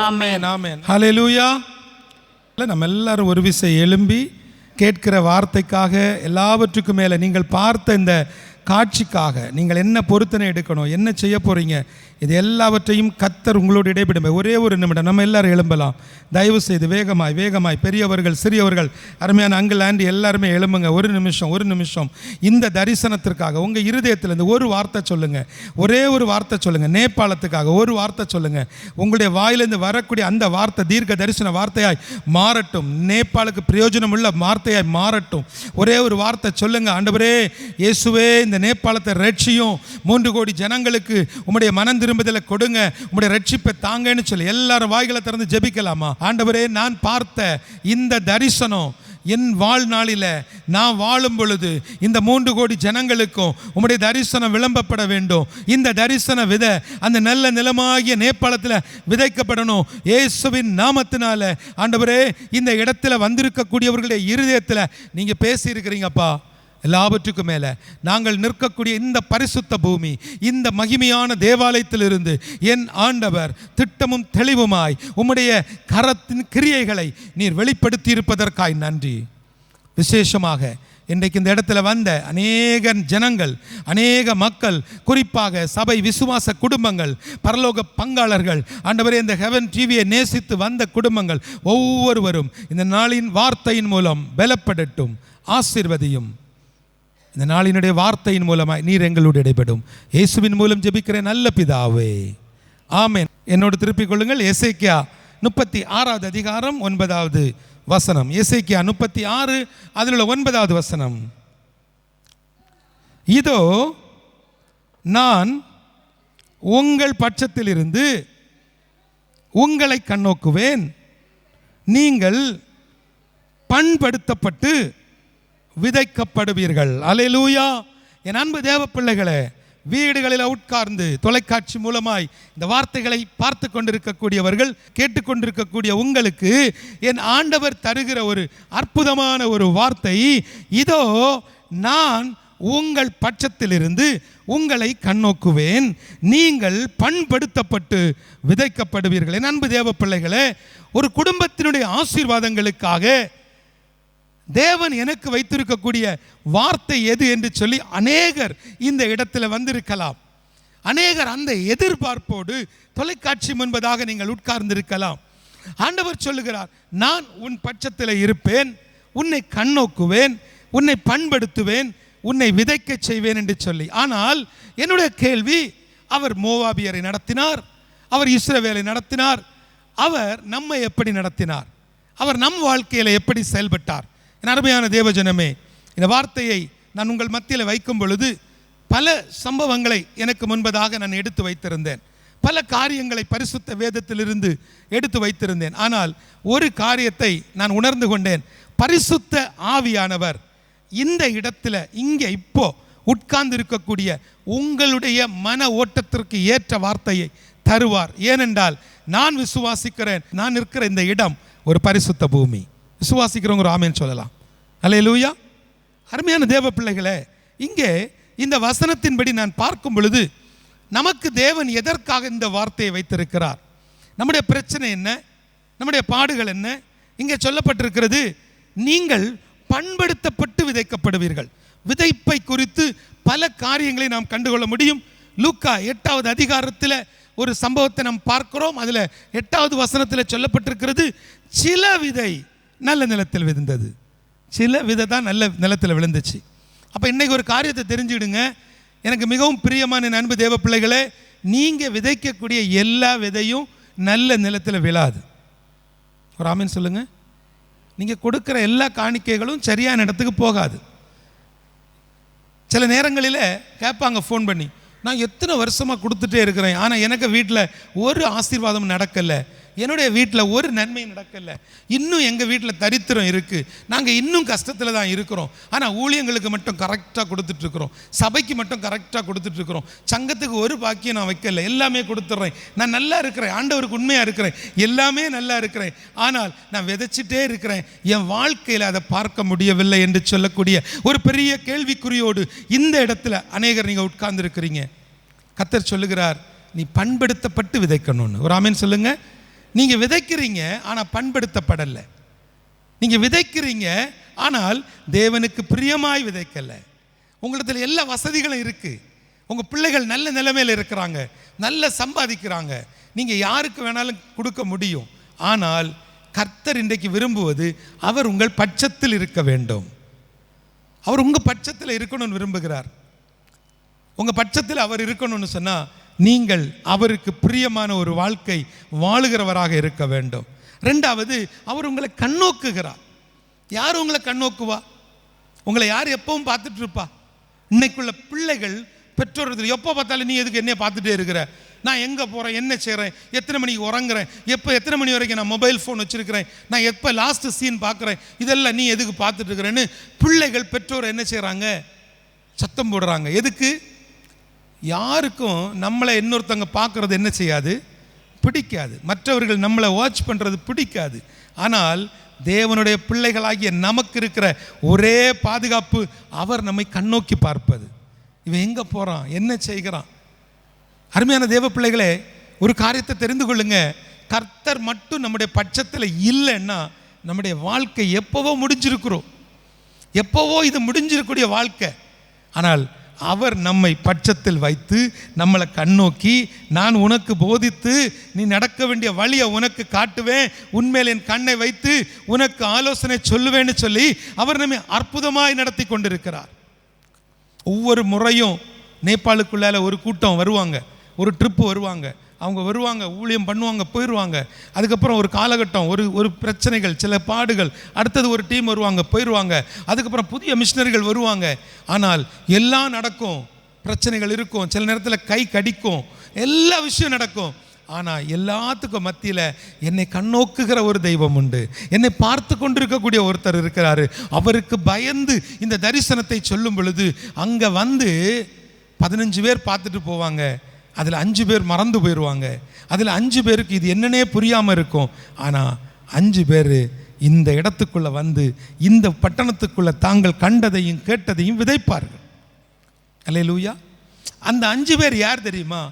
N: ஆமென்.
A: ஆமென். ஹல்லேலூயா. நம்ம எல்லாரும் ஒரு விசை எழும்பி கேட்கிற வார்த்தைக்காக, எல்லாவற்றுக்கும் மேலே நீங்கள் பார்த்த இந்த காட்சிக்காக நீங்கள் என்ன பொருத்தனை எடுக்கணும், என்ன செய்ய போகிறீங்க, இது எல்லாவற்றையும் கர்த்தர் உங்களோடு இடைபெடும். ஒரே ஒரு நிமிடம் நம்ம எல்லாரும் எழும்பலாம். தயவு செய்து வேகமாய் வேகமாய் பெரியவர்கள் சிறியவர்கள் அருமையான அங்கிள் ஆண்டி எல்லாருமே எழும்புங்க. ஒரு நிமிஷம் இந்த தரிசனத்திற்காக உங்கள் இருதயத்திலேருந்து ஒரு வார்த்தை சொல்லுங்கள். ஒரே ஒரு வார்த்தை சொல்லுங்கள். நேபாளத்துக்காக ஒரு வார்த்தை சொல்லுங்கள். உங்களுடைய வாயிலிருந்து வரக்கூடிய அந்த வார்த்தை தீர்க்க தரிசன வார்த்தையாய் மாறட்டும், நேபாளுக்கு பிரயோஜனம் உள்ள வார்த்தையாய் மாறட்டும். ஒரே ஒரு வார்த்தை சொல்லுங்கள். ஆண்டவரே இயேசுவே இந்த நேபாளத்தை ரட்சியும், 3 கோடி ஜனங்களுக்கு உம்முடைய மனம் திரும்புதலை கொடுங்க, உம்முடைய ரட்சிப்பை தாங்கன்னு சொல்லி எல்லாரும் வாய்களை திறந்து ஜெபிக்கலாமா? ஆண்டவரே நான் பார்த்த இந்த தரிசனம் என் வாழ்நாளில் நான் வாழும் பொழுது இந்த 3 கோடி ஜனங்களுக்கும் உம்முடைய தரிசனம் விளம்பப்பட வேண்டும். இந்த தரிசன விதை அந்த நல்ல நிலமாகிய நேபாளத்தில் விதைக்கப்படணும். இயேசுவின் நாமத்தினால ஆண்டவரே இந்த இடத்துல வந்திருக்கக்கூடியவர்களுடைய இருதயத்தில் நீங்கள் பேசியிருக்கிறீங்கப்பா. எல்லாவற்றுக்கும் மேலே நாங்கள் நிற்கக்கூடிய இந்த பரிசுத்த பூமி, இந்த மகிமையான தேவாலயத்திலிருந்து என் ஆண்டவர் திட்டமும் தெளிவுமாய் உம்முடைய கரத்தின் கிரியைகளை நீர் வெளிப்படுத்தி இருப்பதற்காய் நன்றி. விசேஷமாக இன்றைக்கு இந்த இடத்துல வந்த அநேக ஜனங்கள், அநேக மக்கள், குறிப்பாக சபை விசுவாச குடும்பங்கள், பரலோக பங்காளர்கள், ஆண்டவரே இந்த ஹெவன் டிவியை நேசித்து வந்த குடும்பங்கள் ஒவ்வொருவரும் இந்த நாளின் வார்த்தையின் மூலம் பலப்படட்டும், ஆசீர்வதியும். இந்த நாளினுடைய வார்த்தையின் மூலமாய் நீர் எங்களோடு இடைபடும். இயேசுவின் மூலம் ஜெபிக்கிற நல்ல பிதாவே, ஆமென். என்னோடு திருப்பிக் கொள்ளுங்கள். எசேக்கியா 36வது அதிகாரம் 9வது வசனம். எசேக்கியா 36 அதில் உள்ள 9வது வசனம். இதோ நான் உங்கள் பட்சத்தில் இருந்து உங்களை கண்ணோக்குவேன், நீங்கள் பண்படுத்தப்பட்டு விதைக்கப்படுவீர்கள். அல்லேலூயா. என் அன்பு தேவ பிள்ளைகளே, வீடுகளில் உட்கார்ந்து தொலைக்காட்சி மூலமாய் இந்த வார்த்தைகளை பார்த்து கொண்டிருக்கக்கூடியவர்கள், கேட்டுக்கொண்டிருக்கக்கூடிய உங்களுக்கு என் ஆண்டவர் தருகிற ஒரு அற்புதமான ஒரு வார்த்தை. இதோ நான் உங்கள் பட்சத்திலிருந்து உங்களை கண்ணோக்குவேன், நீங்கள் பண்படுத்தப்பட்டு விதைக்கப்படுவீர்கள். என் அன்பு தேவ பிள்ளைகளே, ஒரு குடும்பத்தினுடைய ஆசீர்வாதங்களுக்காக தேவன் எனக்கு வைத்திருக்கக்கூடிய வார்த்தை எது என்று சொல்லி அநேகர் இந்த இடத்துல வந்திருக்கலாம். அநேகர் அந்த எதிர்பார்ப்போடு தொலைக்காட்சி முன்பதாக நீங்கள் உட்கார்ந்திருக்கலாம். ஆண்டவர் சொல்லுகிறார், நான் உன் பட்சத்தில் இருப்பேன், உன்னை கண்ணோக்குவேன், உன்னை பண்படுத்துவேன், உன்னை விதைக்க செய்வேன் என்று சொல்லி. ஆனால் என்னுடைய கேள்வி, அவர் மோவாபியரை நடத்தினார், அவர் இஸ்ரவேலை நடத்தினார், அவர் நம்மை எப்படி நடத்தினார், அவர் நம் வாழ்க்கையில் எப்படி செயல்பட்டார்? என் அருமையான தேவஜனமே, இந்த வார்த்தையை நான் உங்கள் மத்தியில் வைக்கும் பொழுது பல சம்பவங்களை எனக்கு முன்பதாக நான் எடுத்து வைத்திருந்தேன். பல காரியங்களை பரிசுத்த வேதத்திலிருந்து எடுத்து வைத்திருந்தேன். ஆனால் ஒரு காரியத்தை நான் உணர்ந்து கொண்டேன். பரிசுத்த ஆவியானவர் இந்த இடத்துல இங்கே இப்போ உட்கார்ந்து இருக்கக்கூடிய உங்களுடைய மன ஓட்டத்திற்கு ஏற்ற வார்த்தையை தருவார். ஏனென்றால் நான் விசுவாசிக்கிறேன், நான் இருக்கிற இந்த இடம் ஒரு பரிசுத்த பூமி. விசுவாசிக்கிறவங்க ஆமென் சொல்லலாம். அல்லேலூயா. அருமையான தேவ பிள்ளைகளே, இங்கே இந்த வசனத்தின்படி நான் பார்க்கும் பொழுது நமக்கு தேவன் எதற்காக இந்த வார்த்தையை வைத்திருக்கிறார், நம்முடைய பிரச்சனை என்ன, நம்முடைய பாடுகள் என்ன? இங்கே சொல்லப்பட்டிருக்கிறது, நீங்கள் பண்படுத்தப்பட்டு விதைக்கப்படுவீர்கள். விதைப்பை குறித்து பல காரியங்களை நாம் கண்டுகொள்ள முடியும். லூக்கா 8வது அதிகாரத்தில் ஒரு சம்பவத்தை நாம் பார்க்கிறோம். அதில் 8வது வசனத்தில் சொல்லப்பட்டிருக்கிறது, சில விதை நல்ல நிலத்தில் விழுந்தது. சில விதை தான் நல்ல நிலத்தில் விழுந்துச்சு. அப்போ இன்றைக்கி ஒரு காரியத்தை தெரிஞ்சுக்கிடுங்க. எனக்கு மிகவும் பிரியமான அன்பு தேவ பிள்ளைகளே, நீங்கள் விதைக்கக்கூடிய எல்லா விதையும் நல்ல நிலத்தில் விழாது. ஒரு ஆமீன் சொல்லுங்கள். நீங்கள் கொடுக்குற எல்லா காணிக்கைகளும் சரியான இடத்துக்கு போகாது. சில நேரங்களில் கேட்பாங்க ஃபோன் பண்ணி, நான் எத்தனை வருஷமாக கொடுத்துட்டே இருக்கிறேன், ஆனால் எனக்கு வீட்டில் ஒரு ஆசீர்வாதம் நடக்கலை, என்னுடைய வீட்டில் ஒரு நன்மை நடக்கலை, இன்னும் எங்கள் வீட்டில் தரித்திரம் இருக்குது, நாங்கள் இன்னும் கஷ்டத்தில் தான் இருக்கிறோம், ஆனால் ஊழியங்களுக்கு மட்டும் கரெக்டாக கொடுத்துட்ருக்குறோம், சபைக்கு மட்டும் கரெக்டாக கொடுத்துட்ருக்குறோம், சங்கத்துக்கு ஒரு பாக்கியம் நான் வைக்கல, எல்லாமே கொடுத்துட்றேன், நான் நல்லா இருக்கிறேன், ஆண்டவருக்கு உண்மையாக இருக்கிறேன், எல்லாமே நல்லா இருக்கிறேன், ஆனால் நான் விதைச்சிட்டே இருக்கிறேன், என் வாழ்க்கையில் அதை பார்க்க முடியவில்லை என்று சொல்லக்கூடிய ஒரு பெரிய கேள்விக்குறியோடு இந்த இடத்துல அநேகர் நீங்கள் உட்கார்ந்துருக்கிறீங்க. கர்த்தர் சொல்லுகிறார், நீ பண்படுத்தப்பட்டு விதைக்கணும்னு. ஒரு ஆமீன் சொல்லுங்கள். நீங்கள் விதைக்கிறீங்க ஆனால் பண்படுத்தப்படலை. நீங்கள் விதைக்கிறீங்க ஆனால் தேவனுக்கு பிரியமாய் விதைக்கலை. உங்களிடத்தில் எல்லா வசதிகளும் இருக்குது, உங்கள் பிள்ளைகள் நல்ல நிலைமையில் இருக்கிறாங்க, நல்ல சம்பாதிக்கிறாங்க, நீங்கள் யாருக்கு வேணாலும் கொடுக்க முடியும். ஆனால் கர்த்தர் இன்றைக்கு விரும்புவது அவர் உங்கள் பட்சத்தில் இருக்க வேண்டும். அவர் உங்கள் பட்சத்தில் இருக்கணும்னு விரும்புகிறார். உங்கள் பட்சத்தில் அவர் இருக்கணும்னு சொன்னால் நீங்கள் அவருக்கு பிரியமான ஒரு வாழ்க்கை வாழுகிறவராக இருக்க வேண்டும். ரெண்டாவது, அவர் உங்களை கண்ணோக்குகிறார். யார் உங்களை கண்ணோக்குவா? உங்களை யார் எப்பவும் பார்த்துட்டு இருப்பா? இன்னைக்குள்ள பிள்ளைகள் பெற்றோர்கள் எப்போ பார்த்தாலும் நீ எதுக்கு என்ன பார்த்துட்டே இருக்கிற, நான் எங்கே போகிறேன், என்ன செய்கிறேன், எத்தனை மணிக்கு உறங்குறேன், எத்தனை மணி வரைக்கும் நான் மொபைல் ஃபோன் வச்சுருக்கிறேன், நான் எப்போ லாஸ்ட்டு சீன் பார்க்குறேன், இதெல்லாம் நீ எதுக்கு பார்த்துட்டு இருக்கிறேன்னு பிள்ளைகள் பெற்றோர் என்ன செய்கிறாங்க? சத்தம் போடுறாங்க. எதுக்கு? யாருக்கும் நம்மளை இன்னொருத்தங்க பார்க்குறது என்ன செய்யாது? பிடிக்காது. மற்றவர்கள் நம்மளை வாட்ச் பண்ணுறது பிடிக்காது. ஆனால் தேவனுடைய பிள்ளைகளாகிய நமக்கு இருக்கிற ஒரே பாதுகாப்பு அவர் நம்மை கண்ணோக்கி பார்ப்பது. இவன் எங்கே போகிறான், என்ன செய்கிறான்? அருமையான தேவ பிள்ளைகளே, ஒரு காரியத்தை தெரிந்து கொள்ளுங்க. கர்த்தர் மட்டும் நம்முடைய பட்சத்தில் இல்லைன்னா நம்முடைய வாழ்க்கை எப்போவோ முடிஞ்சிருக்கிறோம், எப்போவோ இது முடிஞ்சிருக்கக்கூடிய வாழ்க்கை. ஆனால் அவர் நம்மை பட்சத்தில் வைத்து நம்மளை கண்ணோக்கி, நான் உனக்கு போதித்து நீ நடக்க வேண்டிய வழியை உனக்கு காட்டுவேன், உன்மேல் என் கண்ணை வைத்து உனக்கு ஆலோசனை சொல்லுவேன்னு சொல்லி அவர் நம்மை அற்புதமாய் நடத்தி கொண்டிருக்கிறார். ஒவ்வொரு முறையும் நேபாளுக்குள்ளால ஒரு கூட்டம் வருவாங்க, ஒரு ட்ரிப்பு வருவாங்க, அவங்க வருவாங்க, ஊழியம் பண்ணுவாங்க, போயிடுவாங்க. அதுக்கப்புறம் ஒரு காலகட்டம், ஒரு பிரச்சனைகள், சில பாடுகள், அடுத்தது ஒரு டீம் வருவாங்க, போயிடுவாங்க. அதுக்கப்புறம் புதிய மிஷினரிகள் வருவாங்க. ஆனால் எல்லாம் நடக்கும், பிரச்சனைகள் இருக்கும், சில நேரத்தில் கை கடிக்கும், எல்லா விஷயம் நடக்கும். ஆனால் எல்லாத்துக்கும் மத்தியில் என்னை கண்ணோக்குகிற ஒரு தெய்வம் உண்டு, என்னை பார்த்து கொண்டிருக்கக்கூடிய ஒருத்தர் இருக்கிறாரு. அவருக்கு பயந்து இந்த தரிசனத்தை சொல்லும் பொழுது அங்கே வந்து 15 பேர் பார்த்துட்டு போவாங்க, அதில் 5 பேர் மறந்து போயிடுவாங்க, அதில் 5 பேருக்கு இது என்னன்னே புரியாமல் இருக்கும். ஆனால் 5 பேர் இந்த இடத்துக்குள்ளே வந்து இந்த பட்டணத்துக்குள்ளே தாங்கள் கண்டதையும் கேட்டதையும் விதைப்பார்கள். அல்லேலூயா. அந்த 5 பேர் யார் தெரியுமா?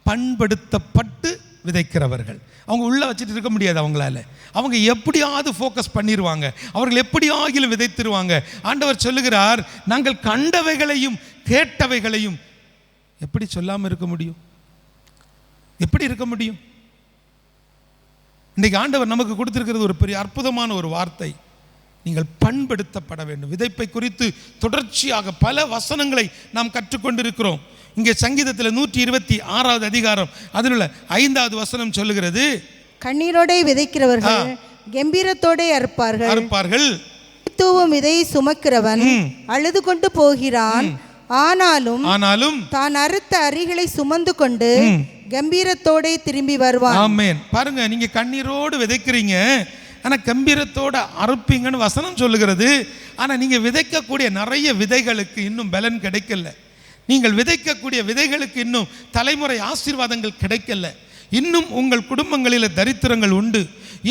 A: பண்படுத்தப்பட்டு விதைக்கிறவர்கள். அவங்க உள்ளே வச்சுட்டு இருக்க முடியாது அவங்களால. அவங்க எப்படியாவது ஃபோக்கஸ் பண்ணிடுவாங்க, அவர்கள் எப்படியாகிலும் விதைத்திருவாங்க. ஆண்டவர் சொல்லுகிறார், நாங்கள் கண்டவைகளையும் கேட்டவைகளையும் எப்படி சொல்லாமல் இருக்க முடியும்? எப்படி இருக்க முடியும்? இன்றைக்கு ஆண்டவர் நமக்கு கொடுத்திருக்கிறது ஒரு பெரிய அற்புதமான ஒரு வார்த்தை. நீங்கள் பண்படுத்தப்பட வேண்டும். விதைப்பை குறித்து தொடர்ச்சியாக பல வசனங்களை நாம் கற்றுக்கொண்டிருக்கிறோம். இங்கே சங்கீதத்தில் 126வது அதிகாரம் அதில் 5வது வசனம் சொல்லுகிறது,
H: கண்ணீரோடே விதைக்கிறவர்கள் கம்பீரத்தோடே அறுப்பார்கள். தூவும் விதையை சுமக்கிறவன் அழுது கொண்டு போகிறான், ஆனாலும் தான் அறுத்த அரிகளை சுமந்து கொண்டு கம்பீரத்தோட திரும்பி வருவான்.
A: ஆமென். பாருங்க, நீங்க கண்ணீரோடு விதைக்கிறீங்க, ஆனா கம்பீரத்தோட அறுப்பீங்கன்னு வசனம் சொல்லுகிறது. ஆனா நீங்க விதைக்கக்கூடிய நிறைய விதைகளுக்கு இன்னும் பலன் கிடைக்கல. நீங்கள் விதைக்கக்கூடிய விதைகளுக்கு இன்னும் தலைமுறை ஆசீர்வாதங்கள் கிடைக்கல. இன்னும் உங்கள் குடும்பங்களில் தரித்திரங்கள் உண்டு,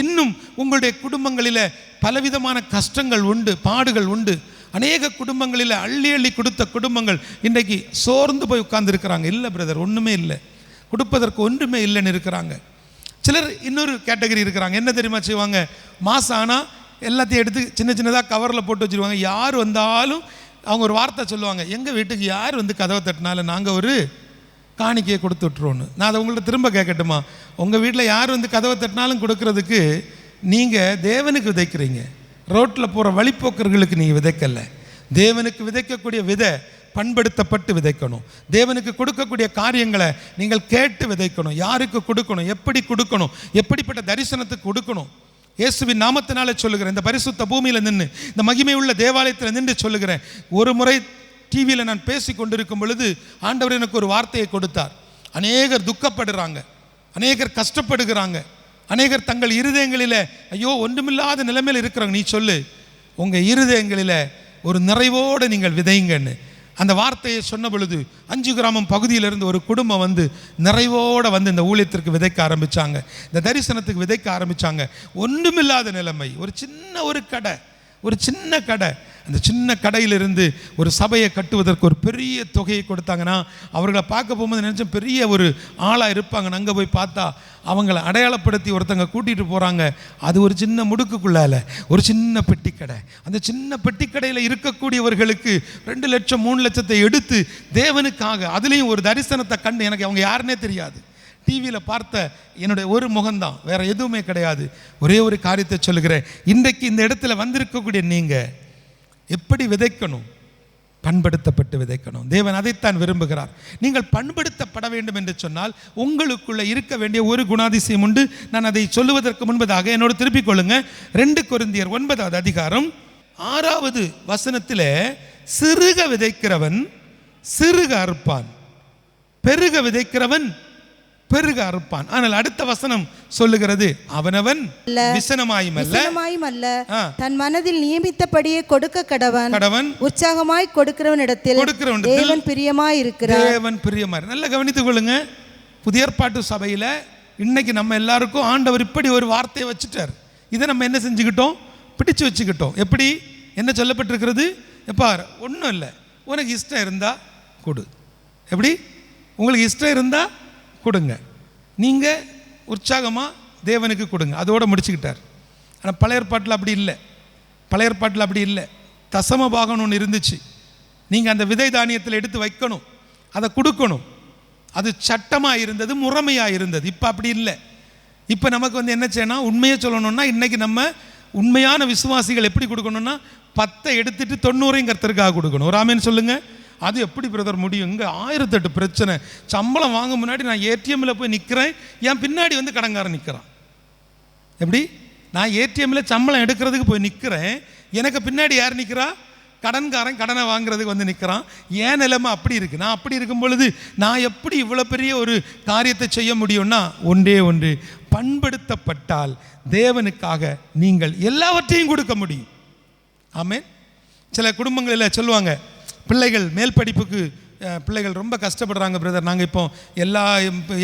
A: இன்னும் உங்களுடைய குடும்பங்களில் பலவிதமான கஷ்டங்கள் உண்டு, பாடுகள் உண்டு. அநேக குடும்பங்களில் அள்ளி அள்ளி கொடுத்த குடும்பங்கள் இன்றைக்கு சோர்ந்து போய் உட்கார்ந்துருக்கிறாங்க. இல்லை பிரதர், ஒன்றுமே இல்லை, கொடுப்பதற்கு ஒன்றுமே இல்லைன்னு இருக்கிறாங்க. சிலர் இன்னொரு கேட்டகரி இருக்கிறாங்க. என்ன தெரியுமா செய்வாங்க? மாதம் ஆனால் எல்லாத்தையும் எடுத்து சின்ன சின்னதாக கவரில் போட்டு வச்சுருவாங்க. யார் வந்தாலும் அவங்க ஒரு வார்த்தை சொல்லுவாங்க, எங்கள் வீட்டுக்கு யார் வந்து கதவை தட்டினாலும் நாங்கள் ஒரு காணிக்கையை கொடுத்து விட்ருவோன்னு. நான் அதை உங்கள்கிட்ட திரும்ப கேட்கட்டுமா? உங்கள் வீட்டில் யார் வந்து கதவை தட்டினாலும் கொடுக்கறதுக்கு நீங்கள் தேவனுக்கு விதைக்கிறீங்க, ரோட்டில் போகிற வழிப்போக்கர்களுக்கு நீங்கள் விதைக்கலை. தேவனுக்கு விதைக்கக்கூடிய விதை பண்படுத்தப்பட்டு விதைக்கணும். தேவனுக்கு கொடுக்கக்கூடிய காரியங்களை நீங்கள் கேட்டு விதைக்கணும். யாருக்கு கொடுக்கணும், எப்படி கொடுக்கணும், எப்படிப்பட்ட தரிசனத்துக்கு கொடுக்கணும். இயேசுவின் நாமத்தினாலே சொல்லுகிறேன், இந்த பரிசுத்த பூமியில் நின்று, இந்த மகிமை உள்ள தேவாலயத்தில் நின்று சொல்லுகிறேன். ஒரு முறை டிவியில் நான் பேசி கொண்டிருக்கும் பொழுது ஆண்டவர் எனக்கு ஒரு வார்த்தையை கொடுத்தார். அநேகர் துக்கப்படுறாங்க, அநேகர் கஷ்டப்படுகிறாங்க, அநேகர் தங்கள் இருதயங்களில் ஐயோ ஒன்றுமில்லாத நிலைமையில் இருக்கிறாங்க. நீ சொல்லு, உங்கள் இருதயங்களில் ஒரு நிறைவோடு நீங்கள் விதைங்கன்னு அந்த வார்த்தையை சொன்ன பொழுது 5 கிராமம் பகுதியிலிருந்து ஒரு குடும்பம் வந்து நிறைவோடு வந்து இந்த ஊழியத்திற்கு விதைக்க ஆரம்பித்தாங்க, இந்த தரிசனத்துக்கு விதைக்க ஆரம்பித்தாங்க. ஒன்றுமில்லாத நிலைமை, ஒரு சின்ன கடை, அந்த சின்ன கடையிலிருந்து ஒரு சபையை கட்டுவதற்கு ஒரு பெரிய தொகையை கொடுத்தாங்கன்னா அவர்களை பார்க்க போகும்போது நினச்சேன் பெரிய ஒரு ஆளாக இருப்பாங்க. அங்கே போய் பார்த்தா அவங்கள அடையாளப்படுத்தி ஒருத்தங்க கூட்டிகிட்டு போகிறாங்க. அது ஒரு சின்ன முடுக்குக்குள்ளால ஒரு சின்ன பெட்டிக்கடை. அந்த சின்ன பெட்டிக்கடையில் இருக்கக்கூடியவர்களுக்கு 2 லட்சம் 3 லட்சத்தை எடுத்து தேவனுக்காக, அதுலேயும் ஒரு தரிசனத்தை கண்டு, எனக்கு அவங்க யாருன்னே தெரியாது, டிவியில் பார்த்த என்னுடைய ஒரு முகம்தான், வேறு எதுவுமே கிடையாது. ஒரே ஒரு காரியத்தை சொல்லுகிறேன், இன்றைக்கு இந்த இடத்துல வந்திருக்கக்கூடிய நீங்கள் எப்படி விதைக்கணும்? பண்படுத்தப்பட்டு விதைக்கணும். தேவன் அதைத்தான் விரும்புகிறார். நீங்கள் பண்படுத்தப்பட வேண்டும் என்று சொன்னால் உங்களுக்குள்ள இருக்க வேண்டிய ஒரு குணாதிசயம் உண்டு. நான் அதை சொல்லுவதற்கு முன்பதாக என்னோடு திருப்பிக் கொள்ளுங்க. 2 கொரிந்தியர் 9வது அதிகாரம் 6வது வசனத்தில், சிறுக விதைக்கிறவன் சிறுக அறுப்பான், பெருக விதைக்கிறவன் பெருக அறுப்பான். ஆனால் அடுத்த வசனம் சொல்லுகிறது, அவனவன் விசனமாயும் அல்ல
H: தன் மனதில் நியமித்தபடியே கொடுக்க கடவன் உற்சாகமாய் கொடுக்கிறவனிடத்தில் தேவன் பிரியமாய் இருக்கிறார்.
A: தேவன் பிரியமாய். நல்லா கவனித்துக் கொள்ளுங்க. புதிய ஏற்பாட்டு சபையில் இன்னைக்கு நம்ம எல்லாருக்கும் ஆண்டவர் இப்படி ஒரு வார்த்தையை வச்சுட்டார். இதை நம்ம என்ன செஞ்சுக்கிட்டோம்? பிடிச்சு வச்சுக்கிட்டோம். எப்படி என்ன சொல்லப்பட்டிருக்கிறது? எப்பார், ஒன்றும் இல்லை, உனக்கு இஷ்டம் இருந்தா கொடு. எப்படி? உங்களுக்கு இஷ்டம் இருந்தா கொடுங்க, நீங்கள் உற்சாகமாக தேவனுக்கு கொடுங்க. அதோடு முடிச்சுக்கிட்டார். ஆனால் பழைய ஏற்பாட்டில் அப்படி இல்லை. தசம பாகம்னு ஒன்று இருந்துச்சு. நீங்கள் அந்த விதை தானியத்தில் எடுத்து வைக்கணும், அதை கொடுக்கணும். அது சட்டமாக இருந்தது, முறைமையாக இருந்தது. இப்போ அப்படி இல்லை. இப்போ நமக்கு வந்து என்ன செய்யணும்? உண்மையை சொல்லணும்னா இன்றைக்கி நம்ம உண்மையான விசுவாசிகள் எப்படி கொடுக்கணும்னா 10 எடுத்துட்டு 90 கர்த்தருக்காக கொடுக்கணும். ஒரு ஆமேன்னு சொல்லுங்கள். அது எப்படி பிரதர் முடியும்? இங்கே 1008 பிரச்சனை. சம்பளம் வாங்க முன்னாடி நான் ஏடிஎம்மில் போய் நிற்கிறேன், என் பின்னாடி வந்து கடன்காரன் நிற்கிறான். எப்படி? நான் ஏடிஎம்மில் சம்பளம் எடுக்கிறதுக்கு போய் நிற்கிறேன், எனக்கு பின்னாடி யார் நிற்கிறா? கடன்காரன் கடனை வாங்குறதுக்கு வந்து நிற்கிறான். ஏன் நிலைமை அப்படி இருக்குது? நான் அப்படி இருக்கும் பொழுது நான் எப்படி இவ்வளோ பெரிய ஒரு காரியத்தை செய்ய முடியும்னா, ஒன்றே ஒன்று, பண்படுத்தப்பட்டால் தேவனுக்காக நீங்கள் எல்லாவற்றையும் கொடுக்க முடியும். ஆமென். சில குடும்பங்களில் சொல்லுவாங்க, பிள்ளைகள் மேல் படிப்புக்கு பிள்ளைகள் ரொம்ப கஷ்டப்படுறாங்க பிரதர், நாங்கள் இப்போ எல்லா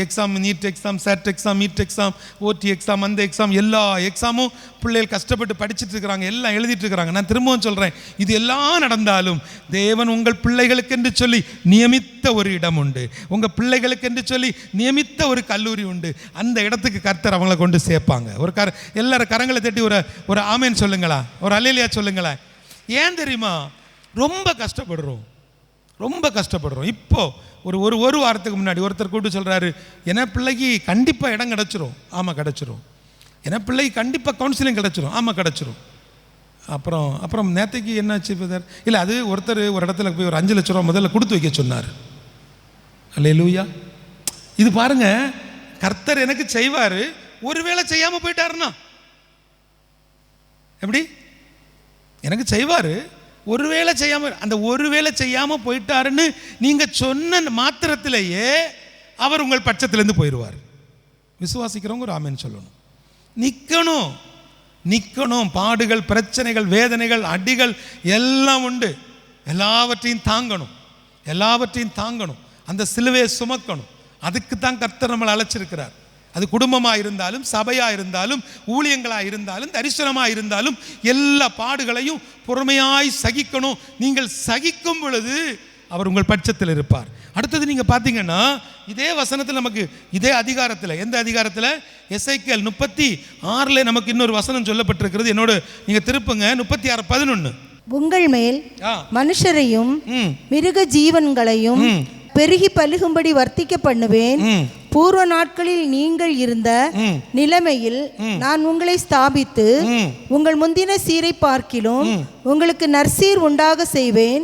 A: exam, NEET exam, SAT exam, மீட் எக்ஸாம், ஓடி எக்ஸாம், அந்த எக்ஸாம், எல்லா எக்ஸாமும் பிள்ளைகள் கஷ்டப்பட்டு படிச்சுட்டு இருக்கிறாங்க, எல்லாம் எழுதிட்டு இருக்கிறாங்க. நான் திரும்பவும் சொல்கிறேன், இது எல்லாம் நடந்தாலும் தேவன் உங்கள் பிள்ளைகளுக்கு என்று சொல்லி நியமித்த ஒரு இடம் உண்டு, உங்கள் பிள்ளைகளுக்கு என்று சொல்லி நியமித்த ஒரு கல்லூரி உண்டு. அந்த இடத்துக்கு கர்த்தர் அவங்கள கொண்டு சேர்ப்பாங்க. ஒரு எல்லாரும் கரங்களை தட்டி ஒரு ஆமேன்னு சொல்லுங்களா, ஒரு அல்லேலூயா சொல்லுங்களா. ஏன் தெரியுமா? ரொம்ப கஷ்டப்படுறோம். இப்போ ஒரு வாரத்துக்கு முன்னாடி ஒருத்தர் கூப்பிட்டு சொல்கிறாரு, என பிள்ளைக்கு கண்டிப்பாக இடம் கிடச்சிரும். ஆமாம் கிடச்சிரும். என பிள்ளைக்கு கண்டிப்பாக கவுன்சிலிங் கிடச்சிரும். ஆமாம் கிடச்சிரும். அப்புறம் நேற்றுக்கு என்னாச்சு பிரதர்? இல்லை, அது ஒருத்தர் ஒரு இடத்துல போய் ஒரு 5 லட்ச ரூபா முதல்ல கொடுத்து வைக்க சொன்னார். அல்லேலூயா. இது பாருங்க, கர்த்தர் எனக்கு செய்வார். ஒருவேளை செய்யாமல் போயிட்டாருன்னா எப்படி? எனக்கு செய்வார், ஒருவேளை செய்யாமல், அந்த ஒருவேளை செய்யாமல் போயிட்டாருன்னு நீங்கள் சொன்ன மாத்திரத்திலேயே அவர் உங்கள் பட்சத்திலேருந்து போயிடுவார். விசுவாசிக்கிறவங்க ஒரு ஆமேன்னு சொல்லணும். நிற்கணும். பாடுகள், பிரச்சனைகள், வேதனைகள், அடிகள் எல்லாம் உண்டு. எல்லாவற்றையும் தாங்கணும். அந்த சிலுவையை சுமக்கணும். அதுக்கு தான் கர்த்தர் நம்மளை அழைச்சிருக்கிறார். அது குடும்பமாக இருந்தாலும், சபையாக இருந்தாலும், ஊழியங்களாக இருந்தாலும், தரிசனமாக இருந்தாலும், எல்லா பாடுகளையும் பொறுமையாய் சகிக்கணும். நீங்கள் சகிக்கும் பொழுது அவர் உங்கள் பட்சத்தில் இருப்பார். அடுத்தது நீங்கள் பார்த்தீங்கன்னா, இதே வசனத்தில் நமக்கு, இதே அதிகாரத்தில், எந்த அதிகாரத்தில்? எசேக்கியேல் 36 நமக்கு இன்னொரு வசனம் சொல்லப்பட்டிருக்கிறது. என்னோட நீங்கள் திருப்புங்க. 36:11.
H: உங்கள் மேல் மனுஷரையும் மிருக ஜீவன்களையும் பெருகி பலுகும்படி வர்த்திக்க பண்ணுவேன், பூர்வ நாட்களில் நீங்கள் இருந்த நிலைமையில் நான் உங்களை ஸ்தாபித்து உங்கள் முந்தின சீரை பார்க்கிலும் உங்களுக்கு நற்சீர் உண்டாக செய்வேன்.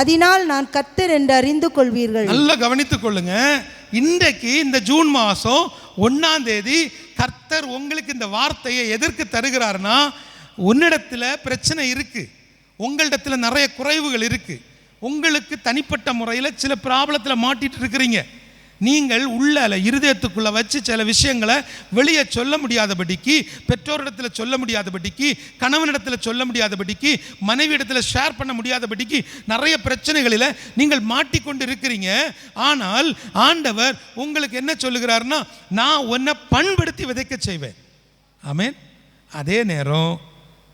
H: அதனால் நான் கர்த்தர் என்று அறிந்து கொள்வீர்கள்.
A: நல்லா கவனித்துக் கொள்ளுங்க. இன்றைக்கு இந்த ஜூன் மாதம் 1ஆம் தேதி கர்த்தர் உங்களுக்கு இந்த வார்த்தையை எதற்கு தருகிறார்னா, உன்னிடத்தில் பிரச்சனை இருக்கு, உங்களிடத்துல நிறைய குறைவுகள் இருக்கு, உங்களுக்கு தனிப்பட்ட முறையில் சில ப்ராப்ளத்தில் மாட்டிட்டு இருக்கிறீங்க. நீங்கள் உள்ள இருதயத்துக்குள்ளே வச்சு சில விஷயங்களை வெளியே சொல்ல முடியாதபடிக்கு, பெற்றோரிடத்தில் சொல்ல முடியாதபடிக்கு, கணவனிடத்தில் சொல்ல முடியாதபடிக்கு, மனைவியிடத்தில் ஷேர் பண்ண முடியாதபடிக்கு நிறைய பிரச்சனைகளில் நீங்கள் மாட்டிக்கொண்டு இருக்கிறீங்க. ஆனால் ஆண்டவர் உங்களுக்கு என்ன சொல்லுகிறார்னா, நான் உன்னை பண்படுத்தி விதைக்க செய்வேன். ஆமென். அதே நேரம்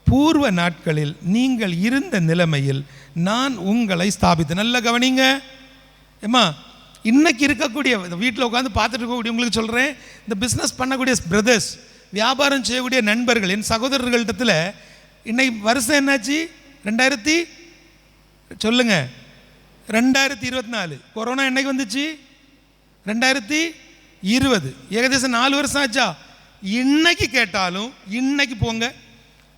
A: பூர்வ நாட்களில் நீங்கள் இருந்த நிலைமையில் நான் உங்களை ஸ்தாபித்து. நல்ல கவனிங்க ஏம்மா, இன்னைக்கு இருக்கக்கூடிய வீட்டில் உட்காந்து பார்த்துட்டு இருக்கக்கூடிய உங்களுக்கு சொல்கிறேன், இந்த பிஸ்னஸ் பண்ணக்கூடிய பிரதர்ஸ், வியாபாரம் செய்யக்கூடிய நண்பர்கள், என் சகோதரர்களிடத்தில் இன்னைக்கு வருஷம் என்னாச்சு? 2000 சொல்லுங்க 2024. கொரோனா என்னைக்கு வந்துச்சு? 2020. ஏகதேசம் 4 வருஷம் ஆச்சா? இன்னைக்கு கேட்டாலும் இன்னைக்கு போங்க,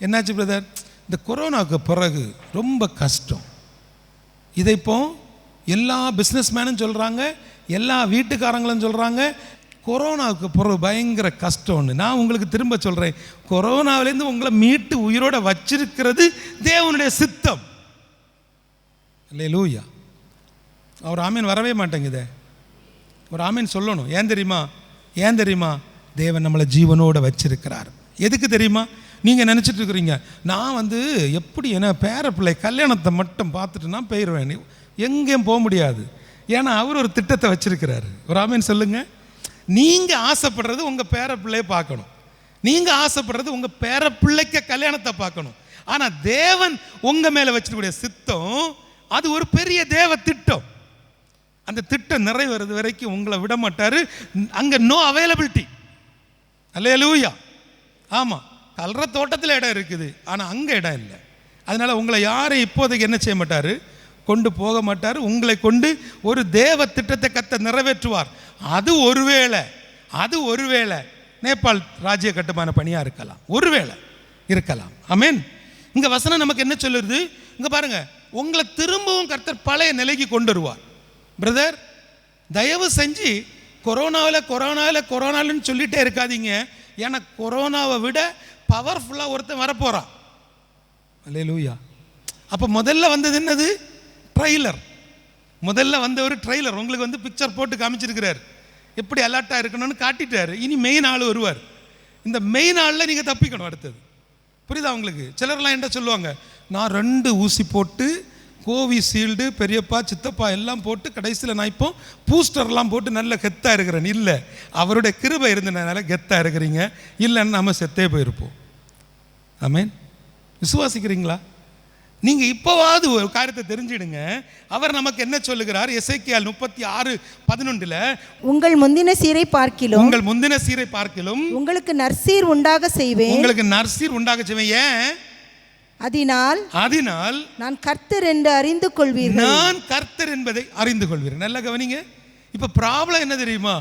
A: என்னாச்சு பிரதர்? இந்த கொரோனாவுக்கு பிறகு ரொம்ப கஷ்டம். இதை இப்போ எல்லா பிஸ்னஸ் மேனும் சொல்கிறாங்க, எல்லா வீட்டுக்காரங்களும் சொல்கிறாங்க, கொரோனாவுக்கு பிறகு பயங்கர கஷ்டம்னு. நான் உங்களுக்கு திரும்ப சொல்கிறேன், கொரோனாவிலேருந்து உங்களை மீட்டு உயிரோட வச்சிருக்கிறது தேவனுடைய சித்தம். அல்லேலூயா. அவர் ஆமீன் வரவே மாட்டேங்குதே. ஒரு ஆமீன் சொல்லணும். ஏன் தெரியுமா? தேவன் நம்மளை ஜீவனோட வச்சிருக்கிறார். எதுக்கு தெரியுமா? நீங்கள் நினச்சிட்டு இருக்கிறீங்க, நான் எப்படி என்ன பேர பிள்ளை கல்யாணத்தை மட்டும் பார்த்துட்டு நான் போயிடுவேன். எங்கேயும் போக முடியாது. ஏன்னா அவர் ஒரு திட்டத்தை வச்சிருக்கிறாரு. ஒரு ஆமீன் சொல்லுங்க. நீங்கள் ஆசைப்படுறது உங்கள் பேர பிள்ளையை பார்க்கணும், நீங்கள் ஆசைப்படுறது உங்கள் பேர பிள்ளைக்கு கல்யாணத்தை பார்க்கணும். ஆனால் தேவன் உங்கள் மேலே வச்சிருக்கக்கூடிய சித்தம் அது ஒரு பெரிய தேவ திட்டம். அந்த திட்டம் நிறைவேறது வரைக்கும் உங்களை விட மாட்டார். அங்கே நோ அவைலபிலிட்டி. அல்லேலூயா. ஆமாம், கல்ற தோட்டத்தில் இடம் இருக்குது, ஆனால் அங்கே இடம் இல்லை. அதனால் உங்களை யாரும் இப்போதைக்கு என்ன செய்ய மாட்டார்? கொண்டு போக மாட்டார். உங்களை கொண்டு ஒரு தேவ திட்டத்தை கர்த்தர் நிறைவேற்றுவார். அது ஒருவேளை நேபாள் ராஜ்ய கட்டுமான பணியாக இருக்கலாம், ஒருவேளை இருக்கலாம். ஆமென். இங்கே வசனம் நமக்கு என்ன சொல்லுறது? இங்கே பாருங்க, உங்களை திரும்பவும் கர்த்தர் பழைய நிலைக்கு கொண்டு வருவார். பிரதர், தயவு செஞ்சு கொரோனாவில்னு சொல்லிட்டே இருக்காதீங்க. ஏன்னா கொரோனாவை விட பவர்ஃபுல்லாக ஒருத்தன் வரப்போகிறான். அல்லேலூயா. அப்போ முதல்ல வந்தது என்னது? ட்ரெய்லர். முதல்ல வந்த ஒரு ட்ரெய்லர் உங்களுக்கு பிக்சர் போட்டு காமிச்சிருக்கிறார், எப்படி அலர்ட்டாக இருக்கணும்னு காட்டிட்டார். இனி மெயின் ஆள் வருவார். இந்த மெயின் ஆளில் நீங்கள் தப்பிக்கணும். அடுத்தது புரியுதா உங்களுக்கு? சிலர்லாம் என்ன சொல்லுவாங்க, நான் 2 ஊசி போட்டு கோவிஷீல்டு பெரியப்பா சித்தப்பா எல்லாம் போட்டு கடைசியில் நான் இப்போ பூஸ்டர்லாம் போட்டு நல்ல கெத்தாக இருக்கிறேன். இல்லை, அவருடைய கிருபை இருந்தனால கெத்தாக இருக்கிறீங்க. இல்லைன்னு நம்ம செத்தே போயிருப்போம். ஆமென். விசுவாசிக்கிறீங்களா? நீங்கள் இப்போவாது ஒரு காரியத்தை தெரிஞ்சிடுங்க. அவர் நமக்கு என்ன சொல்லுகிறார்? எசேக்கியால் 36:11
H: உங்கள் முந்தின சீரை பார்க்கிலும்
A: உங்களுக்கு
H: நற்சீர் உண்டாக செய்வேன்.
A: ஏன்?
H: அதனால் நான் கர்த்தர் என்று அறிந்து கொள்வீர்கள்.
A: நான் கர்த்தர் என்பதை அறிந்து கொள்வீர்கள். நல்லா கவனிங்க. இப்போ ப்ராப்ளம் என்ன தெரியுமா?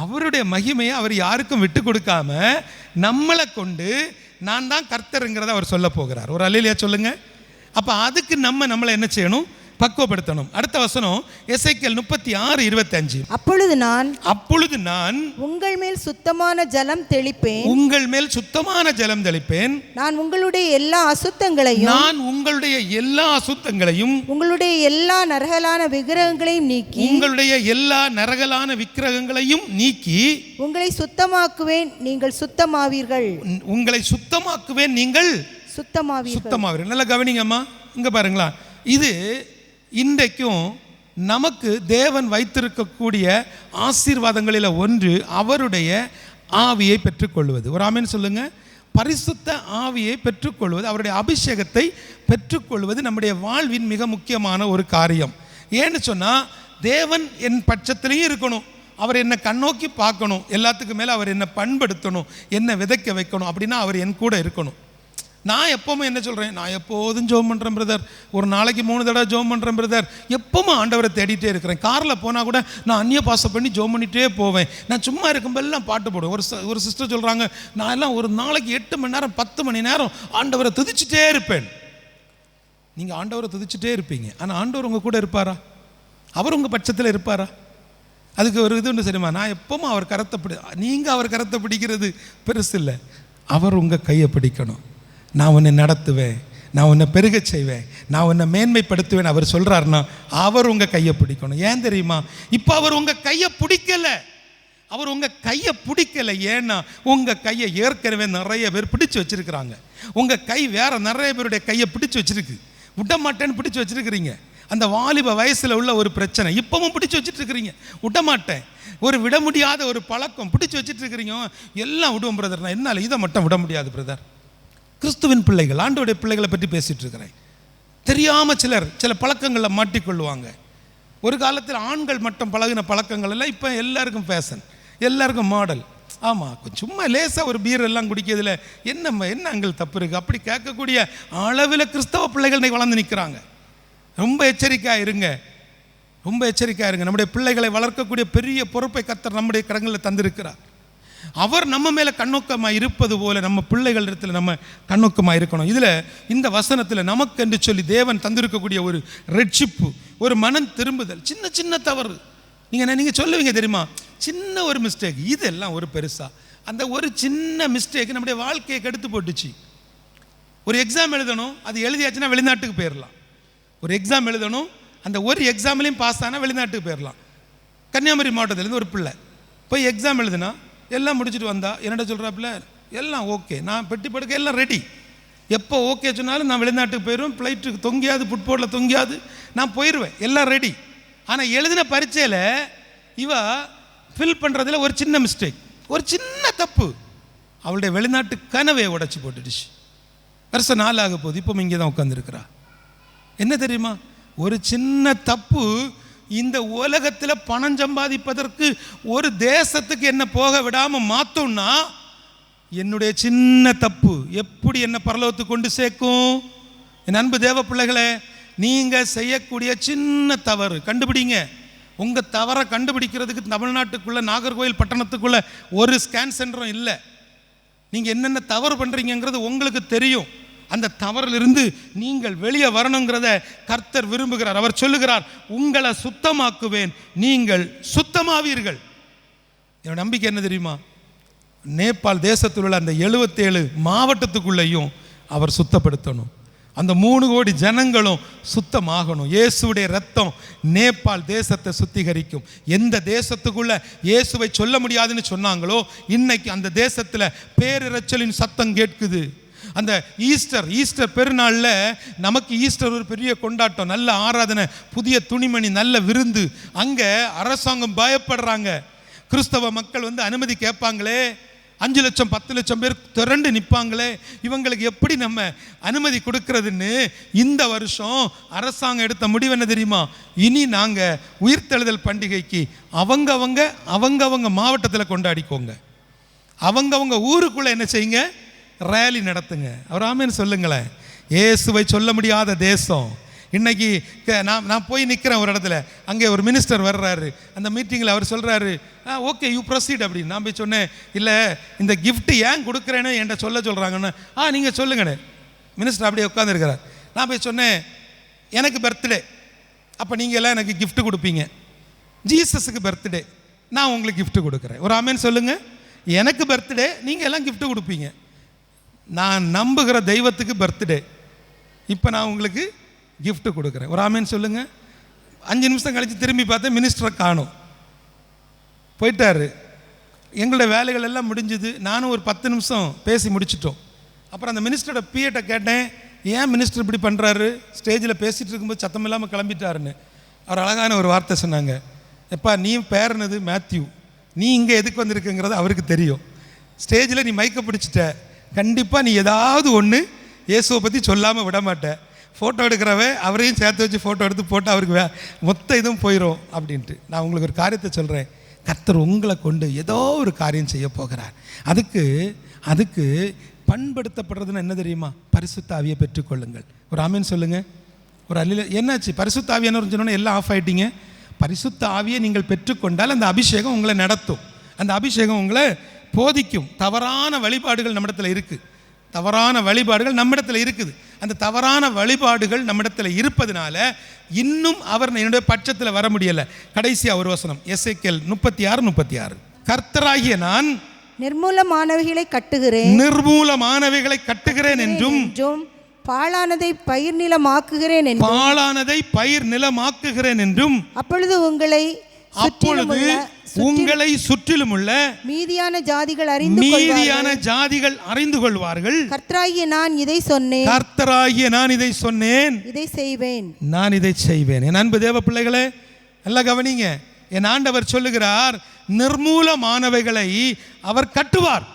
A: அவருடைய மகிமையை அவர் யாருக்கும் விட்டு கொடுக்காம நம்மளை கொண்டு நான் தான் கர்த்தருங்கிறத அவர் சொல்ல போகிறார். ஒரு அல்லேலூயா சொல்லுங்க. அப்போ அதுக்கு நம்மளை என்ன செய்யணும்? பக்குவப்படுத்தணும். அடுத்த வசனம் எசேக்கியேல் 36:25 அப்பொழுது நான்
H: உங்கள் மேல் சுத்தமான ஜலம் தெளிப்பேன். நான் உங்களுடைய எல்லா அசுத்தங்களையும் உங்களுடைய எல்லா நரகலான விக்கிரகங்களையும் நீக்கி உங்களை சுத்தமாக்குவேன். நீங்கள் சுத்தமாவீர்கள்.
A: நல்லா கவனிங்கம்மா. இங்க பாருங்களா, இது இன்றைக்கும் நமக்கு தேவன் வைத்திருக்கக்கூடிய ஆசீர்வாதங்களில் ஒன்று அவருடைய ஆவியை பெற்றுக்கொள்வது. ஒரு ஆமென் சொல்லுங்க. பரிசுத்த ஆவியை பெற்றுக்கொள்வது, அவருடைய அபிஷேகத்தை பெற்றுக்கொள்வது நம்முடைய வாழ்வின் மிக முக்கியமான ஒரு காரியம். ஏன்னு சொன்னால், தேவன் என் பட்சத்திலையும் இருக்கணும், அவர் என்னை கண்ணோக்கி பார்க்கணும், எல்லாத்துக்கும் மேலே அவர் என்னை பண்படுத்தணும், என்னை விதைக்க வைக்கணும். அப்படின்னா அவர் என் கூட இருக்கணும். நான் எப்போவுமே என்ன சொல்கிறேன், நான் எப்போதும் ஜெபம் பண்ணுறேன் பிரதர், ஒரு நாளைக்கு 3 தடவை ஜெபம் பண்ணுறேன் பிரதர், எப்போவும் ஆண்டவரை தேடிட்டே இருக்கிறேன். காரில் போனால் கூட நான் அந்நிய பாசை பண்ணி ஜெபம் பண்ணிகிட்டே போவேன். நான் சும்மா இருக்கும்போதெல்லாம் பாட்டு போடுவேன். ஒரு சிஸ்டர் சொல்கிறாங்க, நான் எல்லாம் ஒரு நாளைக்கு 8 மணி நேரம் 10 மணி நேரம் ஆண்டவரை துதிச்சுட்டே இருப்பேன். நீங்கள் ஆண்டவரை துதிச்சுட்டே இருப்பீங்க, ஆனால் ஆண்டவர் உங்கள் கூட இருப்பாரா? அவர் உங்கள் பட்சத்தில் இருப்பாரா? அதுக்கு ஒரு இது ஒன்று சரிம்மா, நான் எப்பவும் அவர் கரத்தை நீங்கள் அவர் கரத்தை பிடிக்கிறது பெருசு இல்லை, அவர் உங்கள் கையை பிடிக்கணும். நான் உன்னை நடத்துவேன், நான் உன்னை பெருக செய்வேன், நான் உன்னை மேன்மைப்படுத்துவேன் அவர் சொல்கிறாருன்னா அவர் உங்கள் கையை பிடிக்கணும். ஏன் தெரியுமா? இப்போ அவர் உங்கள் கையை பிடிக்கலை, அவர் உங்கள் கையை பிடிக்கலை. ஏன்னா உங்கள் கையை ஏற்கனவே நிறைய பேர் பிடிச்சி வச்சுருக்கிறாங்க. உங்கள் கை வேறு நிறைய பேருடைய கையை பிடிச்சி வச்சுருக்கு, விட மாட்டேன்னு பிடிச்சி வச்சுருக்கிறீங்க. அந்த வாலிப வயசில் உள்ள ஒரு பிரச்சனை இப்பவும் பிடிச்சி வச்சுட்டு இருக்கிறீங்க, விட மாட்டேன். ஒரு விட முடியாத ஒரு பழக்கம் பிடிச்சி வச்சுட்டு இருக்கிறீங்க. எல்லாம் விடுவோம் பிரதர், நான் என்னால் இதை மட்டும் விட முடியாது பிரதர். கிறிஸ்துவின் பிள்ளைகள், ஆண்டவருடைய பிள்ளைகளை பற்றி பேசிகிட்டு இருக்கிறேன். தெரியாமல் சில பழக்கங்களில் மாட்டிக்கொள்ளுவாங்க. ஒரு காலத்தில் ஆண்கள் மட்டும் பழகின பழக்கங்கள் எல்லாம் இப்போ எல்லாருக்கும் ஃபேஷன், எல்லாருக்கும் மாடல். ஆமாம், சும்மா லேசாக ஒரு பீர் எல்லாம் குடிக்கிறதுல என்ன அங்கள் தப்பு இருக்குது? அப்படி கேட்கக்கூடிய அளவில் கிறிஸ்தவ பிள்ளைகள் இன்னைக்கு வளர்ந்து நிற்கிறாங்க. ரொம்ப எச்சரிக்கையாக இருங்க, ரொம்ப எச்சரிக்கையாக இருங்க. நம்முடைய பிள்ளைகளை வளர்க்கக்கூடிய பெரிய பொறுப்பை கர்த்தர் நம்முடைய கரங்களில் தந்திருக்கிறார். அவர் நம்ம மேலே கண்ணோக்கமாக இருப்பது போல நம்ம பிள்ளைகள் இடத்துல நம்ம கண்ணோக்கமாக இருக்கணும். இதில் இந்த வசனத்தில் நமக்கு என்று சொல்லி தேவன் தந்திருக்கக்கூடிய ஒரு ரட்சிப்பு, ஒரு மனம் திரும்புதல். சின்ன சின்ன தவறு நீங்கள் சொல்லுவீங்க தெரியுமா, சின்ன ஒரு மிஸ்டேக், இதெல்லாம் ஒரு பெருசா? அந்த ஒரு சின்ன மிஸ்டேக் நம்முடைய வாழ்க்கையை கெடுத்து போட்டுச்சு. ஒரு எக்ஸாம் எழுதணும், அது எழுதியாச்சுன்னா வெளிநாட்டுக்கு போயிடலாம். ஒரு எக்ஸாம் எழுதணும், அந்த ஒரு எக்ஸாம்லையும் பாஸ் ஆனால் வெளிநாட்டுக்கு போயிடலாம். கன்னியாகுமரி மாவட்டத்திலேருந்து ஒரு பிள்ளை போய் எக்ஸாம் எழுதுனா எல்லாம் முடிச்சுட்டு வந்தா என்னடா சொல்கிறாப்புல, எல்லாம் ஓகே, நான் பெட்டி படுக்க எல்லாம் ரெடி, எப்போ ஓகே சொன்னாலும் நான் வெளிநாட்டுக்கு போயிடுவேன், ஃப்ளைட்டுக்கு தொங்கியாது, ஃபுட்போர்டில் தொங்கியாது, நான் போயிடுவேன், எல்லாம் ரெடி. ஆனால் எழுதின பரீட்சையில் இவ ஃபில் பண்ணுறதுல ஒரு சின்ன மிஸ்டேக், ஒரு சின்ன தப்பு அவளுடைய வெளிநாட்டு கனவை உடைச்சி போட்டுடுச்சு. வருஷம் 4 ஆக போகுது, இப்போ இங்கே தான் உட்காந்துருக்கிறா. என்ன தெரியுமா, ஒரு சின்ன தப்பு இந்த உலகத்தில் பணம் சம்பாதிப்பதற்கு ஒரு தேசத்துக்கு என்ன போக விடாமல் மாற்றோம்னா, என்னுடைய சின்ன தப்பு எப்படி என்ன பரலோகத்துக்கு கொண்டு சேர்க்கும்? என் அன்பு தேவ பிள்ளைகளே, நீங்கள் செய்யக்கூடிய சின்ன தவறு கண்டுபிடிங்க. உங்கள் தவறை கண்டுபிடிக்கிறதுக்கு தமிழ்நாட்டுக்குள்ளே நாகர்கோவில் பட்டணத்துக்குள்ளே ஒரு ஸ்கேன் சென்டரும் இல்லை. நீங்கள் என்னென்ன தவறு பண்ணுறீங்கிறது உங்களுக்கு தெரியும். அந்த தவறிலிருந்து நீங்கள் வெளியே வரணுங்கிறத கர்த்தர் விரும்புகிறார். அவர் சொல்லுகிறார், உங்களை சுத்தமாக்குவேன், நீங்கள் சுத்தமாவீர்கள். என்னோட நம்பிக்கை என்ன தெரியுமா, நேபாள் தேசத்தில் உள்ள அந்த 77 மாவட்டத்துக்குள்ளேயும் அவர் சுத்தப்படுத்தணும். அந்த 3 கோடி ஜனங்களும் சுத்தமாகணும். இயேசுடைய ரத்தம் நேபாள் தேசத்தை சுத்திகரிக்கும். எந்த தேசத்துக்குள்ள இயேசுவை சொல்ல முடியாதுன்னு சொன்னாங்களோ, இன்னைக்கு அந்த தேசத்தில் பேரிரைச்சலின் சத்தம் கேட்குது. அந்த ஈஸ்டர் பெருநாளில் நமக்கு ஈஸ்டர் ஒரு பெரிய கொண்டாட்டம், நல்ல ஆராதனை, புதிய துணிமணி, நல்ல விருந்து. அங்கே அரசாங்கம் பயப்படுறாங்க. கிறிஸ்தவ மக்கள் அனுமதி கேட்பாங்களே, 5 லட்சம் 10 லட்சம் பேர் திரண்டு நிற்பாங்களே, இவங்களுக்கு எப்படி நம்ம அனுமதி கொடுக்கறதுன்னு இந்த வருஷம் அரசாங்கம் எடுத்த முடிவு என்ன தெரியுமா, இனி நாங்கள் உயிர்த்தெழுதல் பண்டிகைக்கு அவங்கவங்க மாவட்டத்தில் கொண்டாடிக்கோங்க, அவங்கவங்க ஊருக்குள்ளே என்ன செய்யுங்க, ரேலி நடத்துங்க. அவர் ஆமேன்னு சொல்லுங்களேன். இயேசுவை சொல்ல முடியாத தேசம். இன்னைக்கு நான் போய் நிற்கிறேன் ஒரு இடத்துல, அங்கே ஒரு மினிஸ்டர் வர்றாரு. அந்த மீட்டிங்கில் அவர் சொல்கிறாரு, ஓகே யூ ப்ரொசீட் அப்படின்னு. நான் போய் சொன்னேன், இல்லை இந்த கிஃப்ட்டு ஏன் கொடுக்குறேன்னு என்கிட்ட சொல்கிறாங்கன்னு. நீங்கள் சொல்லுங்கண்ணே. மினிஸ்டர் அப்படியே உட்காந்துருக்கிறார். நான் போய் சொன்னேன், எனக்கு பர்த்டே, அப்போ நீங்கள் எல்லாம் எனக்கு கிஃப்ட்டு கொடுப்பீங்க. ஜீசஸுக்கு பர்த்டே, நான் உங்களுக்கு கிஃப்ட்டு கொடுக்குறேன். ஒரு ஆமேன்னு சொல்லுங்கள். எனக்கு பர்த்டே, நீங்கள் எல்லாம் கிஃப்ட்டு கொடுப்பீங்க. நான் நம்புகிற தெய்வத்துக்கு பர்த்டே, இப்போ நான் உங்களுக்கு கிஃப்ட்டு கொடுக்குறேன். ஒரு ஆமேன்னு சொல்லுங்கள். 5 நிமிஷம் கழித்து திரும்பி பார்த்தேன், மினிஸ்டரை காணும், போயிட்டார். எங்களுடைய வேலைகள் எல்லாம் முடிஞ்சுது. நானும் ஒரு 10 நிமிஷம் பேசி முடிச்சிட்டோம். அப்புறம் அந்த மினிஸ்டரோட பிஏட்ட கேட்டேன், ஏன் மினிஸ்டர் இப்படி பண்ணுறாரு, ஸ்டேஜில் பேசிகிட்டு இருக்கும்போது சத்தம் இல்லாமல் கிளம்பிட்டாருன்னு. அவர் அழகான ஒரு வார்த்தை சொன்னாங்க, எப்பா நீ பேரனது மேத்யூ, நீ இங்கே எதுக்கு வந்திருக்குங்கிறது அவருக்கு தெரியும். ஸ்டேஜில் நீ மைக்க பிடிச்சிட்ட, கண்டிப்பாக நீ ஏதாவது ஒன்று இயேசுவை பற்றி சொல்லாமல் விட மாட்டேன். ஃபோட்டோ எடுக்கிறவே அவரையும் சேர்த்து வச்சு ஃபோட்டோ எடுத்து போட்டு அவருக்கு மொத்த இதுவும் போயிடும் அப்படின்ட்டு. நான் உங்களுக்கு ஒரு காரியத்தை சொல்கிறேன், கர்த்தர் உங்களை கொண்டு ஏதோ ஒரு காரியம் செய்ய போகிறார். அதுக்கு பண்படுத்தப்படுறதுன்னு என்ன தெரியுமா? பரிசுத்த ஆவியை பெற்றுக்கொள்ளுங்கள். ஒரு ஆமீன் சொல்லுங்க. ஒரு அல்ல. என்னாச்சு? பரிசுத்த ஆவியானவர் சொன்னோன்னே எல்லாம் ஆஃப் ஆயிட்டீங்க. பரிசுத்த ஆவியை நீங்கள் பெற்றுக்கொண்டால் அந்த அபிஷேகம் உங்களை நடத்தும், அந்த அபிஷேகம் உங்களை போதிக்கும். தவறான வழிபாடுகள் நம்மிடத்தில் இருக்குது, தவறான வழிபாடுகள் நம்மிடத்தில் இருக்குது. அந்த தவறான வழிபாடுகள் நம்மிடத்தில் இருப்பதனால இன்னும் அவர் என்னுடைய பட்சத்தில் வர முடியலை. கடைசியாக ஒரு வசனம், எசேக்கியேல் 36:36. கர்த்தராகிய நான்
H: நிர்மூலமானவைகளை கட்டுகிறேன்,
A: நிர்மூலமானவைகளை கட்டுகிறேன் என்றும்
H: பாழானதை பயிர் நிலமாக்குகிறேன் என்றும்,
A: பாழானதை பயிர் நிலமாக்குகிறேன் என்றும்,
H: அப்பொழுது உங்களை
A: சுற்றிலும் உள்ள
H: மீதியான ஜாதிகள்
A: அறிந்து கொள்வார்கள்.
H: கர்த்தராகிய நான் இதை சொன்னேன்,
A: கர்த்தராகிய நான் இதை சொன்னேன்,
H: இதை செய்வேன்,
A: நான் இதை செய்வேன். என் அன்பு தேவ பிள்ளைகளே, நல்லா கவனிங்க. என் ஆண்டவர் சொல்லுகிறார், நிர்மூலமானவைகளை அவர் கட்டுவார்.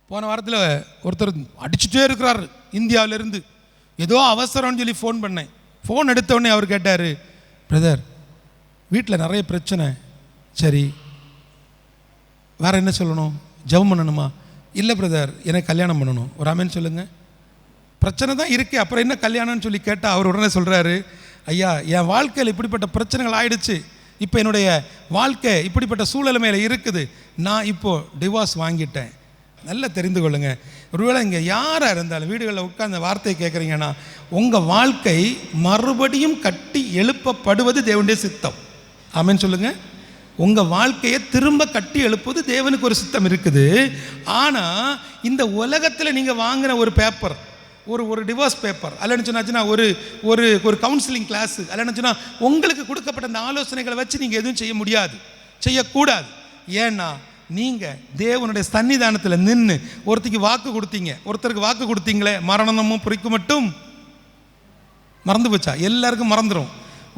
A: போன வாரத்தில் ஒருத்தர் அடிச்சுட்டே இருக்கிறார் இந்தியாவிலிருந்து. ஏதோ அவசரம்னு சொல்லி ஃபோன் பண்ணேன். ஃபோன் எடுத்தோடனே அவர் கேட்டார், பிரதர் வீட்டில் நிறைய பிரச்சனை. சரி, வேறு என்ன சொல்லணும்? ஜெபம் பண்ணணுமா? இல்லை பிரதர், எனக்கு கல்யாணம் பண்ணணும். ஒரு ஆமேன்னு சொல்லுங்கள். பிரச்சனை தான் இருக்குது, அப்புறம் என்ன கல்யாணம்னு சொல்லி கேட்டால் அவர் உடனே சொல்கிறாரு, ஐயா என் வாழ்க்கையில் இப்படிப்பட்ட பிரச்சனைகள் ஆயிடுச்சு, இப்போ என்னுடைய வாழ்க்கை இப்படிப்பட்ட சூழ்நிலைமையில் இருக்குது, நான் இப்போது டிவோர்ஸ் வாங்கிட்டேன். நல்லா தெரிந்து கொள்ளுங்க. ஒருவேளை இங்கே யாராக இருந்தாலும் வீடுகளில் உட்கார்ந்த வார்த்தையை கேட்குறீங்கன்னா, உங்கள் வாழ்க்கை மறுபடியும் கட்டி எழுப்பப்படுவது தேவனுடைய சித்தம். ஆமென் சொல்லுங்கள். உங்கள் வாழ்க்கையை திரும்ப கட்டி எழுப்புவது தேவனுக்கு ஒரு சித்தம் இருக்குது. ஆனால் இந்த உலகத்தில் நீங்கள் வாங்கின ஒரு பேப்பர், ஒரு டிவோர்ஸ் பேப்பர் அல்லன்னு சொன்னாச்சுன்னா ஒரு கவுன்சிலிங் கிளாஸு அல்லன்னு சொன்னால் உங்களுக்கு கொடுக்கப்பட்ட அந்த ஆலோசனைகளை வச்சு நீங்கள் எதுவும் செய்ய முடியாது, செய்யக்கூடாது. ஏன்னா நீங்கள் தேவனுடைய சன்னிதானத்தில் நின்று ஒருத்தருக்கு வாக்கு கொடுத்தீங்களே, மரணமும் புரிக்கு மட்டும் மறந்து போச்சா? எல்லாருக்கும் மறந்துடும்.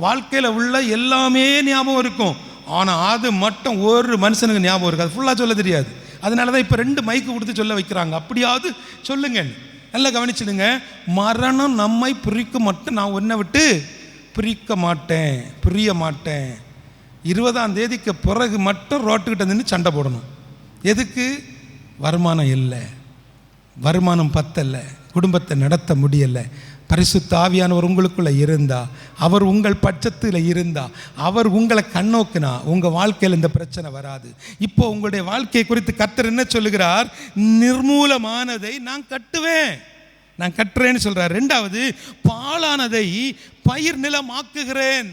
A: வாழ்க்கையில் உள்ள எல்லாமே ஞாபகம் இருக்கும், ஆனால் அது மட்டும் ஒரு மனுஷனுக்கு ஞாபகம் இருக்காது, ஃபுல்லாக சொல்ல தெரியாது. அதனால தான் இப்போ 2 மைக்கு கொடுத்து சொல்ல வைக்கிறாங்க, அப்படியாவது சொல்லுங்க. நல்லா கவனிச்சிடுங்க. மரணம் நம்மை பிரிக்க மட்டும் நான் உன்னை விட்டு பிரிய மாட்டேன். 20ஆம் தேதிக்கு பிறகு மட்டும் ரோட்டுக்கிட்ட நின்று சண்டை போடணும். எதுக்கு? வருமானம் இல்லை, வருமானம் பத்தலை, குடும்பத்தை நடத்த முடியலை. பரிசுத்த ஆவியானவர் உங்களுக்குள்ளே இருந்தா, அவர் உங்கள் பட்சத்தில் இருந்தா, அவர் உங்களை கண்ணோக்கினா உங்கள் வாழ்க்கையில் இந்த பிரச்சனை வராது. இப்போ உங்களுடைய வாழ்க்கையை குறித்து கர்த்தர் என்ன சொல்லுகிறார்? நிர்மூலமானதை நான் கட்டுறேன்னு சொல்கிறார். 2வது, பாழானதை பயிர் நிலமாக்குகிறேன்.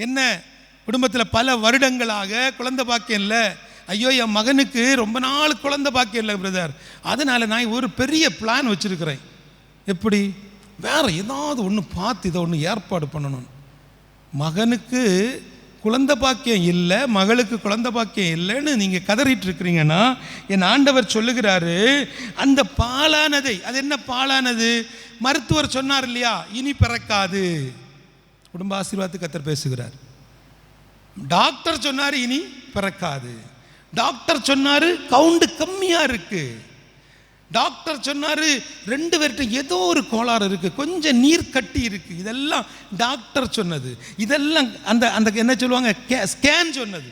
A: என்ன குடும்பத்தில் பல வருடங்களாக குழந்தை பாக்கியம் இல்லை. ஐயோ என் மகனுக்கு ரொம்ப நாள் குழந்தை பாக்கியம் இல்லை பிரதர், அதனால் நான் ஒரு பெரிய பிளான் வச்சுருக்கிறேன். எப்படி? வேறு ஏதாவது ஒன்று பார்த்து இதை ஒன்று ஏற்பாடு பண்ணணும். மகனுக்கு குழந்தை பாக்கியம் இல்லை, மகளுக்கு குழந்தை பாக்கியம் இல்லைன்னு நீங்கள் கதறிட்டு இருக்கிறீங்கன்னா, என் ஆண்டவர் சொல்லுகிறாரு, அந்த பாழானதை, அது என்ன பாழானது? மருத்துவர் சொன்னார் இல்லையா, இனி பிறக்காது. குடும்ப ஆசீர்வாதத்துக்கு கர்த்தர் பேசுகிறார். டாக்டர் சொன்னார் இனி பிறக்காது. டாக்டர் சொன்னார் கவுண்டு கம்மியாக இருக்கு. டாக்டர் சொன்னார் 2 பேர்கிட்ட ஏதோ ஒரு கோளாறு இருக்குது, கொஞ்சம் நீர் கட்டி இருக்குது. இதெல்லாம் டாக்டர் சொன்னது, இதெல்லாம் அந்த என்ன சொல்லுவாங்க, ஸ்கேன் சொன்னது.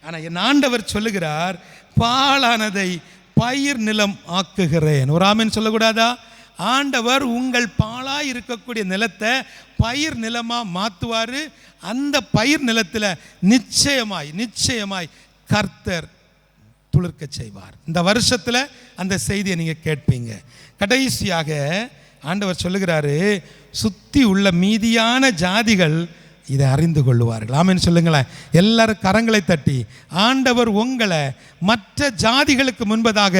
A: ஆனால் என் ஆண்டவர் சொல்லுகிறார், பாழானதை பயிர் நிலம் ஆக்குகிறேன். ஒரு ஆமென் சொல்லக்கூடாதா? ஆண்டவர் உங்கள் பாழாய் இருக்கக்கூடிய நிலத்தை பயிர் நிலமாக மாற்றுவார். அந்த பயிர் நிலத்தில் நிச்சயமாய் கர்த்தர் துளிர்க்க செய்வார். இந்த வருஷத்தில் அந்த செய்தியை நீங்கள் கேட்பீங்க. கடைசியாக ஆண்டவர் சொல்லுகிறாரு, சுற்றி உள்ள மீதியான ஜாதிகள் இதை அறிந்து கொள்ளுவார்கள். ஆமென் சொல்லுங்களேன். எல்லாரும் கரங்களை தட்டி, ஆண்டவர் உங்களை மற்ற ஜாதிகளுக்கு முன்பதாக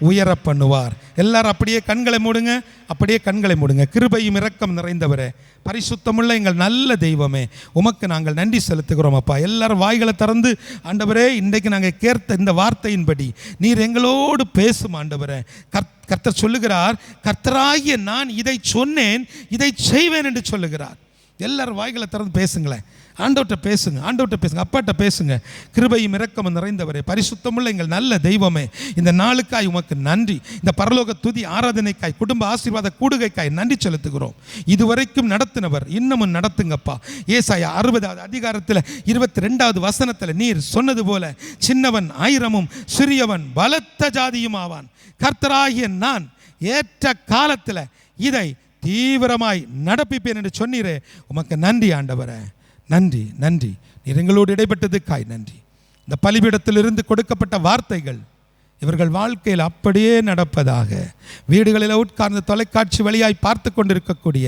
A: உயர பண்ணுவார். எல்லாரும் அப்படியே கண்களை மூடுங்க. கிருபையும் இரக்கம் நிறைந்தவரே, பரிசுத்தமுள்ள எங்கள் நல்ல தெய்வமே, உமக்கு நாங்கள் நன்றி செலுத்துகிறோம் அப்பா. எல்லாரும் வாய்களை திறந்து, ஆண்டவரே இன்றைக்கு நாங்கள் கேட்ட இந்த வார்த்தையின்படி நீர் எங்களோடு பேசும் ஆண்டவரே. கர்த்தர் சொல்லுகிறார், கர்த்தராகிய நான் இதை சொன்னேன், இதை செய்வேன் என்று சொல்லுகிறார். எல்லாரும் வாய்களை திறந்து பேசுங்களேன். ஆண்டவர்கிட்ட பேசுங்க, அப்பாட்ட பேசுங்க. கிருபையும் இரக்கமும் நிறைந்தவரே, பரிசுத்தமுள்ள எங்கள் நல்ல தெய்வமே, இந்த நாளுக்காய் உமக்கு நன்றி. இந்த பரலோக துதி ஆராதனைக்காய், குடும்ப ஆசீர்வாத கூடுகைக்காய் நன்றி செலுத்துகிறோம். இதுவரைக்கும் நடத்தினவர் இன்னமும் நடத்துங்கப்பா. ஏசாயா 60வது அதிகாரத்தில் 22வது வசனத்தில் நீர் சொன்னது போல, சின்னவன் 1000 சிறியவன் பலத்த ஜாதியும் ஆவான். கர்த்தராகிய நான் ஏற்ற காலத்தில் இதை தீவிரமாய் நடப்பிப்பேன் என்று சொன்னீரே, உமக்கு நன்றி ஆண்டவரே. நன்றி நீர் எங்களோடு இடைப்பட்டதுக்காய் நன்றி. இந்த பலிபீடத்திலிருந்து கொடுக்கப்பட்ட வார்த்தைகள் இவர்கள் வாழ்க்கையில் அப்படியே நடப்பதாக. வீடுகளில் உட்கார்ந்து தொலைக்காட்சி வழியாய் பார்த்து கொண்டிருக்கக்கூடிய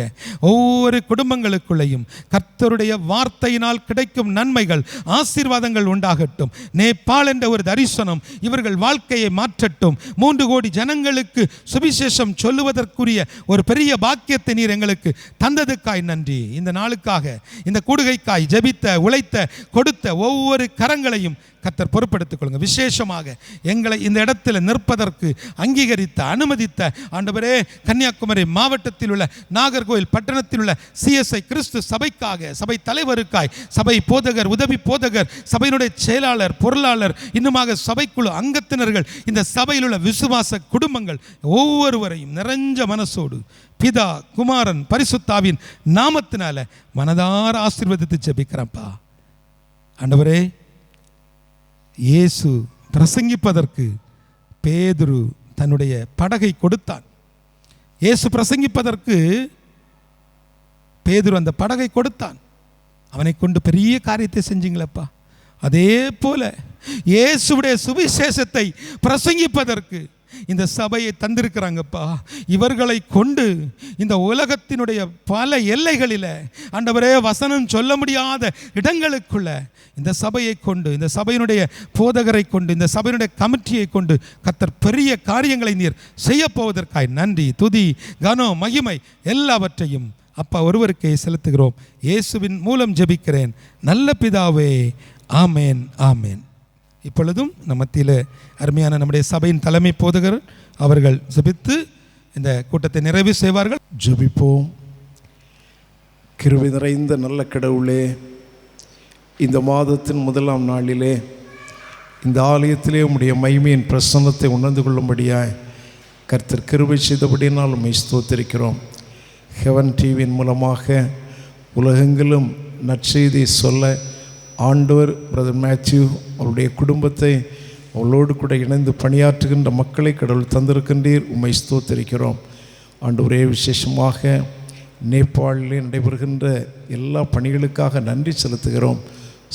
A: ஒவ்வொரு குடும்பங்களுக்குள்ளேயும் கர்த்தருடைய வார்த்தையினால் கிடைக்கும் நன்மைகள், ஆசீர்வாதங்கள் உண்டாகட்டும். நேபாள் என்ற ஒரு தரிசனம் இவர்கள் வாழ்க்கையை மாற்றட்டும். 3 கோடி ஜனங்களுக்கு சுவிசேஷம் சொல்லுவதற்குரிய ஒரு பெரிய பாக்கியத்தை நீர் எங்களுக்கு தந்ததுக்காய் நன்றி. இந்த நாளுக்காக, இந்த கூடுகைக்காய் ஜெபித்த, உழைத்த, கொடுத்த ஒவ்வொரு கரங்களையும் கர்த்தர் பொறுப்படுத்திக் கொள்ளுங்க. விசேஷமாக எங்களை இந்த இடத்துல நிற்பதற்கு அங்கீகரித்த, அனுமதித்த ஆண்டவரே, கன்னியாகுமரி மாவட்டத்தில் உள்ள நாகர்கோவில் பட்டணத்தில் உள்ள CSI கிறிஸ்து சபைக்காக, சபை தலைவருக்காய், சபை போதகர், உதவி போதகர், சபையினுடைய செயலாளர், பொருளாளர், இன்னுமாக சபைக்குழு அங்கத்தினர்கள், இந்த சபையில் உள்ள விசுவாச குடும்பங்கள் ஒவ்வொருவரையும் நிறைஞ்ச மனசோடு பிதா, குமாரன், பரிசுத்தாவின் நாமத்தினால மனதார ஆசீர்வதித்து ஜெபிக்கிறப்பா. ஆண்டவரே, இயேசு பிரசங்கிப்பதற்கு பேதுரு தன்னுடைய படகை கொடுத்தான். இயேசு பிரசங்கிப்பதற்கு பேதுரு அந்த படகை கொடுத்தான். அவனை கொண்டு பெரிய காரியத்தை செஞ்சீங்களப்பா. அதே போல இயேசுவுடைய சுவிசேஷத்தை பிரசங்கிப்பதற்கு இந்த சபையை தந்திருக்கிறாங்கப்பா. இவர்களை கொண்டு இந்த உலகத்தினுடைய பல எல்லைகளில் ஆண்டவரே, வசனம் சொல்ல முடியாத இடங்களுக்குள்ள இந்த சபையை கொண்டு, இந்த சபையினுடைய போதகரை கொண்டு, இந்த சபையினுடைய கமிட்டியை கொண்டு கர்த்தர் பெரிய காரியங்களை நீர் செய்ய போவதற்காய் நன்றி, துதி, கனம், மகிமை எல்லாவற்றையும் அப்பா ஒருவருக்கே செலுத்துகிறோம். இயேசுவின் மூலம் ஜெபிக்கிறேன் நல்ல பிதாவே, ஆமேன் ஆமேன். இப்பொழுதும் நம் மத்தியில் அருமையான நம்முடைய சபையின் தலைமை போதகர் அவர்கள் ஜெபித்து இந்த கூட்டத்தை நிறைவு செய்வார்கள்.
O: ஜெபிப்போம். கிருபை நிறைந்த நல்ல கடவுளே, இந்த மாதத்தின் 1ஆம் நாளிலே இந்த ஆலயத்திலே உம்முடைய மகிமையின் பிரசன்னத்தை உணர்ந்து கொள்ளும்படியாய் கர்த்தர் கிருபை செய்தபடியினால் உம்மை ஸ்தோத்திரிக்கிறோம். ஹெவன் டிவியின் மூலமாக உலகெங்கிலும் நற்செய்தி சொல்ல ஆண்டவர் பிரதர் மேத்யூ அவருடைய குடும்பத்தை, அவளோடு கூட இணைந்து பணியாற்றுகின்ற மக்களை கடவுள் தந்திருக்கின்றீர். உம்மை ஸ்தோத்திரிக்கிறோம். ஆண்டவரே, விசேஷமாக நேபாளிலே நடைபெறுகின்ற எல்லா பணிகளுக்காக நன்றி செலுத்துகிறோம்.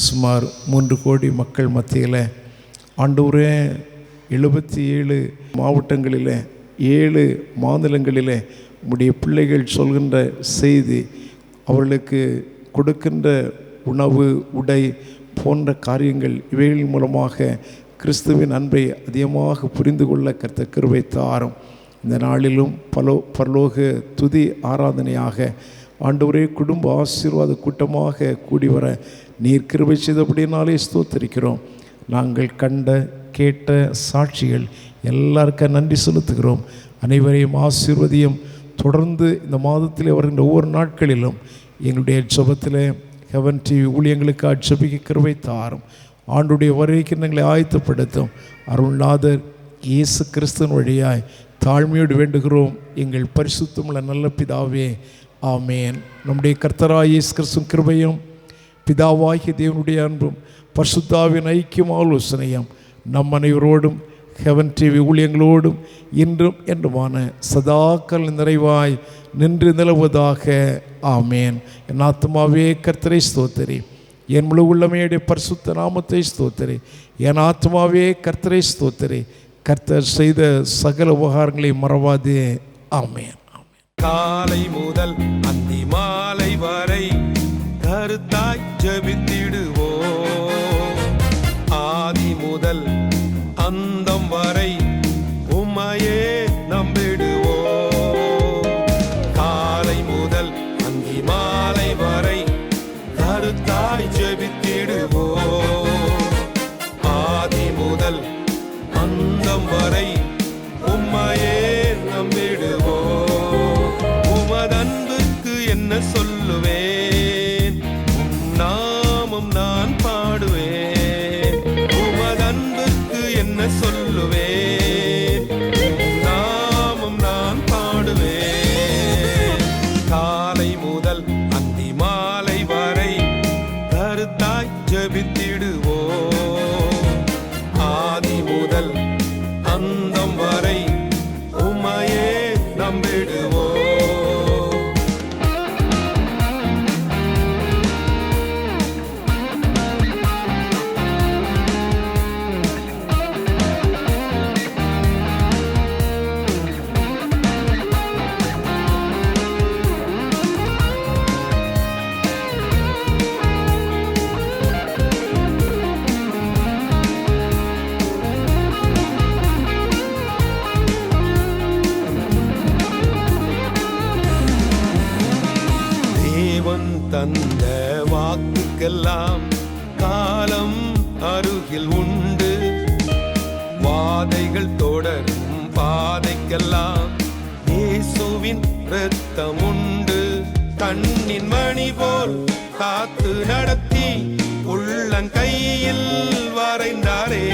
O: சுமார் 3 கோடி மக்கள் மத்தியில் ஆண்டவரே, 77 மாவட்டங்களில் 7 மாநிலங்களில் உம்முடைய பிள்ளைகள் சொல்கின்ற செய்தி, அவர்களுக்கு கொடுக்கின்ற உணவு, உடை போன்ற காரியங்கள், இவைகளின் மூலமாக கிறிஸ்துவின் அன்பை அதிகமாக புரிந்து கொள்ள கர்த்தர் கிருபை தாரும். இந்த நாளிலும் பரலோக துதி ஆராதனையாக ஆண்டவரே, குடும்ப ஆசீர்வாத கூட்டமாக கூடி வர நீர் கிருபை செய்தபடினாலே ஸ்தோத்திரிக்கிறோம். நாங்கள் கண்ட கேட்ட சாட்சிகள் எல்லாருக்கும் நன்றி செலுத்துகிறோம். அனைவரையும் ஆசீர்வதியும். தொடர்ந்து இந்த மாதத்தில் வருகின்ற ஒவ்வொரு நாட்களிலும் எங்களுடைய ஜெபத்தில் ஹெவன் டிவி ஊழியங்களுக்கு ஜெபிக்க கிருபை தாரும். ஆண்டுடைய வருகைக்கு எங்களை ஆயத்தப்படுத்தும். அருள்நாதர் இயேசு கிறிஸ்துவின் வழியாய் தாழ்மையோடு வேண்டுகிறோம் எங்கள் பரிசுத்தமுள்ள நல்ல பிதாவே, ஆமேன். நம்முடைய கர்த்தராகிய இயேசு கிறிஸ்துவின் கிருபையும் பிதாவாகிய தேவனுடைய அன்பும் பரிசுத்தாவின் ஐக்கியம் ஆலோசனையும் நம் அனைவரோடும் ஹெவன் டிவி ஊழியங்களோடும் இன்றும் என்றுமான சதாக்கள் நிறைவாய் நின்று நிலவுவதாக, ஆமேன். என் ஆத்மாவே கர்த்தரை ஸ்தோத்திரி, என் முழு உள்ளமையுடைய பரிசுத்த நாமத்தை ஸ்தோத்திரி. என் ஆத்மாவே கர்த்தரை ஸ்தோத்திரி, கர்த்தர் செய்த சகல உபகாரங்களை மறவாதே, ஆமேன்.
P: காலை முதல் அந்தி மாலை வரை கருத்தாய் ஜெபித்திடுவோம். ஆதி முதல் அந்தம் வரை உம்மையே நம்பிடுவோம். காலை முதல் அந்தி மாலை வரை கருத்தாய் ஜெபித்திடுவோம். ஆதி முதல் அந்தம் வரை உம்மையே நம்பிடுவோம். உமதன்புக்கு என்ன சொல்லுவேன், நம்பிடுவோம். தேவன் தந்த வாக்குக்கெல்லாம் காலம் அருகில் உண்டு. வாதைகள் தொடரும் பாதைக்கெல்லாம் இயேசுவின் இரத்தம் உண்டு. கண்ணின் மணி போல் காத்து நடத்தி உள்ளங்கையில் வரைந்தாரே.